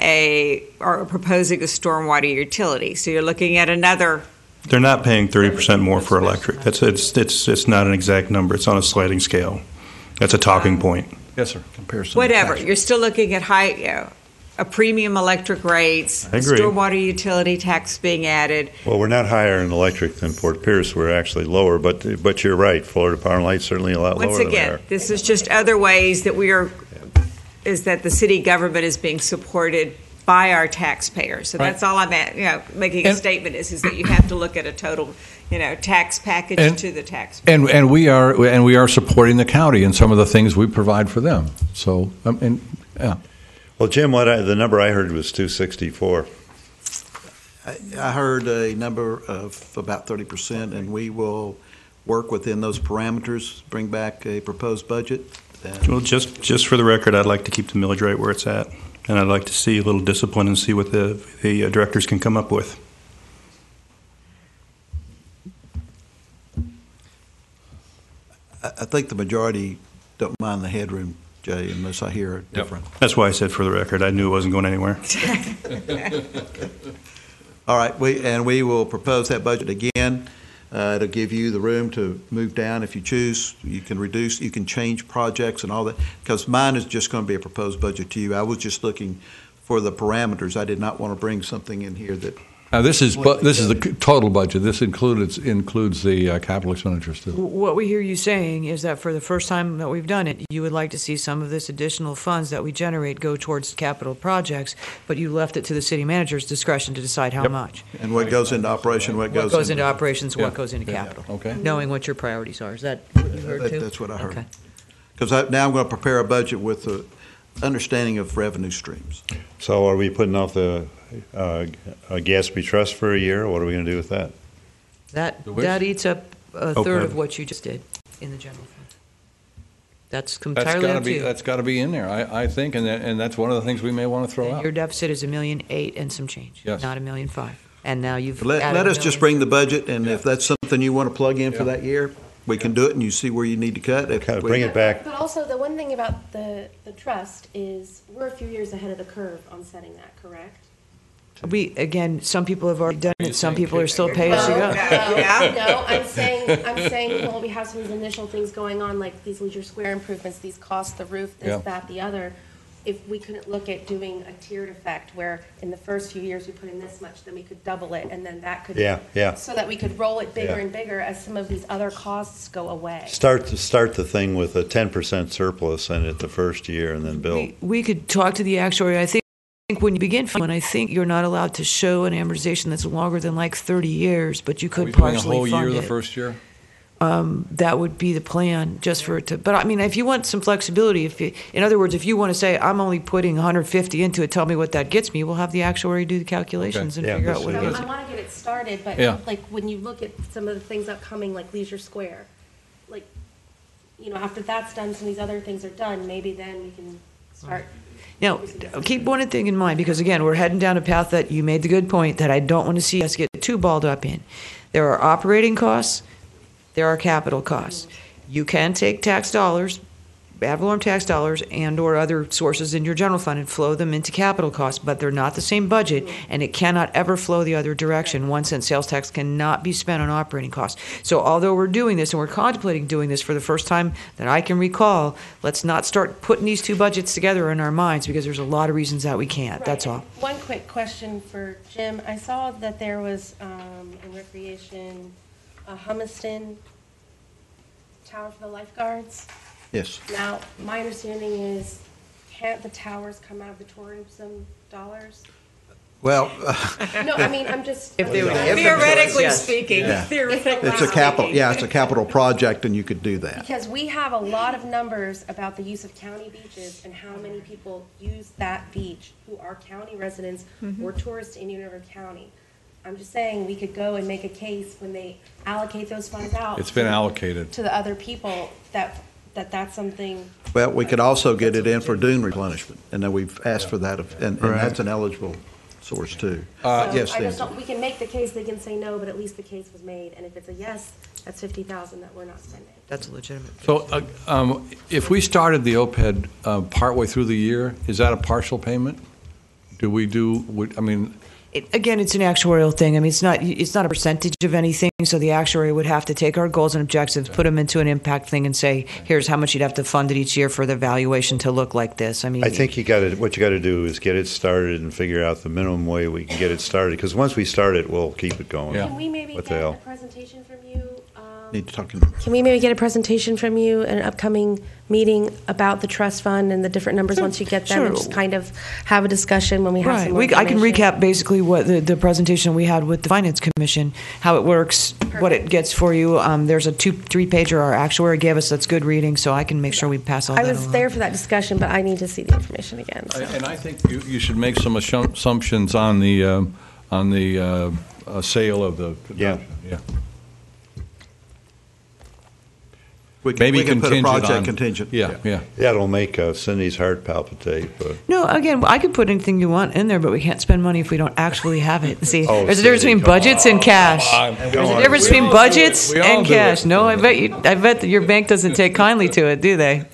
I: are proposing a stormwater utility. So you're looking at another.
H: They're not paying 30% more for electric. It's not an exact number. It's on a sliding scale. That's a talking point.
D: Yes, sir.
H: Comparison.
I: whatever, you're still looking at high, a premium electric rates,
B: I agree.
I: stormwater utility tax being added.
B: Well, we're not higher in electric than Fort Pierce. We're actually lower, but you're right. Florida Power and Light's certainly a lot lower
I: Once
B: than we
I: again,
B: are.
I: this is just other ways that is that the city government is being supported by our taxpayers. So
D: Right.
I: that's all I'm making a
D: And-
I: statement is that you have to look at a total, tax package
D: And-
I: to the taxpayer.
D: And we are supporting the county in some of the things we provide for them. So, yeah.
B: Well, Jim, the number I heard was 264.
F: I heard a number of about 30%, and we will work within those parameters, bring back a proposed budget.
H: Well, just for the record, I'd like to keep the millage rate where it's at, and I'd like to see a little discipline and see what the directors can come up with.
F: I think the majority don't mind the headroom, Jay, unless I hear different.
H: That's why I said for the record. I knew it wasn't going anywhere.
F: All right, we will propose that budget again. It'll give you the room to move down if you choose. You can reduce, you can change projects and all that, because mine is just going to be a proposed budget to you. I was just looking for the parameters. I did not want to bring something in here that.
D: Now, this is the total budget. This includes the capital expenditures too.
E: What we hear you saying is that for the first time that we've done it, you would like to see some of this additional funds that we generate go towards capital projects, but you left it to the city manager's discretion to decide how much.
F: And what goes into operation, what
E: What
F: goes
E: goes into operations,
D: Yeah.
E: what goes into
D: Yeah.
E: capital.
D: Okay.
E: Knowing what your priorities are. Is that what you heard too?
F: That's what I heard.
E: Okay.
F: Because now I'm going to prepare a budget with the understanding of revenue streams.
B: So are we putting off the Gatsby Trust for a year, or what are we going to do with that?
D: The which?
E: That eats up a
B: Okay.
E: third of what you just did in the general fund. That's
D: That's
E: entirely
D: got to
E: up to
D: be
E: you.
D: that's got to be in there, I think, and that's one of the things we may want to throw
E: And
D: out.
E: your deficit is $1.8 million and some change,
D: Yes.
E: not $1.5 million. And now you've
F: Let
E: added
F: us
E: $1
F: just
E: million.
F: bring the budget, and if that's something you want to plug in for
D: Yeah.
F: that year, we can do it, and you see where you need to cut. If
B: Kind of
F: we-
B: bring it back.
G: But also, the one thing about the trust is we're a few years ahead of the curve on setting that, correct?
E: Again, some people have already done
D: Are you
E: it, some
D: saying
E: people are still pay as you
G: No,
E: go.
G: no, I'm saying, well, we have some of these initial things going on, like these Leisure Square improvements, these costs, the roof,
D: Yeah.
G: this, that, the other. If we couldn't look at doing a tiered effect where in the first few years we put in this much, then we could double it, and then that could.
B: Yeah.
G: So that we could roll it bigger
B: Yeah.
G: and bigger as some of these other costs go away.
B: Start the thing with a 10% surplus in it the first year, and then build.
E: We could talk to the actuary. I think when you begin, when I think you're not allowed to show an amortization that's longer than like 30 years, but you
D: Are
E: could
D: we doing a
E: partially
D: whole year
E: fund
D: the
E: it.
D: first year?
E: That would be the plan, just for it to, but I mean, if you want some flexibility, in other words, if you want to say, I'm only putting 150 into it, tell me what that gets me, we'll have the actuary do the calculations and
B: Yeah,
E: figure out
B: that's
E: what it
G: So
E: is.
G: I want to get it started, but
D: Yeah.
G: like when you look at some of the things upcoming, like Leisure Square, like, after that's done, some of these other things are done, maybe then we can start.
E: Now, keep one thing in mind, because again, we're heading down a path that you made the good point that I don't want to see us get too balled up in. There are operating costs, there are capital costs. You can take tax dollars, ad valorem tax dollars, and/or other sources in your general fund and flow them into capital costs, but they're not the same budget, and it cannot ever flow the other direction. 1 cent sales tax cannot be spent on operating costs. So although we're doing this, and we're contemplating doing this for the first time that I can recall, let's not start putting these two budgets together in our minds, because there's a lot of reasons that we can't. That's
G: Right.
E: all.
G: One quick question for Jim. I saw that there was in recreation, a Humiston tower for the lifeguards.
F: Yes.
G: Now, my understanding is, can't the towers come out of the tourism dollars?
F: Well,
G: No, I mean, I'm just.
E: If they would give them to us,
I: Theoretically
E: yes.
I: speaking,
F: Yeah.
I: theoretically
F: it's a capital,
I: speaking.
F: yeah, it's a capital project, and you could do that.
G: Because we have a lot of numbers about the use of county beaches and how many people use that beach who are county residents or tourists in Indian River County. I'm just saying, we could go and make a case when they allocate those funds out.
D: It's been allocated.
G: To the other people, that's something.
F: Well, we could also get it in for dune replenishment, and then we've asked for that, and that's an eligible source too.
G: So
F: Yes,
G: I just
F: Dan.
G: don't, we can make the case, they can say no, but at least the case was made. And if it's a yes, that's 50,000 that we're not spending.
E: That's legitimate.
D: So if we started the OPED partway through the year, is that a partial payment? I mean,
E: Again, it's an actuarial thing. I mean, it's not a percentage of anything. So the actuary would have to take our goals and objectives, put them into an impact thing, and say, here's how much you'd have to fund it each year for the valuation to look like this. I mean,
B: I think what you got to do is get it started and figure out the minimum way we can get it started. Because once we start it, we'll keep it going.
D: Yeah.
G: Can we maybe
B: What the
G: get a
B: hell?
G: presentation from you?
F: Need to talk.
G: Can we maybe get a presentation from you at an upcoming meeting about the trust fund and the different numbers once you get them, and just kind of have a discussion when we have some more
E: I can
G: information?
E: recap basically what the presentation we had with the Finance Commission, how it works, what it gets for you. There's a 2-3-pager our actuary gave us that's good reading, so I can make sure we pass all that
G: I was
E: along.
G: there for that discussion, but I need to see the information again. So.
D: And I think you should make some assumptions on the sale of the.
B: Yeah.
D: Yeah.
F: We
D: Maybe
F: can put a
D: contingent
F: project
D: on-
F: contingent.
D: Yeah.
B: That'll make Cindy's heart palpitate. But
E: No, again, I could put anything you want in there, but we can't spend money if we don't actually have it. See,
B: Oh,
E: there's a difference
B: Cindy,
E: between budgets and cash. There's a difference between budgets
D: We all
E: and
D: do it.
E: cash. No, I bet that your bank doesn't take kindly to it, do they?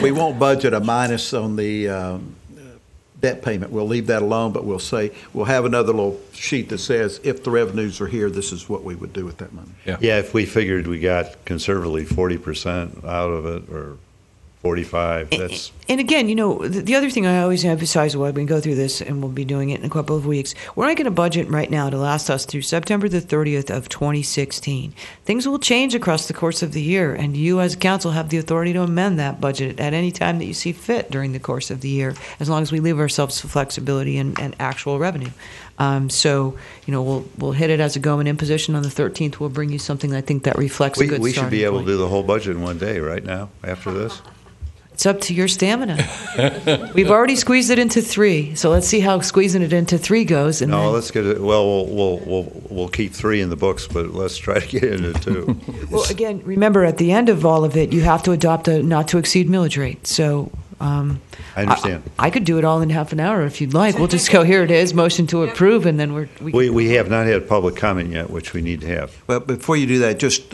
F: We won't budget a minus on the debt payment. We'll leave that alone, but we'll have another little sheet that says, if the revenues are here, this is what we would do with that money.
B: yeah, if we figured we got conservatively 40% out of it, or 45, that's
E: And again, the other thing I always emphasize while we go through this, and we'll be doing it in a couple of weeks, we're not going to budget right now to last us through September the 30th of 2016. Things will change across the course of the year, and you as council have the authority to amend that budget at any time that you see fit during the course of the year, as long as we leave ourselves flexibility and actual revenue. So, we'll hit it as a going in position on the 13th. We'll bring you something I think that reflects a good
B: we should be
E: starting
B: able
E: point.
B: to do the whole budget in one day right now after this.
E: It's up to your stamina. We've already squeezed it into 3, so let's see how squeezing it into 3 goes. And
B: No,
E: then,
B: let's get it. Well, we'll keep 3 in the books, but let's try to get into 2.
E: well, again, remember at the end of all of it, you have to adopt a not to exceed millage rate. So
B: I understand.
E: I could do it all in half an hour if you'd like. We'll just go, here it is, motion to approve, and then
B: We have not had public comment yet, which we need to have.
F: Well, before you do that, just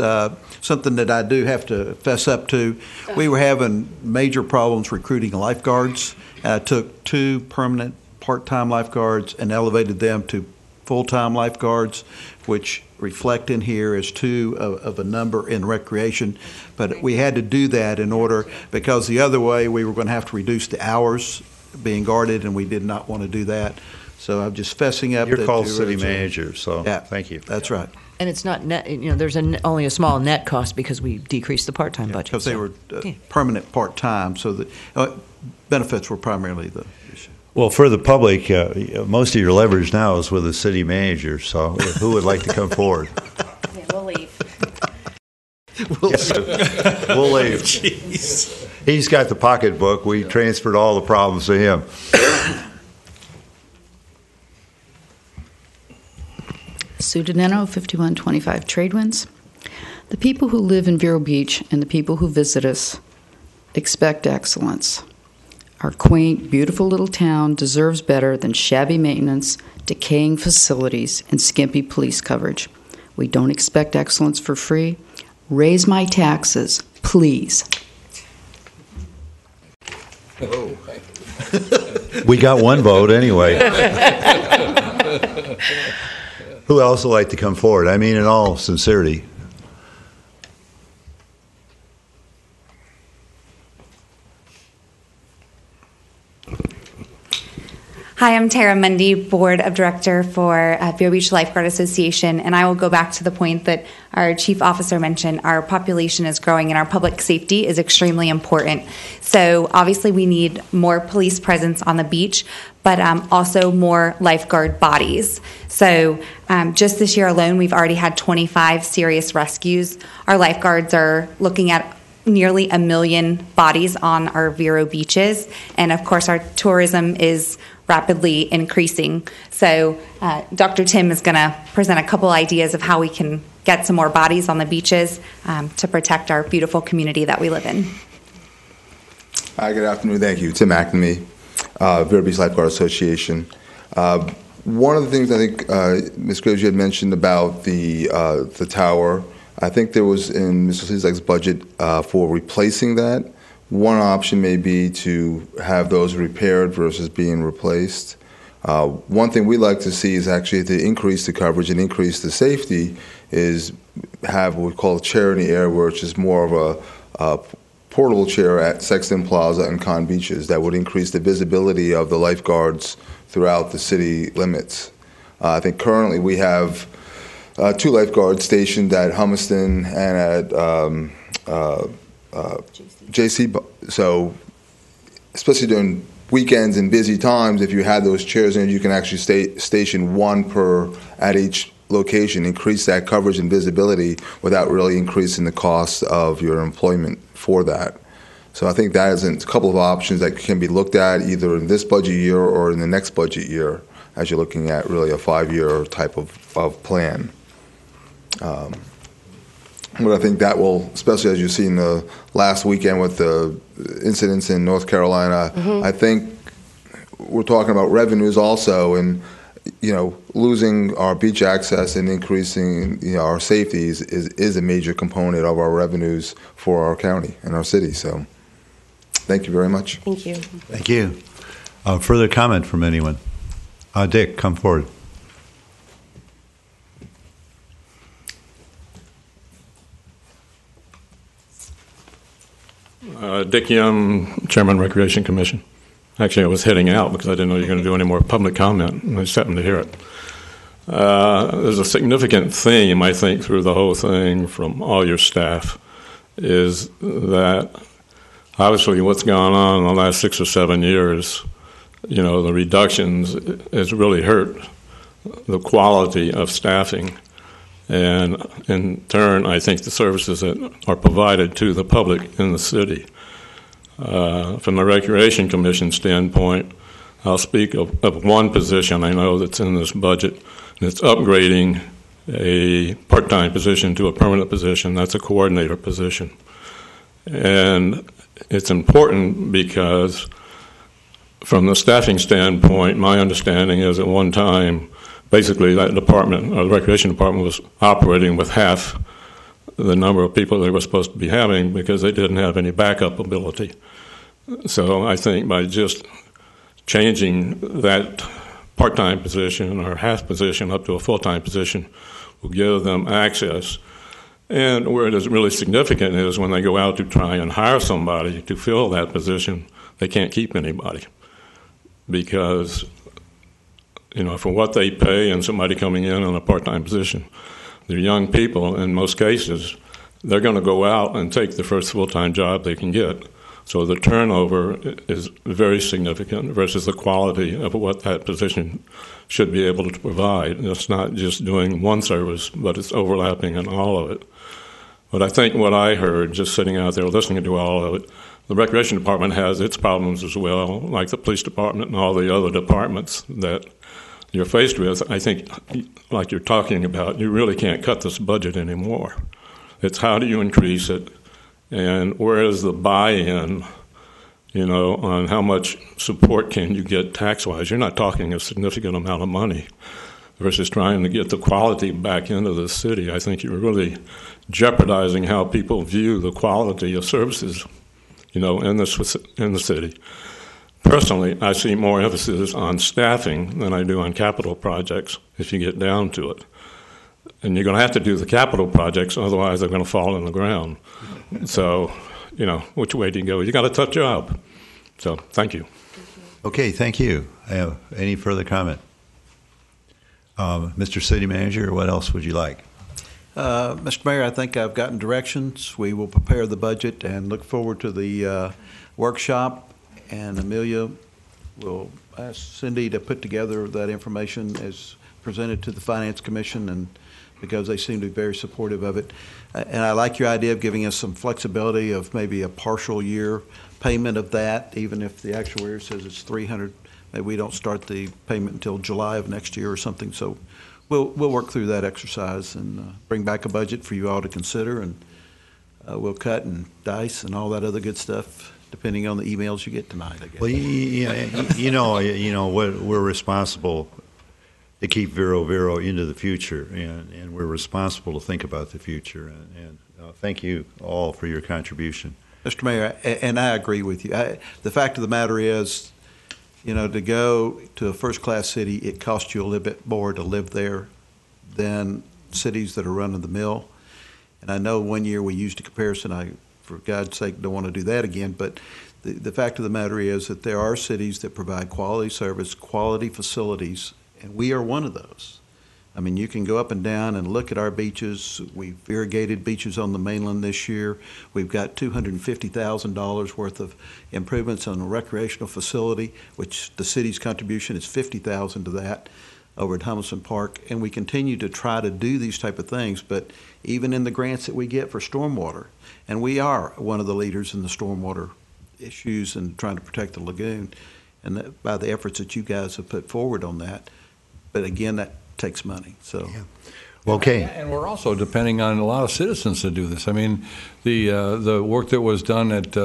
F: something that I do have to fess up to. We were having major problems recruiting lifeguards. I took 2 permanent part-time lifeguards and elevated them to full-time lifeguards, which reflect in here as 2 of a number in recreation. But we had to do that in order, because the other way, we were going to have to reduce the hours being guarded, and we did not want to do that. So I'm just fessing up.
B: You're called
F: that
B: city
F: there is
B: manager, so
F: Yeah,
B: thank you.
F: That's right.
E: and it's not net. There's only a small net cost because we decreased the part-time budget.
F: Because they
E: so,
F: were
E: yeah.
F: permanent part-time, so the benefits were primarily the issue.
B: Well, for the public, most of your leverage now is with the city manager, so who would like to come forward?
G: Yeah, we'll leave.
B: We'll leave. Jeez. He's got the pocketbook. We transferred all the problems to him.
L: Sue Doneno, 5125 Tradewinds. The people who live in Vero Beach and the people who visit us expect excellence. Our quaint, beautiful little town deserves better than shabby maintenance, decaying facilities, and skimpy police coverage. We don't expect excellence for free. Raise my taxes, please.
B: We got 1 vote anyway. Who else would like to come forward? I mean, in all sincerity.
M: Hi, I'm Tara Mundy, Board of Director for Vero Beach Lifeguard Association, and I will go back to the point that our Chief Officer mentioned. Our population is growing and our public safety is extremely important. So obviously we need more police presence on the beach, but also more lifeguard bodies. So just this year alone, we've already had 25 serious rescues. Our lifeguards are looking at nearly 1 million bodies on our Vero beaches, and of course our tourism is rapidly increasing. So Dr. Tim is going to present a couple ideas of how we can get some more bodies on the beaches to protect our beautiful community that we live in.
N: Hi, good afternoon. Thank you. Tim McNamee, Vero Beach Lifeguard Association. One of the things I think Ms. Graves, you had mentioned about the tower, I think there was in Mr. Slezak's budget for replacing that. One option may be to have those repaired versus being replaced. One thing we like to see is actually to increase the coverage and increase the safety is have what we call a chair in the air, which is more of a portable chair at Sexton Plaza and Con Beaches that would increase the visibility of the lifeguards throughout the city limits. I think currently we have 2 lifeguards stationed at Humiston and at JC. So especially during weekends and busy times, if you had those chairs in, you can actually station 1 per at each location, increase that coverage and visibility without really increasing the cost of your employment for that. So I think that is a couple of options that can be looked at either in this budget year or in the next budget year as you're looking at really a 5-year type of plan. But I think that will, especially as you've seen the last weekend with the incidents in North Carolina, I think we're talking about revenues also, and losing our beach access and increasing our safeties is a major component of our revenues for our county and our city. So thank you very much.
G: Thank you.
B: Thank you. Further comment from anyone? Dick, come forward.
O: Dick Young, Chairman, Recreation Commission. Actually, I was heading out because I didn't know you were going to do any more public comment, and I just happened to hear it. There's a significant theme, I think, through the whole thing from all your staff, is that obviously what's gone on in the last 6 or 7 years, the reductions has really hurt the quality of staffing. And in turn, I think the services that are provided to the public in the city. From the Recreation Commission standpoint, I'll speak of one position I know that's in this budget, and it's upgrading a part-time position to a permanent position. That's a coordinator position. And it's important because from the staffing standpoint, my understanding is at one time, basically that department, or the Recreation Department, was operating with half the number of people they were supposed to be having because they didn't have any backup ability. So I think by just changing that part-time position or half position up to a full-time position will give them access. And where it is really significant is when they go out to try and hire somebody to fill that position, they can't keep anybody because for what they pay and somebody coming in on a part-time position, they're young people in most cases. They're going to go out and take the first full-time job they can get. So the turnover is very significant versus the quality of what that position should be able to provide. And it's not just doing one service, but it's overlapping in all of it. But I think what I heard just sitting out there listening to all of it, the Recreation Department has its problems as well, like the police department and all the other departments that you're faced with. I think, like you're talking about, you really can't cut this budget anymore. It's how do you increase it, and where is the buy-in, on how much support can you get tax-wise. You're not talking a significant amount of money versus trying to get the quality back into the city. I think you're really jeopardizing how people view the quality of services, in the city. Personally, I see more emphasis on staffing than I do on capital projects if you get down to it. And you're going to have to do the capital projects, otherwise they're going to fall in the ground. So, which way do you go? You got a tough job. So, thank you.
B: Okay, thank you. Any further comment? Mr. City Manager, what else would you like?
F: Mr. Mayor, I think I've gotten directions. We will prepare the budget and look forward to the workshop. And Amelia will ask Cindy to put together that information as presented to the Finance Commission, and because they seem to be very supportive of it. And I like your idea of giving us some flexibility of maybe a partial year payment of that, even if the actuary says it's $300. Maybe we don't start the payment until July of next year or something. So we'll work through that exercise and bring back a budget for you all to consider, and we'll cut and dice and all that other good stuff, depending on the emails you get tonight, I guess.
B: Well, we're responsible to keep Vero into the future, and we're responsible to think about the future. And thank you all for your contribution.
F: Mr. Mayor, and I agree with you. The fact of the matter is, To go to a first-class city, it costs you a little bit more to live there than cities that are run-of-the-mill. And I know one year we used a comparison. I, for God's sake, don't want to do that again. But the fact of the matter is that there are cities that provide quality service, quality facilities, and we are one of those. I mean, you can go up and down and look at our beaches. We've irrigated beaches on the mainland this year. We've got $250,000 worth of improvements on a recreational facility, which the city's contribution is $50,000 to that over at Hummelson Park. And we continue to try to do these type of things, but even in the grants that we get for stormwater, and we are one of the leaders in the stormwater issues and trying to protect the lagoon, and that, by the efforts that you guys have put forward on that. But again, that takes money. So,
B: Okay.
D: And we're also depending on a lot of citizens to do this. I mean, the work that was done at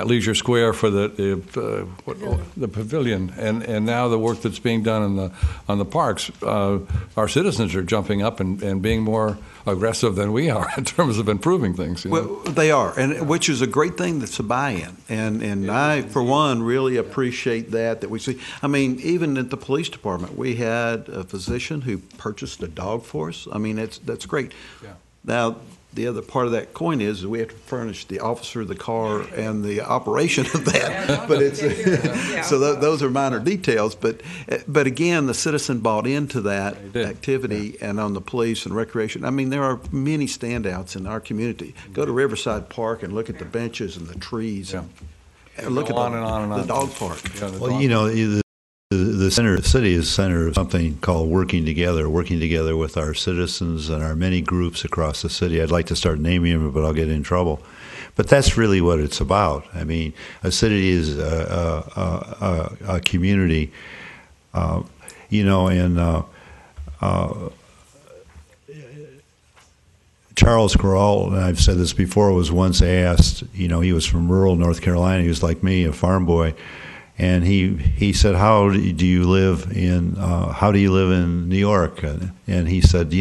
D: Leisure Square for the pavilion, and now the work that's being done on the parks, our citizens are jumping up and being more aggressive than we are in terms of improving things.
F: Well, they are, and which is a great thing. That's a buy-in, and I, for one, really appreciate that we see. I mean, even at the police department, we had a physician who purchased a dog for us. I mean, that's great.
D: Yeah.
F: Now, the other part of that coin is we have to furnish the officer, the car, and the operation of that. But it's so those are minor details. But again, the citizen bought into that activity, and on the police and recreation. I mean, there are many standouts in our community. Go to Riverside Park and look at the benches and the trees.
D: Yeah.
F: And look at the dog park.
D: Yeah,
B: Well, the center of the city is the center of something called working together with our citizens and our many groups across the city. I'd like to start naming them, but I'll get in trouble. But that's really what it's about. I mean, a city is a community, and Charles Corral, and I've said this before, was once asked, he was from rural North Carolina, he was like me, a farm boy, and he said, how do you live in New York? And he said,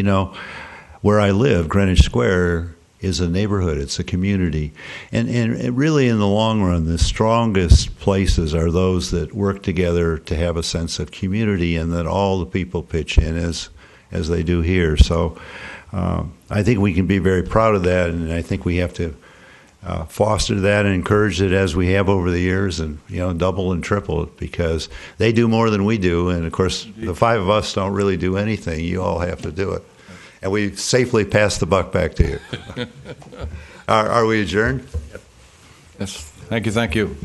B: where I live, Greenwich Square, is a neighborhood, it's a community. And really in the long run, the strongest places are those that work together to have a sense of community and that all the people pitch in as they do here. So I think we can be very proud of that, and I think we have to foster that and encourage it as we have over the years, and double and triple it, because they do more than we do, and of course the five of us don't really do anything. You all have to do it, and we safely pass the buck back to you. Are we adjourned?
D: Yes. Thank you.